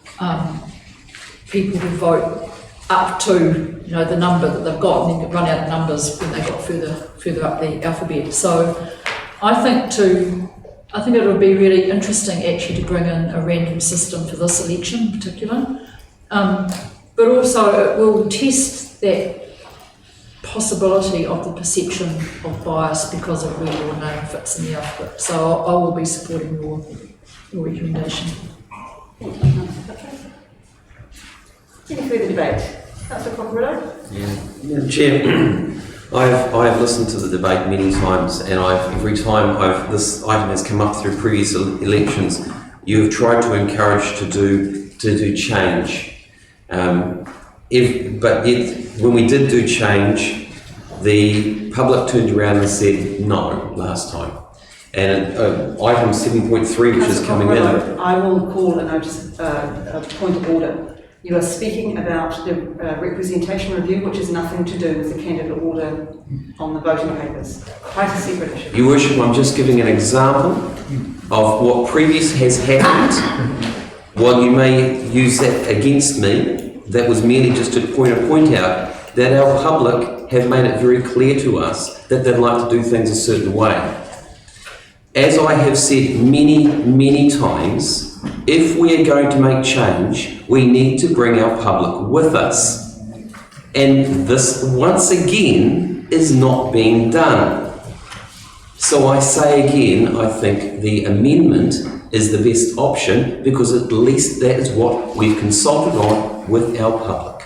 people to vote up to the number that they've got, and then run out of numbers when they got further up the alphabet. So I think it would be really interesting actually to bring in a random system for this election in particular, but also it will test that possibility of the perception of bias because of where your name fits in the alphabet. So I will be supporting your recommendation. Thank you, Councillor Patrick. Any further debate? Councillor Cockerello? Yeah, Chair, I've listened to the debate many times, and every time this item has come up through previous elections, you have tried to encourage to do change. But yet, when we did do change, the public turned around and said no last time. And item 7.3, which is coming in. I will call and notice a point of order. You are speaking about the representation review, which has nothing to do with the candidate order on the voting papers. Quite a separate issue. Your Worship, I'm just giving an example of what previous has happened. While you may use that against me, that was merely just to point out that our public have made it very clear to us that they'd like to do things a certain way. As I have said many times, if we are going to make change, we need to bring our public with us. And this, once again, is not being done. So I say again, I think the amendment is the best option because at least that is what we've consulted on with our public.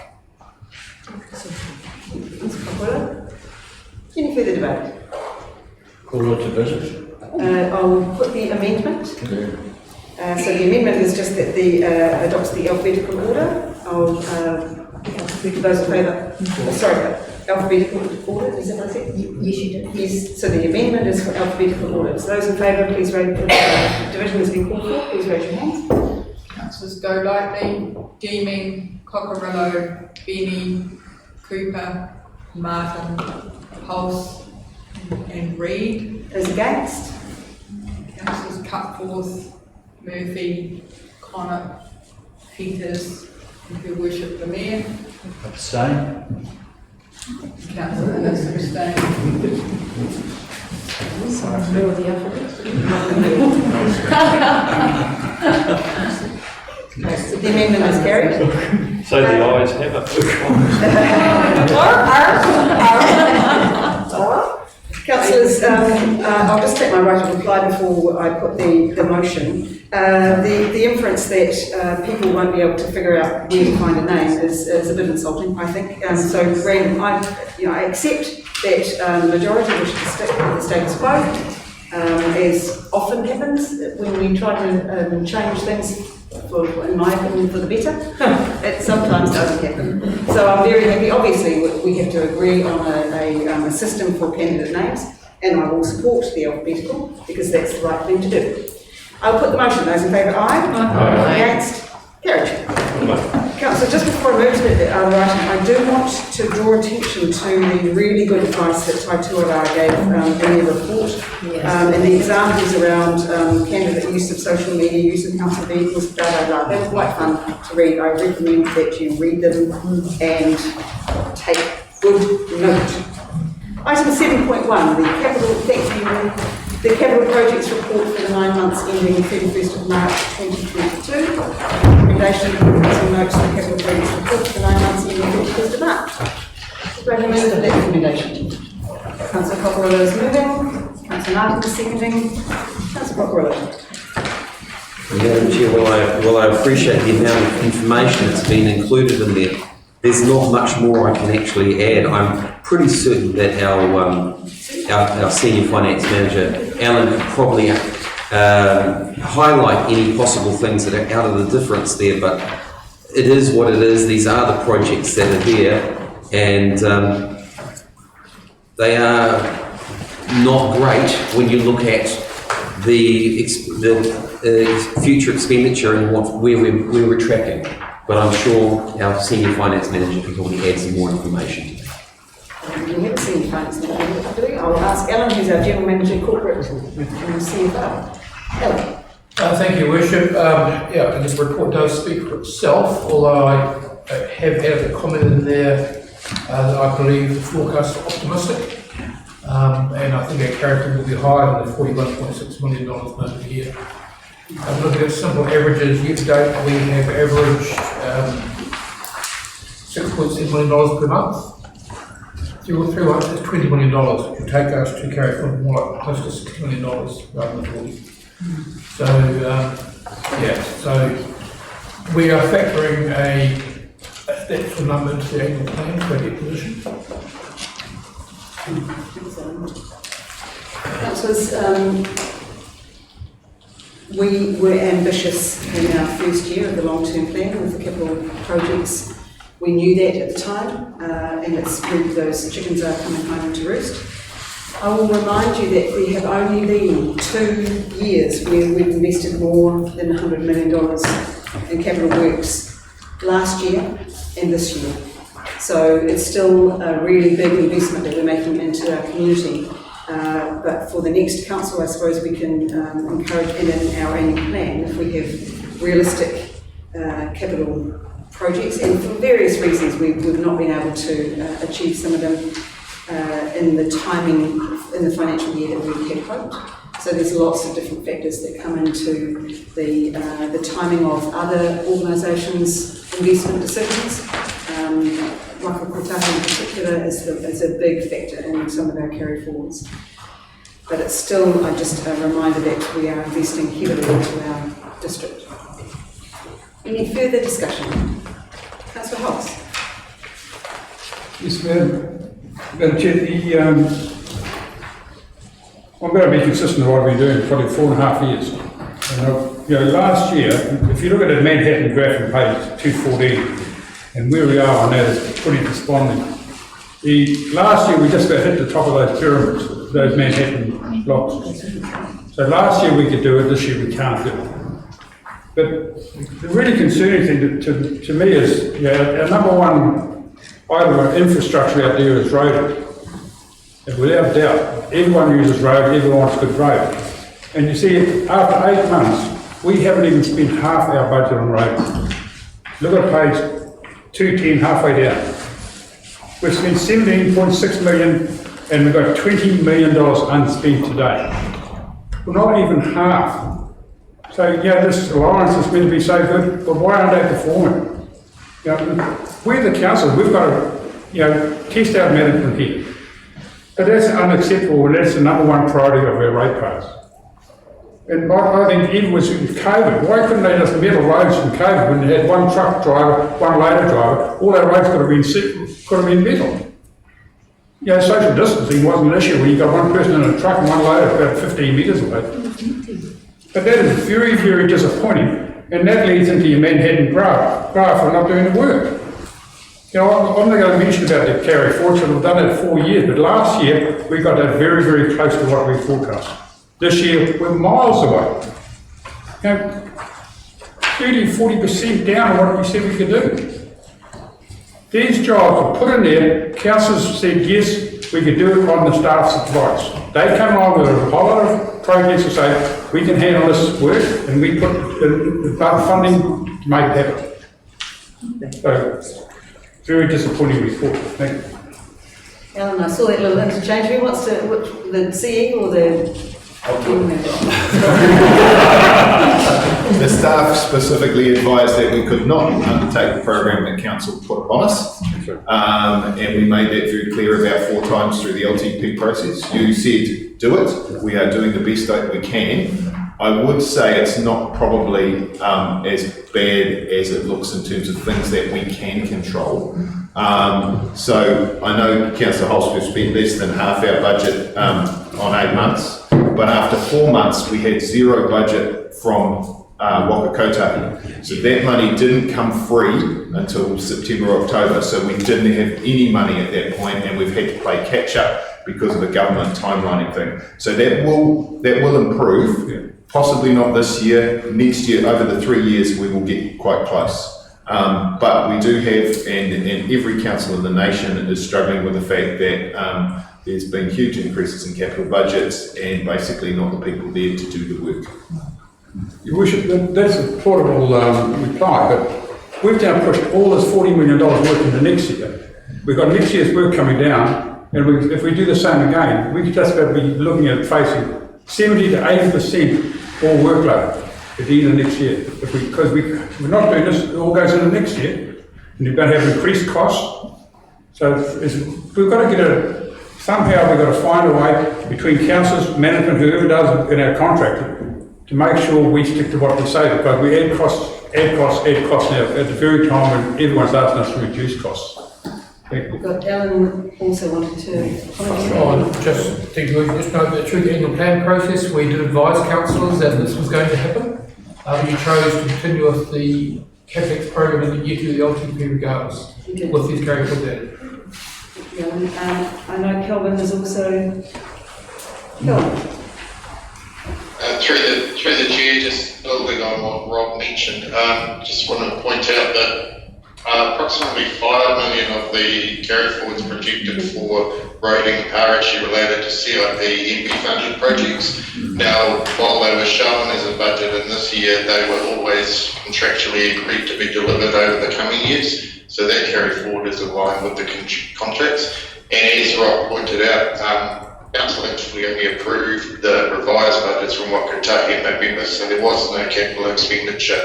Any further debate? Call it to business. I'll put the amendment. So the amendment is just that the adopts the alphabetical order. I'll those in favour. Sorry, alphabetical order. Is that what I said? Yes, you did. Yes. So the amendment is for alphabetical order. So those in favour, please raise. Division has been called for. Please raise your hands. Councillors Golightly, Deeming, Cockerello, Benny, Cooper, Martin, Pulse, and Reid. Those against? Councillors Cutforth, Murphy, Connor, Peters, and Her Worship the Mayor. Abstain. Councillor Innes abstained. The amendment is carried. So the ayes have it. Councillors, I'll just take my right of reply before I put the motion. The inference that people won't be able to figure out where to find a name is a bit insulting, I think. So, Brandon, I accept that the majority wish to stick with the status quo, as often happens when we try to change things. In my opinion, for the better. It sometimes doesn't happen. So I'm very happy. Obviously, we have to agree on a system for candidate names, and I will support the alphabetical because that's the right thing to do. I'll put the motion. Those in favour, aye. Aye. Against? Carried. Councillor, just before I move to the other item, I do want to draw attention to the really good advice that Tai Tuarara gave in their report, and the examples around candidate use of social media, use of council vehicles, blah, blah, blah. They were quite fun to read. I recommend that you read them and take good note. Item 7.1, the capital projects report for the 9 months ending 31st of March 2022. Recommendation council notes the capital projects report for the 9 months ending 31st of March. Recommend that recommendation. Councillor Cockerell is moving. Councillor Martin is seconding. Councillor Cockerell. Madam Chair, well, I appreciate the amount of information that's been included in there. There's not much more I can actually add. I'm pretty certain that our senior finance manager, Alan, could probably highlight any possible things that are out of the difference there, but it is what it is. These are the projects that are there, and they are not great when you look at the future expenditure and where we're tracking. But I'm sure our senior finance manager can probably add some more information. We have a senior finance manager, do we? I'll ask Ellen, who's our general manager, corporate, and CFO. Ellen. Thank you, Worship. This report does speak for itself, although I have added a comment in there that I believe the forecasts are optimistic. And I think our character will be higher than the $41.6 million noted here. Looking at simple averages, year to date, we have averaged $6.7 million per month. Through $20 million, which will take us to carry forward more like close to $6 million rather than 40. So, so we are factoring a actual number into the annual plan project position. Councillors, we were ambitious in our first year of the long-term plan with the capital projects. We knew that at the time, and it's proved those chickens are coming home to roost. I will remind you that there have only been 2 years where we've invested more than $100 million in capital works, last year and this year. So it's still a really big investment that we're making into our community. But for the next council, I suppose we can encourage, and in our annual plan, if we have realistic capital projects, and for various reasons we've not been able to achieve some of them in the timing, in the financial year that we had hoped. So there's lots of different factors that come into the timing of other organisations' investment decisions. Waka Kotahi in particular is a big factor in some of our carry forwards. But it's still just a reminder that we are investing heavily into our district. Any further discussion? Councillor Hobbs. Yes, Madam Chair, I'm going to be consistent with what I've been doing for probably 4.5 years. And, last year, if you look at the Manhattan graph on page 214, and where we are, I know it's pretty desponding. Last year we just about hit the top of those pyramids, those Manhattan blocks. So last year we could do it, this year we can't do it. But the really concerning thing to me is, our number one item of infrastructure out there is road. And without doubt, everyone uses road, everyone wants good road. And you see, after 8 months, We haven't even spent half our budget on roads. Look at page 210, halfway down. We've spent 17.6 million and we've got $20 million unspent today. Well, not even half. So, yeah, this alliance is meant to be so good, but why aren't they performing? You know, we're the council, we've got to, test our management here. But that's unacceptable, and that's the number one priority of our ratepayers. And I think even with COVID, why couldn't they just metal roads from COVID when they had one truck driver, one loader driver, all our roads could have been metal. Social distancing wasn't an issue when you got one person in a truck and one loader about 15 metres away. But that is very, very disappointing, and that leads into your Manhattan graph for not doing the work. I'm not going to mention about the carry forward, so we've done it 4 years, but last year we got that very, very close to what we forecast. This year we're miles away. 30-40% down on what we said we could do. These jobs were put in there, councils said yes, we could do it on the staff's advice. They come on with a whole lot of projects to say, we can handle this work, and we put the funding to make it happen. So, very disappointing report. Thank you. Alan, I saw that little interchange. Who wants to, the CE or the... The staff specifically advised that we could not undertake the program that council put upon us, and we made that very clear about 4 times through the LTP process. You said do it. We are doing the best that we can. I would say it's not probably as bad as it looks in terms of things that we can control. So I know Councillor Holsworth spent less than half our budget on 8 months, but after 4 months we had zero budget from Waka Kotahi. So that money didn't come free until September, October, so we didn't have any money at that point, and we've had to play catch up because of the government timelining thing. So that will improve, possibly not this year, next year, over the 3 years we will get quite close. But we do have, and every council in the nation is struggling with the fact that there's been huge increases in capital budgets and basically not the people there to do the work. Your Worship, that's a portable reply, but we've now pushed all this $40 million work into next year. We've got next year's work coming down, and if we do the same again, we could just about be looking at facing 70 to 80% more workload at the end of next year. Because we're not doing this, it all goes into next year, and you're going to have increased costs. So we've got to somehow we've got to find a way between councils, management, whoever does in our contract, to make sure we stick to what we say, because we add costs now at the very time when everyone's asking us to reduce costs. Thank you. But Alan also wanted to comment. Just note that through the annual plan process, we did advise councillors that this was going to happen. You chose to continue with the CapEx program in the year to the LTP regardless, with these carry forward. I know Kelvin is also... Kelvin. Through the chair, just building on what Rob mentioned, just want to point out that approximately 5 million of the carry forwards projected for roading are actually related to CIP MP funded projects. Now, while they were shown as a budget in this year, they were always contractually agreed to be delivered over the coming years. So that carry forward is in line with the contracts. And as Rob pointed out, Council actually only approved the revised budgets from Wakatahi in November, so there was no capital expenditure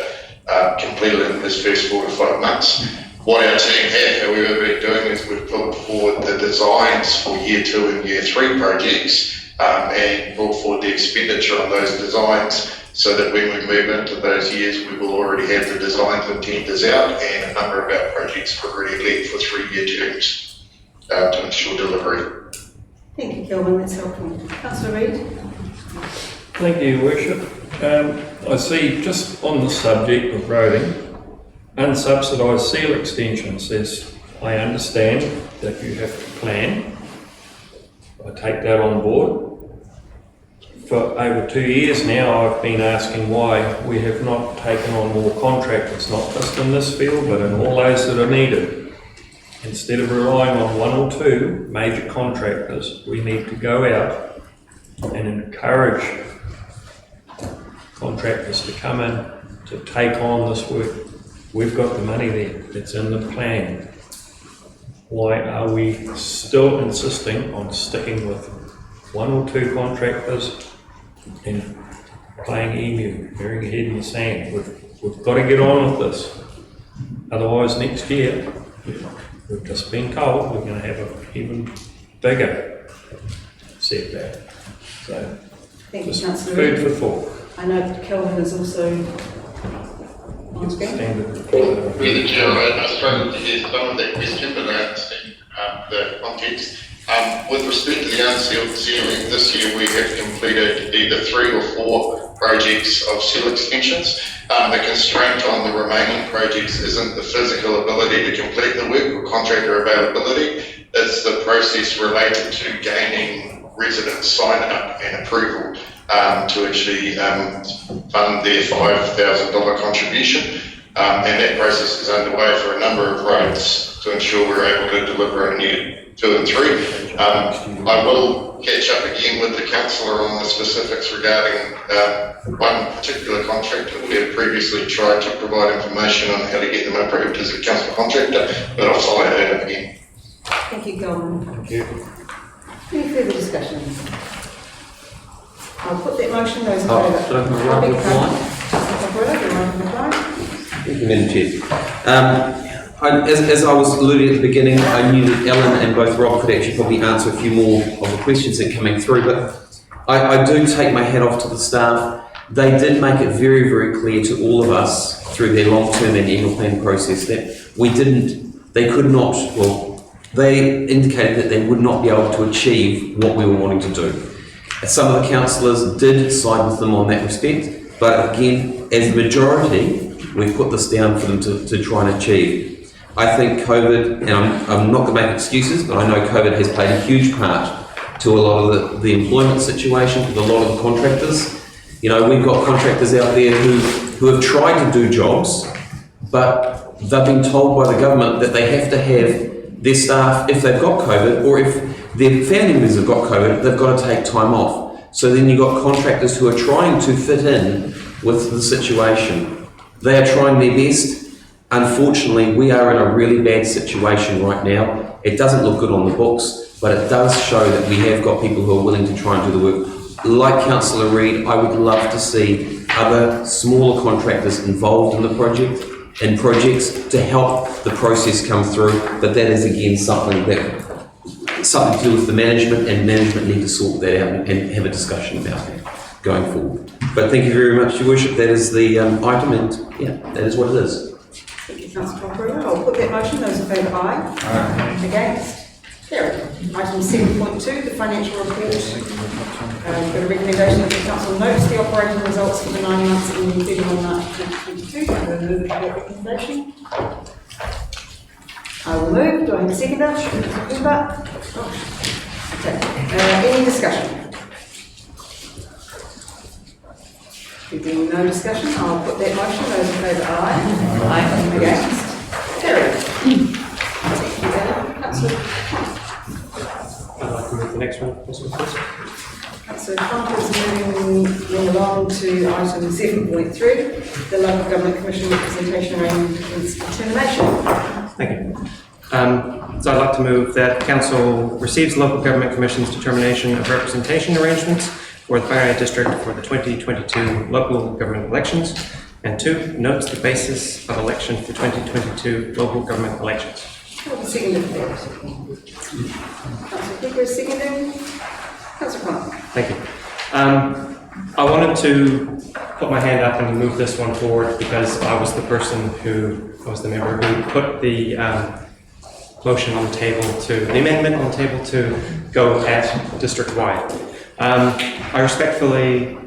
completed in this first 4 to 5 months. What our team have, however, been doing is we've pulled forward the designs for year 2 and year 3 projects and brought forward the expenditure on those designs so that when we move into those years, we will already have the designs and tenders out, and a number of our projects are already let for 3-year terms to ensure delivery. Thank you, Kelvin, that's helpful. Councillor Reid. Thank you, Worship. I see, just on the subject of roading, unsubsidised seal extensions, as I understand that you have to plan. I take that on board. For over 2 years now, I've been asking why we have not taken on more contractors, not just in this field, but in all those that are needed. Instead of relying on 1 or 2 major contractors, we need to go out and encourage contractors to come in to take on this work. We've got the money there, it's in the plan. Why are we still insisting on sticking with 1 or 2 contractors and playing emu, burying your head in the sand? We've got to get on with this. Otherwise, next year, we've just been told we're going to have an even bigger setback. So, Thank you, just Councillor food Reid. for thought. I know Kelvin is also on screen. Through the chair, I struggled to hear some of that question, but I understand the context. With respect to the unsealed ceiling, this year we have completed either 3 or 4 projects of seal extensions. The constraint on the remaining projects isn't the physical ability to complete the work or contractor availability, it's the process related to gaining resident sign-up and approval to actually fund their $5,000 contribution. And that process is underway for a number of roads to ensure we're able to deliver in year 2 and 3. I will catch up again with the councillor on the specifics regarding one particular contractor. We have previously tried to provide information on how to get them approved as a council contractor, but I'll follow that up again. Thank you, Kelvin. Thank you. Any further discussion? I'll put that motion, those in Oh, favour. should I have my right reply? Thank you, Madam Chair. As I was alluding at the beginning, I knew that Ellen and both Rob could actually probably answer a few more of the questions that are coming through, but I do take my hat off to the staff. They did make it very, very clear to all of us through their long-term and annual plan process that they indicated that they would not be able to achieve what we were wanting to do. Some of the councillors did side with them on that respect, but again, as a majority, we've put this down for them to try and achieve. I think COVID, and I'm not going to make excuses, but I know COVID has played a huge part to a lot of the employment situation with a lot of the contractors. You know, we've got contractors out there who have tried to do jobs, but they've been told by the government that they have to have their staff, if they've got COVID, or if their family members have got COVID, they've got to take time off. So then you've got contractors who are trying to fit in with the situation. They are trying their best. Unfortunately, we are in a really bad situation right now. It doesn't look good on the books, but it does show that we have got people who are willing to try and do the work. Like Councillor Reid, I would love to see other smaller contractors involved in the project and projects to help the process come through, but that is again something to do with the management, and management need to sort that out and have a discussion about that going forward. But thank you very much, Your Worship. That is the item, and yeah, that is what it is. Thank you, Councillor Conroy. I'll put that motion, those in favour, aye. Aye. Against? Carried. Item 7.2, the financial report. Got a recommendation that the council notes the operating results for the 9 months ending 31 March 2022. I will move that recommendation. I will move. Do I have a seconder? Okay. Any discussion? There being no discussion, I'll put that motion. Those in favour, aye. Aye. Against? Carried. Thank you, Ellen. Councillor. I'd like to move the next one, please. Councillor Trump is moving along to item 7.3, the Local Government Commission representation arrangements determination. Thank you. So I'd like to move that Council receives the Local Government Commission's determination of representation arrangements for the Whangarei District for the 2022 local government elections, and 2, notes the basis of election for 2022 local government elections. Seconded for that. Councillor Picker is seconding. Councillor Connor. Thank you. I wanted to put my hand up and move this one forward because I was the member who put the motion on the table the amendment on the table to go at district-wide. I respectfully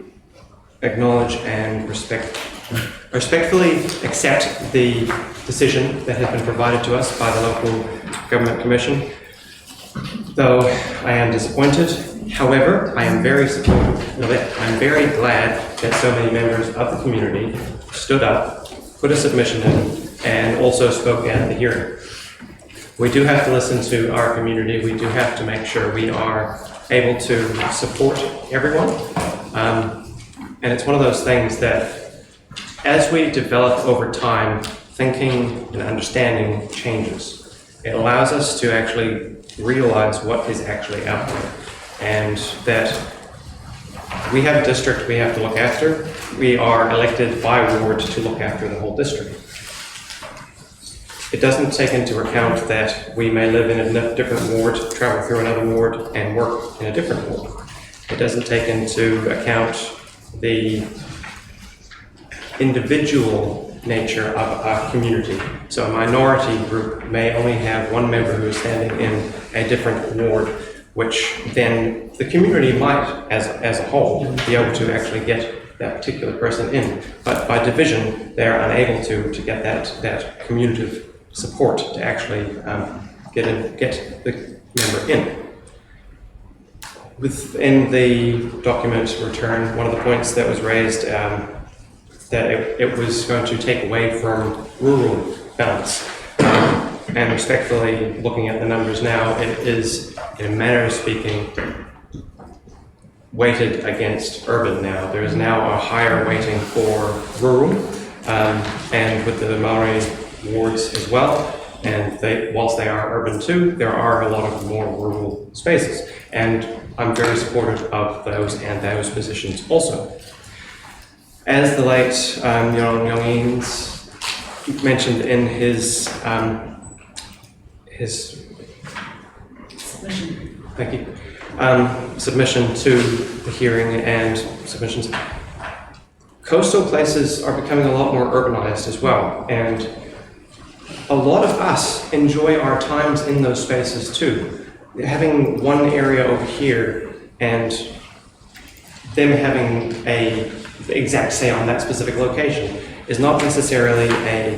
acknowledge and respectfully accept the decision that has been provided to us by the Local Government Commission, though I am disappointed. However, I am very supportive of it. I'm very glad that so many members of the community stood up, put a submission in, and also spoke at the hearing. We do have to listen to our community. We do have to make sure we are able to support everyone. And it's one of those things that as we develop over time, thinking and understanding changes. It allows us to actually realize what is actually out there, and that we have a district we have to look after. We are elected by ward to look after the whole district. It doesn't take into account that we may live in a different ward, travel through another ward, and work in a different ward. It doesn't take into account the individual nature of a community. So a minority group may only have one member who is standing in a different ward, which then the community might, as a whole, be able to actually get that particular person in. But by division, they're unable to get that community support to actually get the member in. Within the document return, one of the points that was raised that it was going to take away from rural balance. And respectfully, looking at the numbers now, it is, in a manner of speaking, weighted against urban now. There is now a higher weighting for rural, and with the Maori wards as well. And whilst they are urban too, there are a lot of more rural spaces. And I'm very supportive of those and those positions also. As the late Yongins mentioned in his submission, thank you, submission to the hearing and submissions, coastal places are becoming a lot more urbanized as well, and a lot of us enjoy our times in those spaces too. Having one area over here and them having the exact say on that specific location is not necessarily a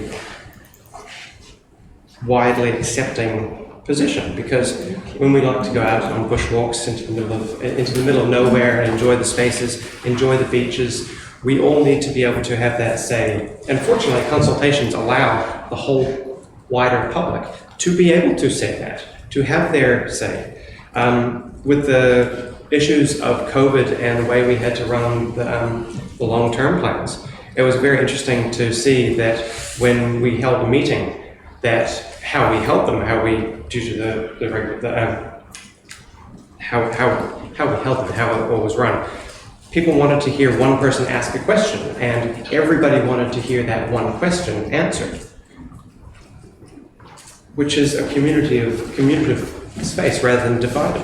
widely accepting position, because when we like to go out on bushwalks into the middle of nowhere and enjoy the spaces, enjoy the beaches, we all need to be able to have that say. And fortunately, consultations allow the whole wider public to be able to say that, to have their say. With the issues of COVID and the way we had to run the long-term plans, it was very interesting to see that when we held a meeting, that how we held them, due to how we held them, how it all was run. People wanted to hear one person ask a question, and everybody wanted to hear that one question answered, which is a commutative space rather than divided,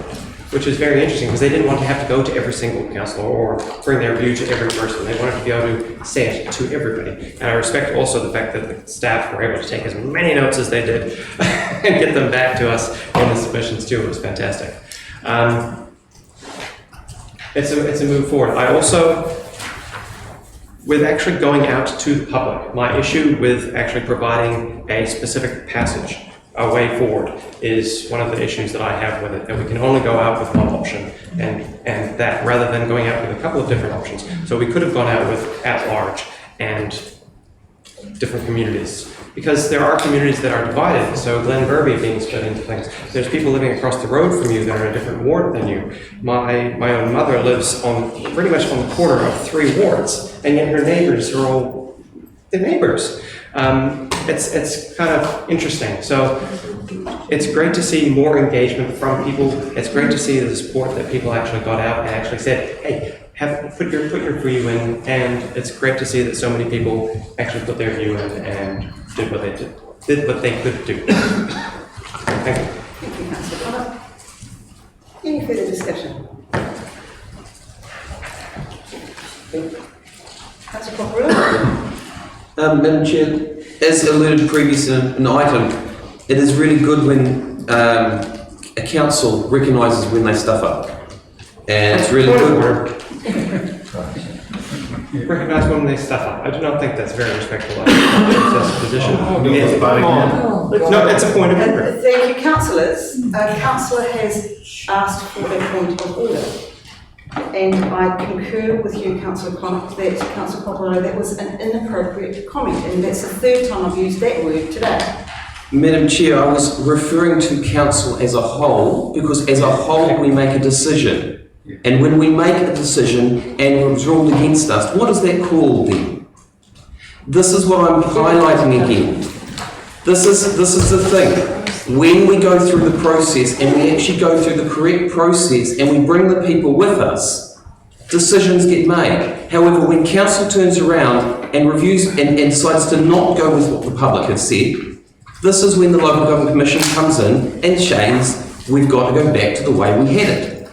which is very interesting, because they didn't want to have to go to every single councillor or bring their view to every person. They wanted to be able to say it to everybody. And I respect also the fact that the staff were able to take as many notes as they did and get them back to us in the submissions too. It was fantastic. It's a move forward. I also, with actually going out to the public, my issue with actually providing a specific passage, a way forward, is one of the issues that I have with it, that we can only go out with one option, and that rather than going out with a couple of different options. So we could have gone out with at large and different communities, because there are communities that are divided. So Glen Burby being split into things. There's people living across the road from you that are in a different ward than you. My own mother lives pretty much on the corner of 3 wards, and yet her neighbors are all the neighbors. It's kind of interesting. So it's great to see more engagement from people. It's great to see the support that people actually got out and actually said, hey, put your view in. And it's great to see that so many people actually put their view in and did what they could do. Thank you. Thank you, Councillor Connor. Any further discussion? Councillor Cockerell? Madam Chair, as alluded previously in an item, it is really good when a council recognises when they stuff up. And it's really good. Recognise when they stuff up. I do not think that's very respectful of the position. No, it's a point of order. Thank you, councillors. Councillor has asked for a point of order. And I concur with you, Councillor Connor, that was an inappropriate comment, and that's the 3rd time I've used that word today. Madam Chair, I was referring to council as a whole, because as a whole we make a decision. And when we make a decision and it's ruled against us, what is that called then? This is what I'm highlighting again. This is the thing. When we go through the process and we actually go through the correct process and we bring the people with us, decisions get made. However, when council turns around and reviews and decides to not go with what the public has said, this is when the Local Government Commission comes in and says, we've got to go back to the way we had it.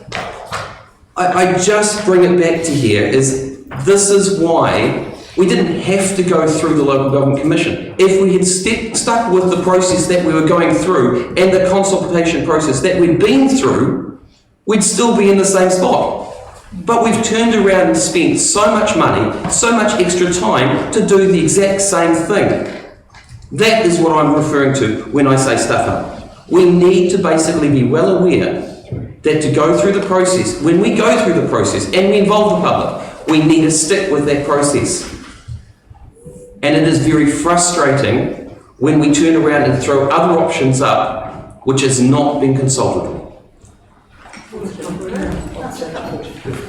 I just bring it back to here is this is why we didn't have to go through the Local Government Commission. If we had stuck with the process that we were going through and the consultation process that we'd been through, we'd still be in the same spot. But we've turned around and spent so much money, so much extra time to do the exact same thing. That is what I'm referring to when I say stuff up. We need to basically be well aware that to go through the process, when we go through the process and we involve the public, we need to stick with that process. And it is very frustrating when we turn around and throw other options up, which has not been consulted on.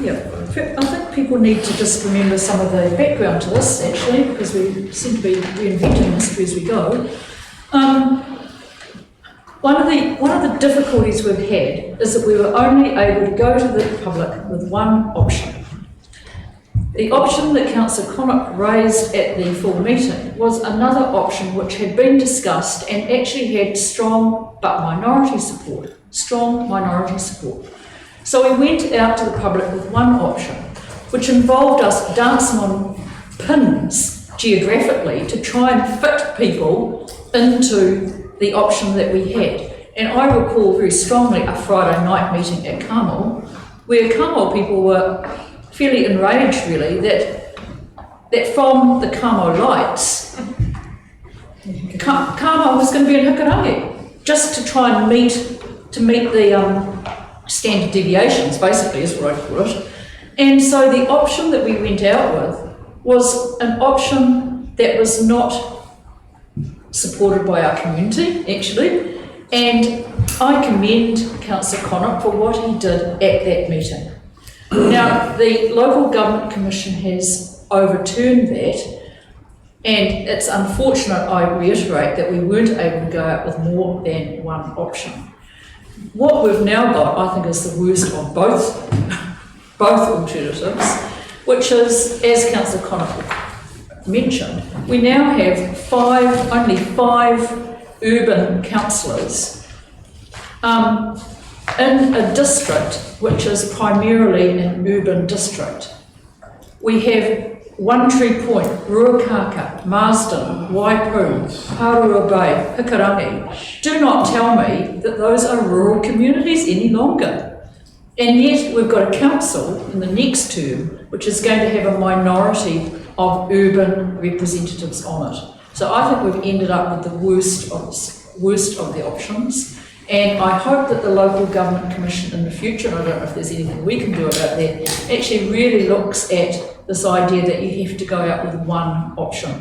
Yeah, I think people need to just remember some of the background to this, actually, because we seem to be reinventing history as we go. One of the difficulties we've had is that we were only able to go to the public with one option. The option that Councillor Connaught raised at the full meeting was another option which had been discussed and actually had strong but minority support. Strong minority support. So we went out to the public with one option, which involved us dancing on pins geographically to try and fit people into the option that we had. And I recall very strongly a Friday night meeting at Carmel, where Carmel people were fairly enraged really that from the Carmel lights, Carmel was going to be in Hikurangi, just to try and meet the standard deviations, basically is what I call it. And so the option that we went out with was an option that was not supported by our community, actually, and I commend Councillor Connaught for what he did at that meeting. Now, the Local Government Commission has overturned that, and it's unfortunate, I reiterate, that we weren't able to go out with more than one option. What we've now got, I think, is the worst of both alternatives, which is, as Councillor Connaught mentioned, we now have only five urban councillors in a district which is primarily an urban district. We have One Tree Point, Ruakaka, Marsden, Waipu, Parua Bay, Hikurangi. Do not tell me that those are rural communities any longer. And yet we've got a council in the next term which is going to have a minority of urban representatives on it. So I think we've ended up with the worst of the options. And I hope that the Local Government Commission in the future, and I don't know if there's anything we can do about that, actually really looks at this idea that you have to go out with one option.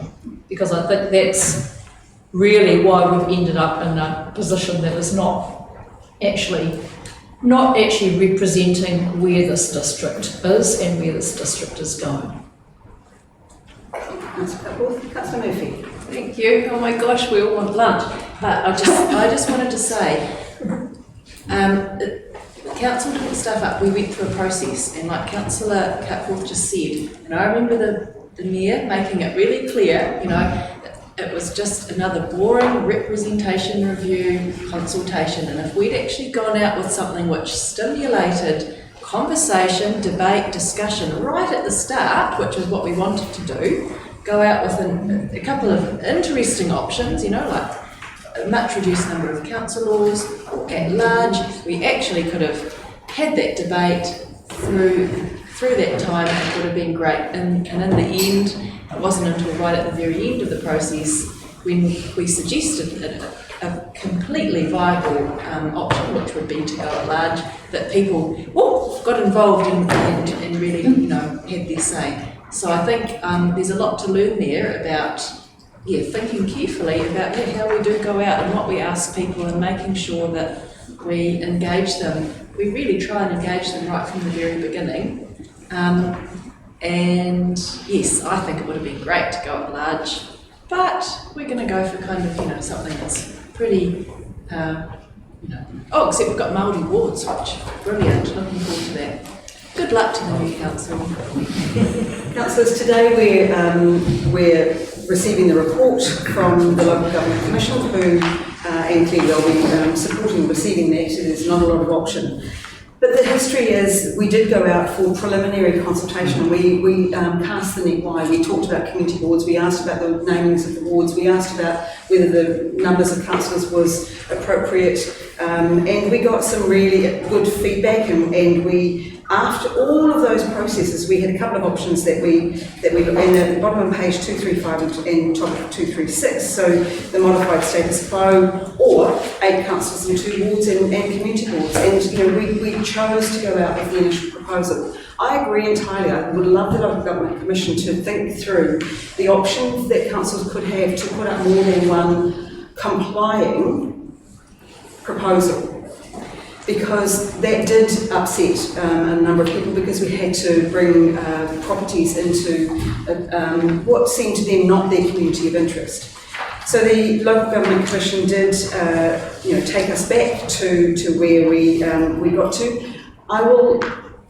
Because I think that's really why we've ended up in a position that is not actually representing where this district is and where this district is going. Councillor Murphy. Thank you. Oh my gosh, we all want lunch. But I just wanted to say, the council didn't stuff up. We went through a process, and like Councillor Cutforth just said, and I remember the mayor making it really clear, it was just another boring representation review consultation. And if we'd actually gone out with something which stimulated conversation, debate, discussion right at the start, which is what we wanted to do, go out with a couple of interesting options, like a much reduced number of councillors or at large, we actually could have had that debate through that time, and it would have been great. And in the end, it wasn't until right at the very end of the process when we suggested a completely viable option, which would be to go at large, that people got involved and really had their say. So I think there's a lot to learn there about thinking carefully about how we do go out and what we ask people, and making sure that we engage them. We really try and engage them right from the very beginning. And yes, I think it would have been great to go at large, but we're going to go for kind of, something that's pretty, except we've got Māori wards, which brilliant, looking forward to that. Good luck to the new council. Councillors, today we're receiving the report from the Local Government Commission, who and clearly they'll be supporting receiving that, so there's not a lot of option. But the history is we did go out for preliminary consultation. We cast the net wide. We talked about community boards. We asked about the namings of the wards. We asked about whether the numbers of councillors was appropriate. And we got some really good feedback. And we, after all of those processes, we had a couple of options that we looked at the bottom of page 235 and top of 236. So the modified status quo, or 8 councillors in 2 wards and community boards. And we chose to go out with the initial proposal. I agree entirely. I would love the Local Government Commission to think through the options that councils could have to put up more than one complying proposal. Because that did upset a number of people, because we had to bring properties into what seemed to them not their community of interest. So the Local Government Commission did take us back to where we got to. I will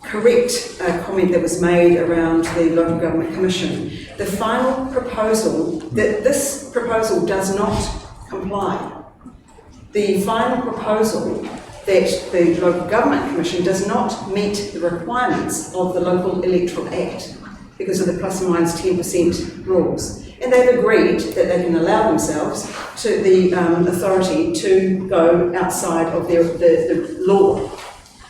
correct a comment that was made around the Local Government Commission. The final proposal, this proposal does not comply. The final proposal that the Local Government Commission does not meet the requirements of the Local Electoral Act because of the plus or minus 10% rules. And they've agreed that they can allow themselves to the authority to go outside of the law,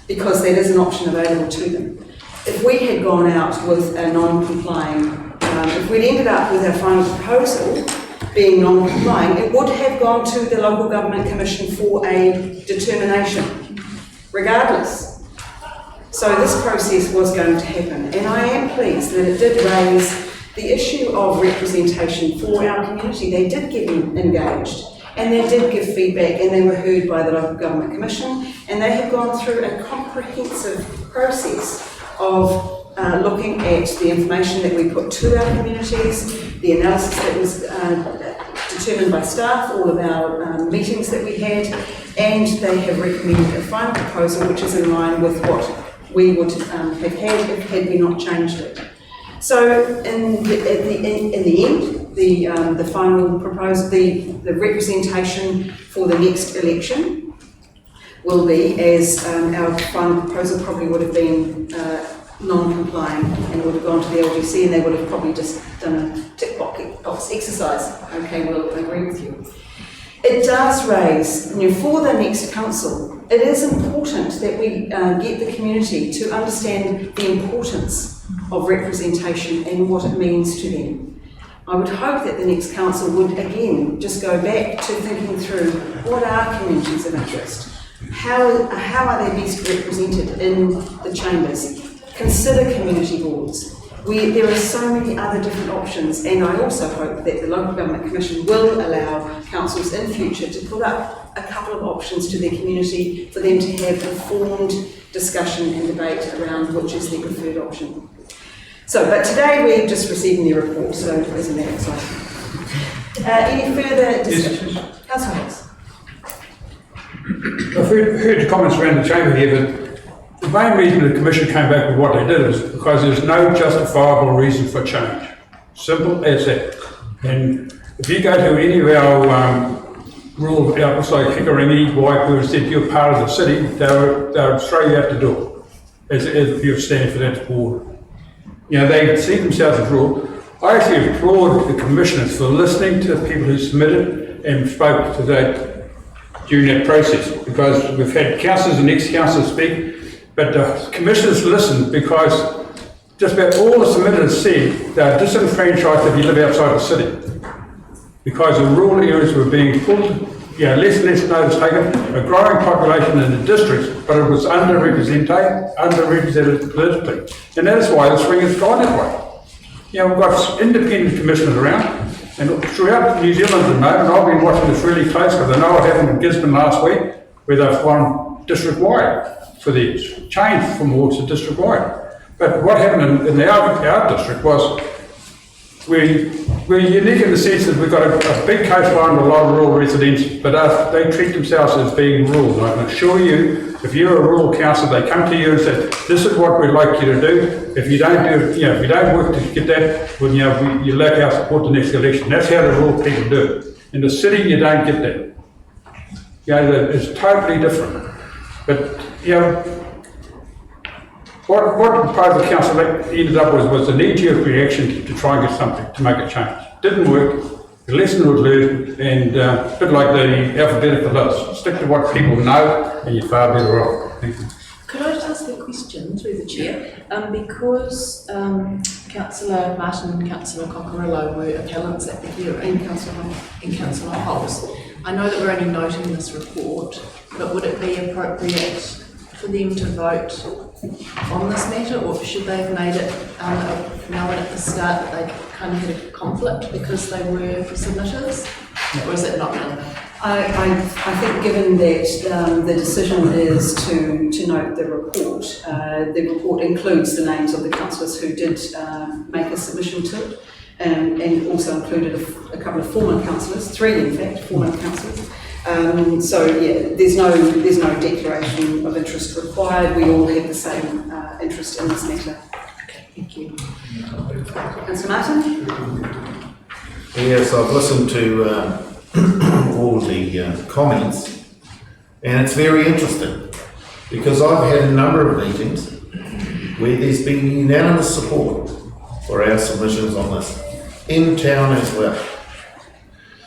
because that is an option available to them. If we had gone out with a non-complying, if we'd ended up with our final proposal being non-complying, it would have gone to the Local Government Commission for a determination, regardless. So this process was going to happen, and I am pleased that it did raise the issue of representation for our community. They did get engaged, and they did give feedback, and they were heard by the Local Government Commission, and they have gone through a comprehensive process of looking at the information that we put to our communities, the analysis that was determined by staff, all of our meetings that we had, and they have recommended a final proposal which is in line with what we would have had if had we not changed it. So in the end, the final proposal, the representation for the next election will be as our final proposal probably would have been non-complying, and would have gone to the LGC, and they would have probably just done a tick box exercise. Okay, we'll agree with you. It does raise, for the next council, it is important that we get the community to understand the importance of representation and what it means to them. I would hope that the next council would again just go back to thinking through what are communities of interest, how are they best represented in the chambers. Consider community boards. There are so many other different options, and I also hope that the Local Government Commission will allow councils in future to put up a couple of options to their community for them to have informed discussion and debate around which is their preferred option. So, but today we're just receiving the report, so isn't that exciting? Any further discussion? Councillor Hicks. I've heard comments around the chamber here, but the main reason the Commission came back with what they did is because there's no justifiable reason for change. Simple as that. And if you go to any of our rural outlets like Hikaringi, Waipu, said you're part of the city, they'll throw you out the door as if you're standing for that board. They see themselves as rural. I actually applaud the commissioners for listening to the people who submitted and spoke to that during that process, because we've had councillors and ex-councillors speak, but the commissioners listened because just about all the submitters said they're disenfranchised if you live outside the city, because the rural areas were being pulled, less and less notice taken, a growing population in the districts, but it was underrepresented politically. And that is why the swing has gone that way. We've got independent commissioners around, and throughout New Zealand at the moment, I've been watching this really close because I know what happened in Gisborne last week, where they've won district-wide for these, changed from wards to district-wide. But what happened in our district was we're unique in the sense that we've got a big coastline with a lot of rural residents, but they treat themselves as being rural. And I can assure you, if you're a rural council, they come to you and say, this is what we'd like you to do. If you don't do, if you don't work to get that, well, you lack our support the next election. That's how the rural people do it. In the city, you don't get that. It's totally different. But, what part of the council ended up was a knee-jerk reaction to try and get something, to make a change. Didn't work, the lesson was learned, and a bit like the alphabetical list. Stick to what people know, and you're far better off. Thank you. Could I just ask a question through the chair? Because Councillor Martin and Councillor Cockerillo were appellants at the hearing, and Councillor Holmes, I know that we're only noting this report, but would it be appropriate for them to vote on this matter, or should they have made it known at the start that they kind of had a conflict because they were submitters, or is it not relevant? I think given that the decision is to note the report includes the names of the councillors who did make a submission to it, and also included a couple of former councillors, 3 in fact, former councillors. So yeah, there's no declaration of interest required. We all have the same interest in this matter. Okay, thank you. Councillor Martin? Yes, I've listened to all the comments, and it's very interesting because I've had a number of meetings where there's been unanimous support for our submissions on this, in town as well.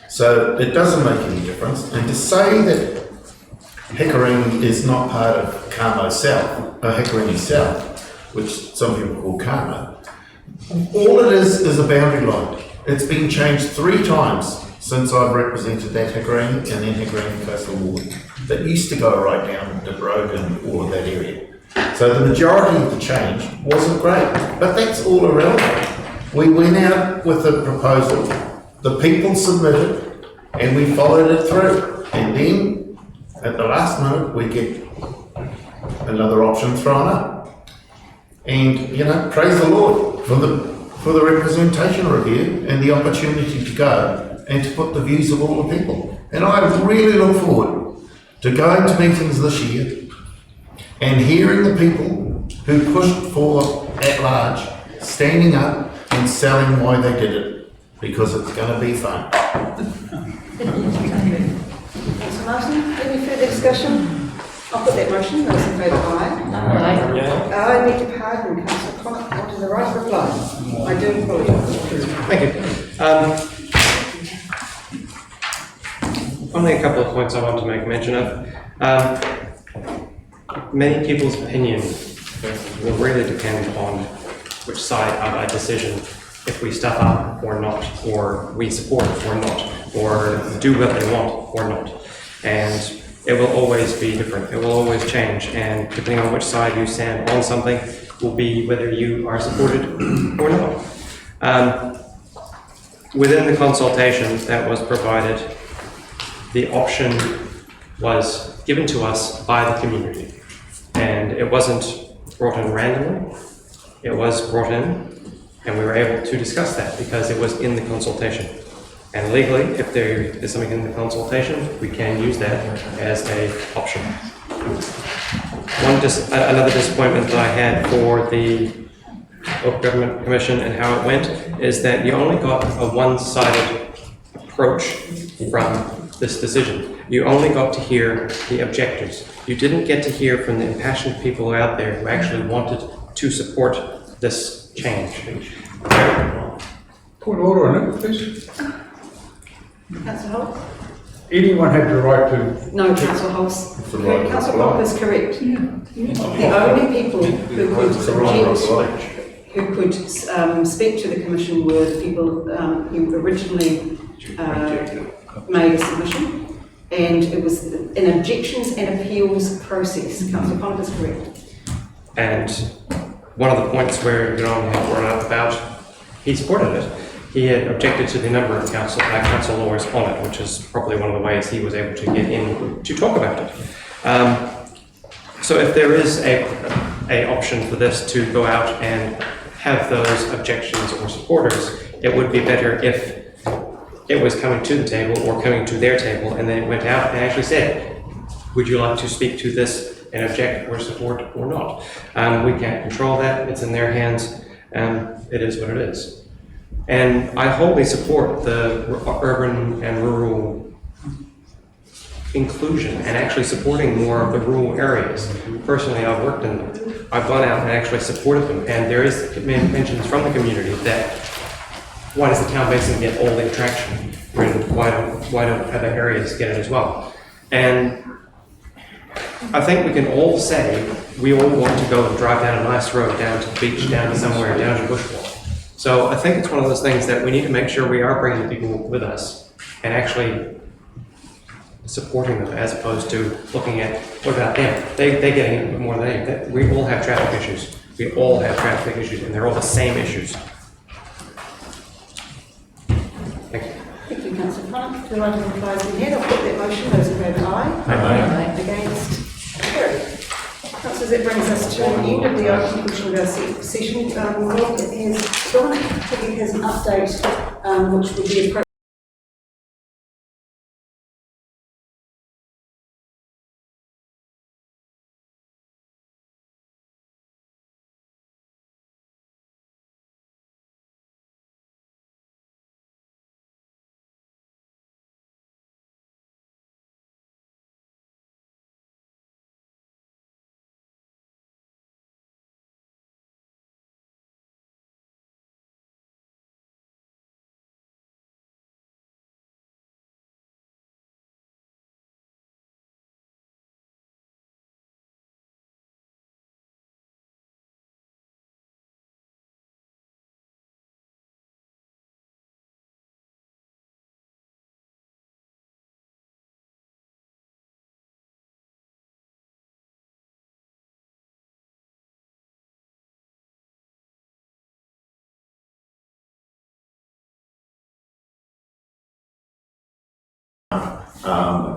So it doesn't make any difference. And to say that Hickering is not part of Carmo South, Hickering South, which some people call Carmo, all it is a boundary line. It's been changed 3 times since I've represented that Hickering and then Hickering and Coastal Ward. That used to go right down the road and all of that area. So the majority of the change wasn't great, but that's all irrelevant. We went out with a proposal, the people submitted, and we followed it through. And then, at the last minute, we get another option thrown up. And, praise the Lord for the representation review and the opportunity to go and to put the views of all the people. And I really look forward to going to meetings this year and hearing the people who pushed for at large, standing up and selling why they did it, because it's going to be fun. Councillor Martin, any further discussion? I'll put that motion. Those in favour, aye. Aye. I beg your pardon, Councillor Connor, wanted the right reply. I do apologise. Thank you. Only a couple of points I want to make mention of. Many people's opinion will really depend on which side of a decision, if we step up or not, or we support or not, or do what they want or not. And it will always be different. It will always change. And depending on which side you stand on something will be whether you are supported or not. Within the consultation that was provided, the option was given to us by the community. And it wasn't brought in randomly. It was brought in, and we were able to discuss that because it was in the consultation. And legally, if there is something in the consultation, we can use that as an option. Another disappointment that I had for the Local Government Commission and how it went is that you only got a one-sided approach from this decision. You only got to hear the objectives. You didn't get to hear from the impassioned people out there who actually wanted to support this change. Point of order on it, please. Councillor Holt? Anyone had the right to... No, Councillor Holt. Councillor Holt is correct. The only people who could speak to the Commission were the people who originally made a submission, and it was an objections and appeals process. Councillor Holt is correct. And one of the points where John had brought up about he supported it, he had objected to the number of council lawyers on it, which is probably one of the ways he was able to get in to talk about it. So if there is a option for this to go out and have those objections or supporters, it would be better if it was coming to the table or coming to their table and then it went out and actually said, would you like to speak to this and object or support or not? We can't control that, it's in their hands, it is what it is. And I wholly support the urban and rural inclusion and actually supporting more of the rural areas. Personally, I've worked in them. I've gone out and actually supported them, and there is mentions from the community that why does the town basin get all the attraction when why don't other areas get it as well? And I think we can all say we all want to go and drive down a nice road down to the beach, down to somewhere, down to Bushwalk. So I think it's one of those things that we need to make sure we are bringing people with us and actually supporting them as opposed to looking at what about them? They're getting it more than anything. We all have traffic issues. We all have traffic issues, and they're all the same issues. Thank you. Thank you, Councillor Connor. The item applies in head. I'll put that motion. Those in favour, aye. Aye. Against? Carried. Councillors, that brings us to the end of the open portion of our session. Rob has gone ahead, he has an update which will be appropriate.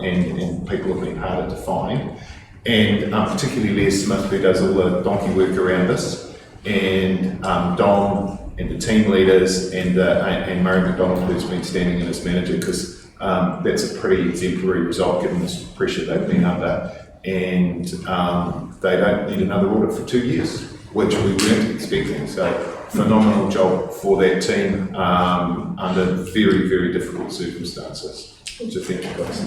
And people have been harder to find. And particularly Les Smith, who does all the donkey work around us, and Don and the team leaders, and Murray McDonald, who's been standing in as manager, because that's a pretty exemplary result given this pressure they've been under. And they don't need another audit for 2 years, which we weren't expecting. So phenomenal job for that team under very, very difficult circumstances. So thank you guys.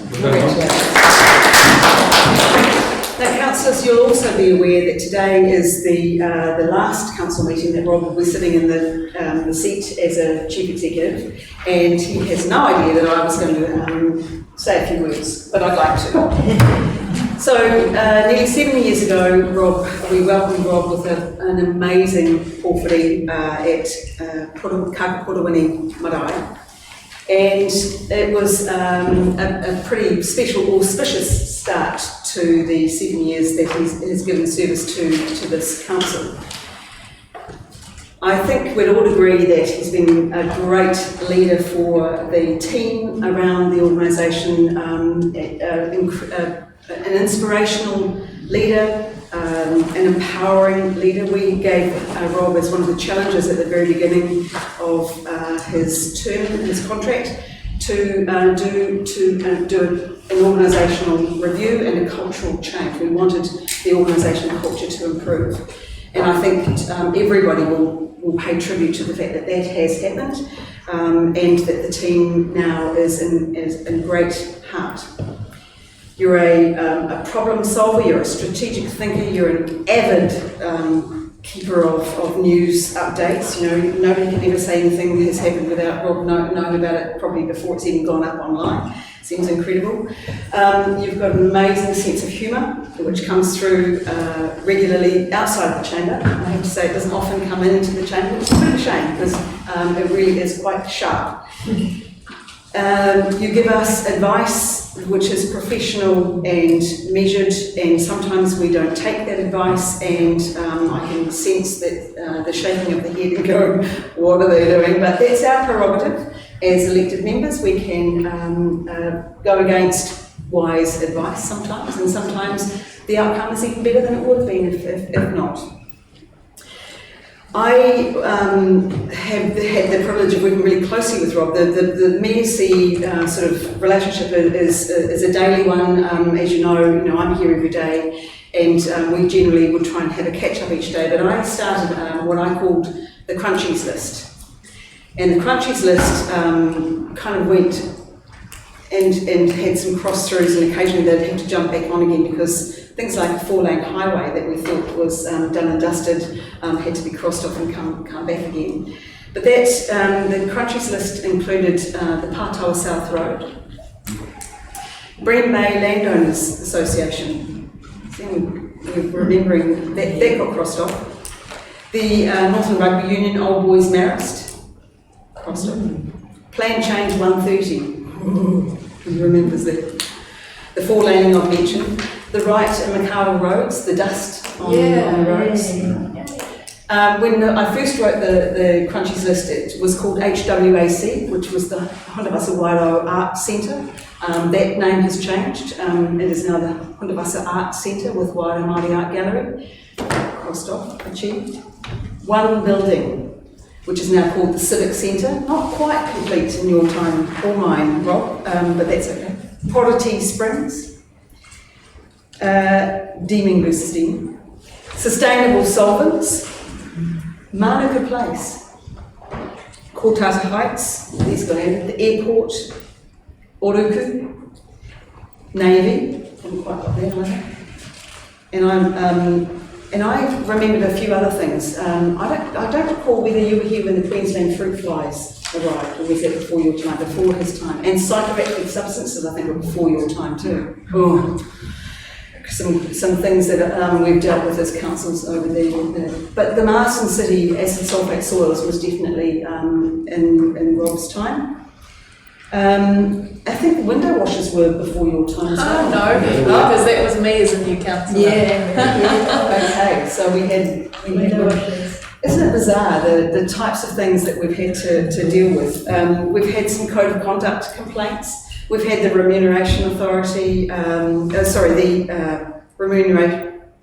Now, councillors, you'll also be aware that today is the last council meeting that Rob will be sitting in the seat as a chief executive, and he has no idea that I was going to say a few words, but I'd like to. So, nearly 7 years ago, we welcomed Rob with an amazing pōwhiri at Kakaputawini Marae. And it was a pretty special, auspicious start to the 7 years that he has given service to this council. I think we'd all agree that he's been a great leader for the team around the organisation, an inspirational leader, an empowering leader. We gave Rob as one of the challenges at the very beginning of his term, his contract, to do an organisational review and a cultural change. We wanted the organisational culture to improve. And I think everybody will pay tribute to the fact that that has happened, and that the team now is in great heart. You're a problem solver, you're a strategic thinker, you're an avid keeper of news updates. You know, nobody can ever say anything has happened without Rob knowing about it probably before it's even gone up online. Seems incredible. You've got an amazing sense of humour, which comes through regularly outside the chamber. I have to say it doesn't often come into the chamber, which is a bit of a shame because it really is quite sharp. You give us advice which is professional and measured, and sometimes we don't take that advice, and I can sense that the shaking of the head and going, what are they doing? But that's our prerogative as elected members. We can go against wise advice sometimes, and sometimes the outcome is even better than it would have been if not. I have had the privilege of working really closely with Rob. The Mayor-C sort of relationship is a daily one. As you know, I'm here every day, and we generally would try and have a catch-up each day. But I started what I called the Crunchies list. And the Crunchies list kind of went and had some cross-throughs, and occasionally they'd have to jump back on again because things like a 4-lane highway that we thought was done and dusted had to be crossed off and come back again. But that, the Crunchies list included the Pātawa South Road, Breen Bay Landowners Association, we're remembering that got crossed off, the Northern Rugby Union Old Boys Marist, crossed off, Plan Change 130, who remembers that, the 4-laning I've mentioned, the Wright and Macau roads, the dust on the roads. When I first wrote the Crunchies list, it was called HWAC, which was the Hundavasa Wairau Art Centre. That name has changed. It is now the Hundavasa Art Centre with Wairau Māori Art Gallery. Crossed off, achieved. One building, which is now called the Civic Centre. Not quite complete in your time or mine, Rob, but that's okay. Poroti Springs. Deeming versus Deeming. Sustainable Solvents. Manuka Place. Kotata Heights, these got added. The airport. Oruku. Navy. Haven't quite got that either. And I remembered a few other things. I don't recall whether you were here when the Queensland fruit flies arrived, or was that before your time? Before his time. And psychoactive substances, I think, were before your time too. Oh. Some things that we've dealt with as councils over there. But the Marsden City acid sulphate soils was definitely in Rob's time. I think the window washers were before your time as well. No, because that was me as a new councillor. Okay, so we had window washers. Isn't it bizarre, the types of things that we've had to deal with? We've had some code of conduct complaints. We've had the Remuneration Authority,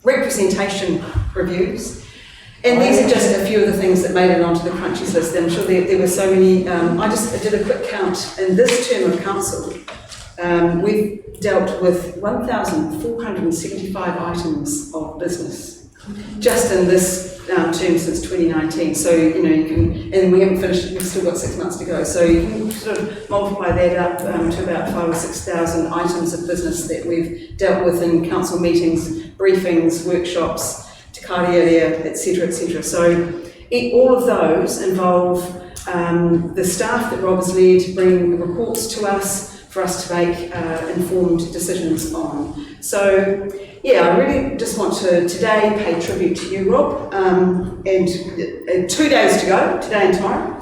representation reviews. And these are just a few of the things that made it onto the Crunchies list. I'm sure there were so many. I did a quick count. In this term of council, we've dealt with 1,475 items of business, just in this term since 2019. So, you can, and we haven't finished, we've still got 6 months to go. So you can sort of multiply that up to about 5,000 or 6,000 items of business that we've dealt with in council meetings, briefings, workshops, te kariarea, etc., etc. So all of those involve the staff that Rob has led bring reports to us for us to make informed decisions on. So, yeah, I really just want to today pay tribute to you, Rob, and 2 days to go, today and tomorrow,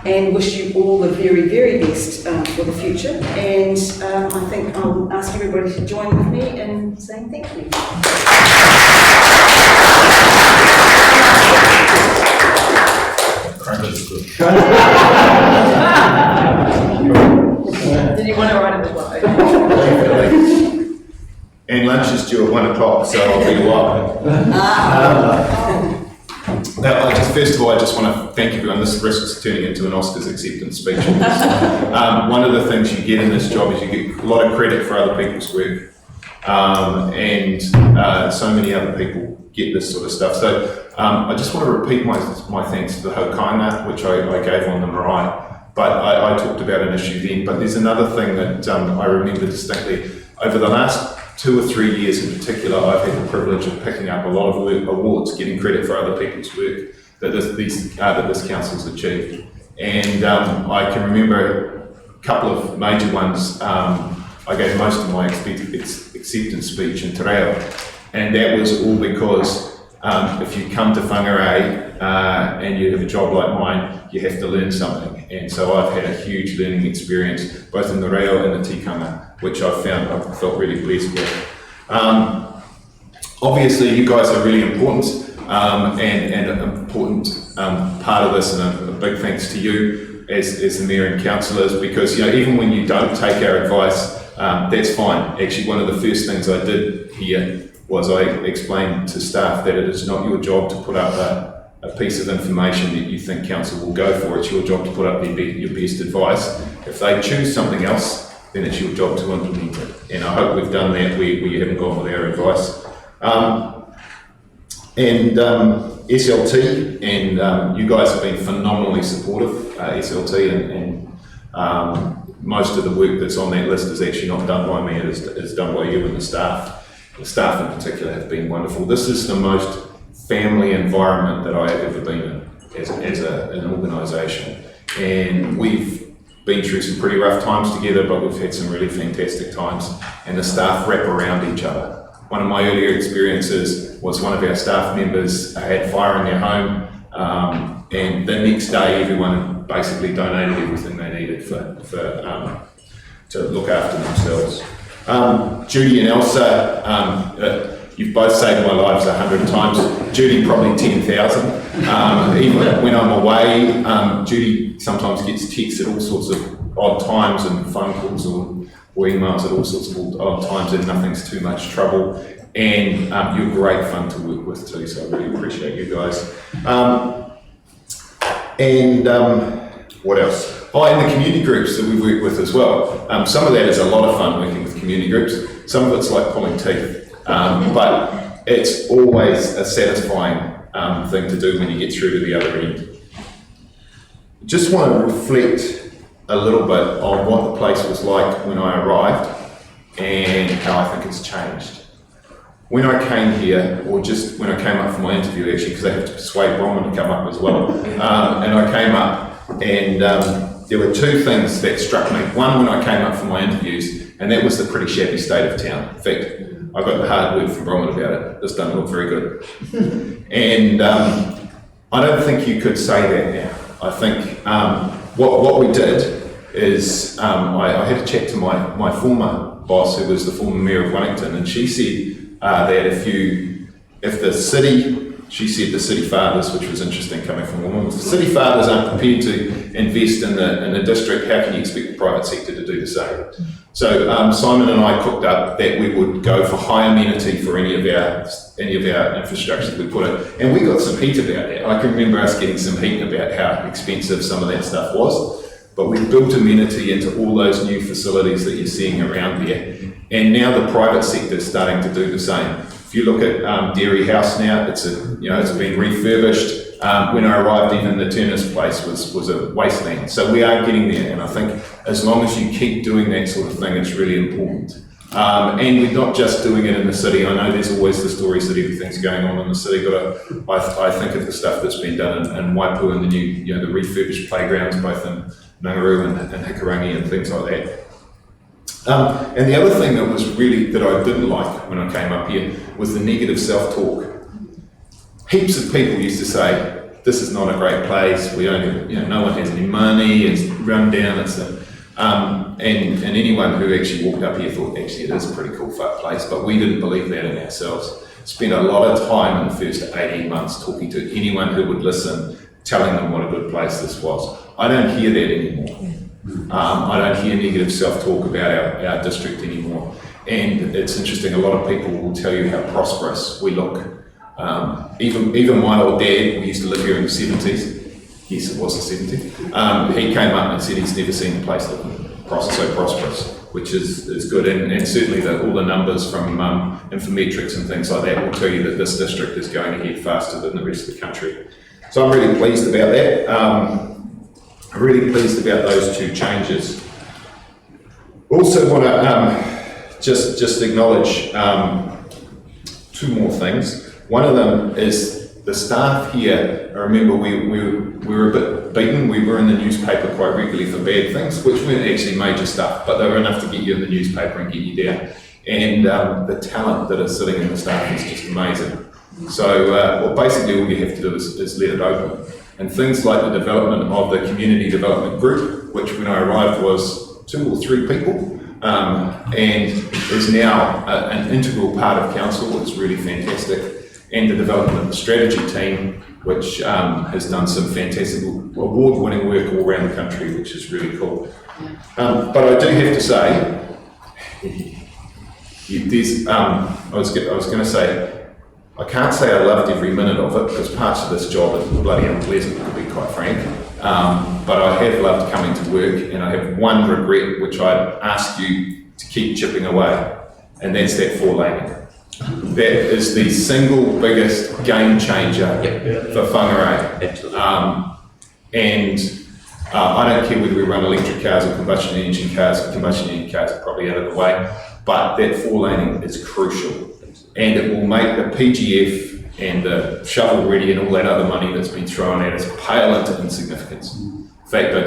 and wish you all the very, very best for the future. And I think I'll ask everybody to join with me in saying thank you. Did you want to write it as well? And lunch is due at 1 o'clock, so I'll be welcome. First of all, I just want to thank everyone. This risks turning into an Oscars acceptance speech. One of the things you get in this job is you get a lot of credit for other people's work. And so many other people get this sort of stuff. So I just want to repeat my thanks to the Hokainga, which I gave on the marae. But I talked about an issue then. But there's another thing that I remember distinctly. Over the last 2 or 3 years in particular, I've had the privilege of picking up a lot of awards, getting credit for other people's work that this council's achieved. And I can remember a couple of major ones. I gave most of my acceptance speech in Te Reo, and that was all because if you come to whangarei and you have a job like mine, you have to learn something. And so I've had a huge learning experience, both in the reo and the tikanga, which I felt really blessed with. Obviously, you guys are really important and an important part of this, and a big thanks to you as the mayor and councillors, because even when you don't take our advice, that's fine. Actually, one of the first things I did here was I explained to staff that it is not your job to put up a piece of information that you think council will go for. It's your job to put up your best advice. If they choose something else, then it's your job to implement it. And I hope we've done that where you haven't gone with our advice. SLT, and you guys have been phenomenally supportive, SLT, and most of the work that's on that list is actually not done by me, it is done by you and the staff. The staff in particular have been wonderful. This is the most family environment that I have ever been in as an organisation. And we've been through some pretty rough times together, but we've had some really fantastic times, and the staff wrap around each other. One of my earlier experiences was one of our staff members had fire in their home, and the next day everyone basically donated everything they needed to look after themselves. Judy and Elsa, you've both saved my lives 100 times. Judy probably 10,000. Even when I'm away, Judy sometimes gets texts at all sorts of odd times and phone calls or emails at all sorts of odd times, and nothing's too much trouble. And you're great fun to work with too, so I really appreciate you guys. What else? Oh, and the community groups that we work with as well. Some of that is a lot of fun working with community groups. Some of it's like pulling teeth, but it's always a satisfying thing to do when you get through to the other end. Just want to reflect a little bit on what the place was like when I arrived and how I think it's changed. When I came here, or just when I came up for my interview actually, because I have to persuade Bronwyn to come up as well, and I came up and there were two things that struck me. One, when I came up for my interviews, and that was the pretty shabby state of town. In fact, I got the hard word from Bronwyn about it. This doesn't look very good. And I don't think you could say that now. I think what we did is I had a chat to my former boss, who was the former mayor of Wellington, and she said that if the city, she said the city fathers, which was interesting coming from a woman, if the city fathers aren't prepared to invest in the district, how can you expect the private sector to do the same? So Simon and I cooked up that we would go for high amenity for any of our infrastructure that we put in, and we got some heat about that. I can remember us getting some heat about how expensive some of that stuff was, but we built amenity into all those new facilities that you're seeing around there, and now the private sector is starting to do the same. If you look at Dairy House now, it's been refurbished. When I arrived, even the Turner's place was a wasteland. So we are getting there, and I think as long as you keep doing that sort of thing, it's really important. And we're not just doing it in the city. I know there's always the stories that everything's going on in the city, but I think of the stuff that's been done in Waipu and the new, the refurbished playgrounds, both in Nangaroo and Hikurangi and things like that. And the other thing that I didn't like when I came up here was the negative self-talk. Heaps of people used to say, this is not a great place, we don't have, no one has any money, it's run down, and anyone who actually walked up here thought, actually, it is a pretty cool place, but we didn't believe that in ourselves. Spent a lot of time in the first 18 months talking to anyone who would listen, telling them what a good place this was. I don't hear that anymore. I don't hear negative self-talk about our district anymore. And it's interesting, a lot of people will tell you how prosperous we look. Even my old dad, we used to live here in the 70s, yes it was the 70s, he came up and said he's never seen a place looking so prosperous, which is good, and certainly all the numbers from Infometrics and things like that will tell you that this district is going ahead faster than the rest of the country. So I'm really pleased about that. I'm really pleased about those two changes. Also want to just acknowledge two more things. One of them is the staff here. I remember we were a bit beaten. We were in the newspaper quite regularly for bad things, which weren't actually major stuff, but they were enough to get you in the newspaper and get you down. And the talent that is sitting in the staff is just amazing. So basically all you have to do is let it open. And things like the development of the community development group, which when I arrived was 2 or 3 people, and is now an integral part of council, is really fantastic. And the development of the strategy team, which has done some fantastic award-winning work all around the country, which is really cool. But I do have to say, I I was going to say, I can't say I loved every minute of it because parts of this job are bloody unpleasant, to be quite frank. But I have loved coming to work, and I have one regret which I'd ask you to keep chipping away, and that's that 4-laning. That is the single biggest game changer for Whangarei. Absolutely. I don't care whether we run electric cars or combustion engine cars. Combustion engine cars are probably out of the way, but that 4-laning is crucial, and it will make the PGF and the shovel ready and all that other money that's been thrown at us pale into insignificance. In fact, I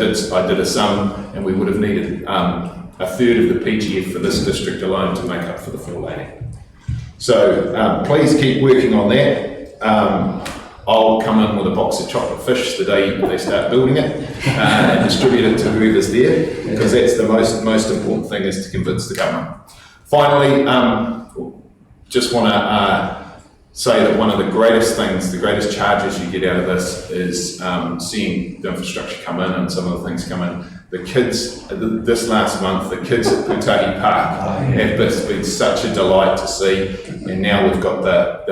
did a sum, and we would have needed a third of the PGF for this district alone to make up for the 4-laning. So please keep working on that. I'll come in with a box of chocolate fish the day they start building it and distribute it to whoever's there, because that's the most important thing, is to convince the government. Finally, just want to say that one of the greatest things, the greatest charges you get out of this is seeing the infrastructure come in and some of the things come in. The kids, this last month, the kids at Putahi Park have been such a delight to see, and now we've got the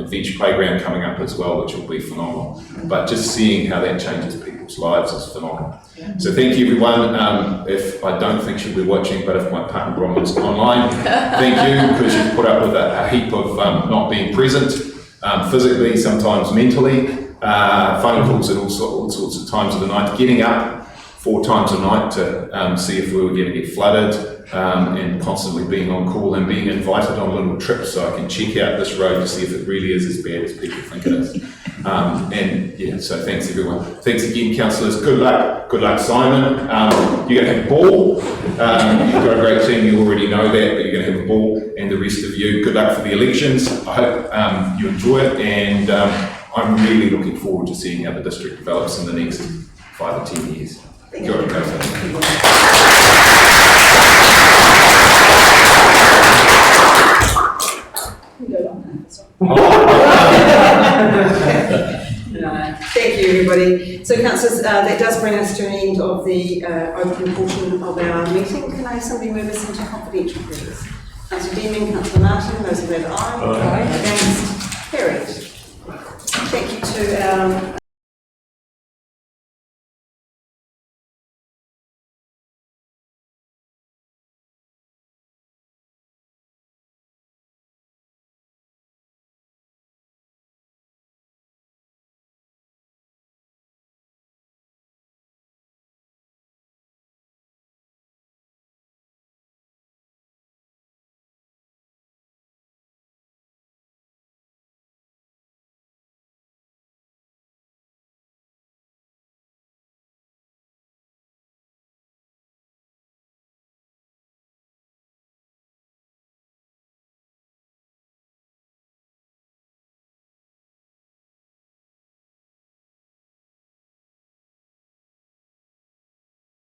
adventure playground coming up as well, which will be phenomenal. But just seeing how that changes people's lives is phenomenal. So thank you, everyone. If I don't think she'll be watching, but if my partner Bronwyn's online, thank you, because you've put up with a heap of not being present, physically, sometimes mentally, phone calls at all sorts of times of the night, getting up 4 times a night to see if we were going to get flooded, and constantly being on call and being invited on little trips so I can check out this road to see if it really is as bad as people think it is. And yeah, so thanks everyone. Thanks again, councillors. Good luck, Simon. You're going to have a ball. You've got a great team, you already know that, but you're going to have a ball. And the rest of you, good luck for the elections. I hope you enjoy it, and I'm really looking forward to seeing how the district develops in the next 5 or 10 years. Thank you. Thank you, everybody. So, councillors, that does bring us to an end of the open portion of our meeting. Can I have somebody move us into confidential, please? Councillor Deeming, Councillor Martin, those in favour, aye. Against? Carried. Thank you to our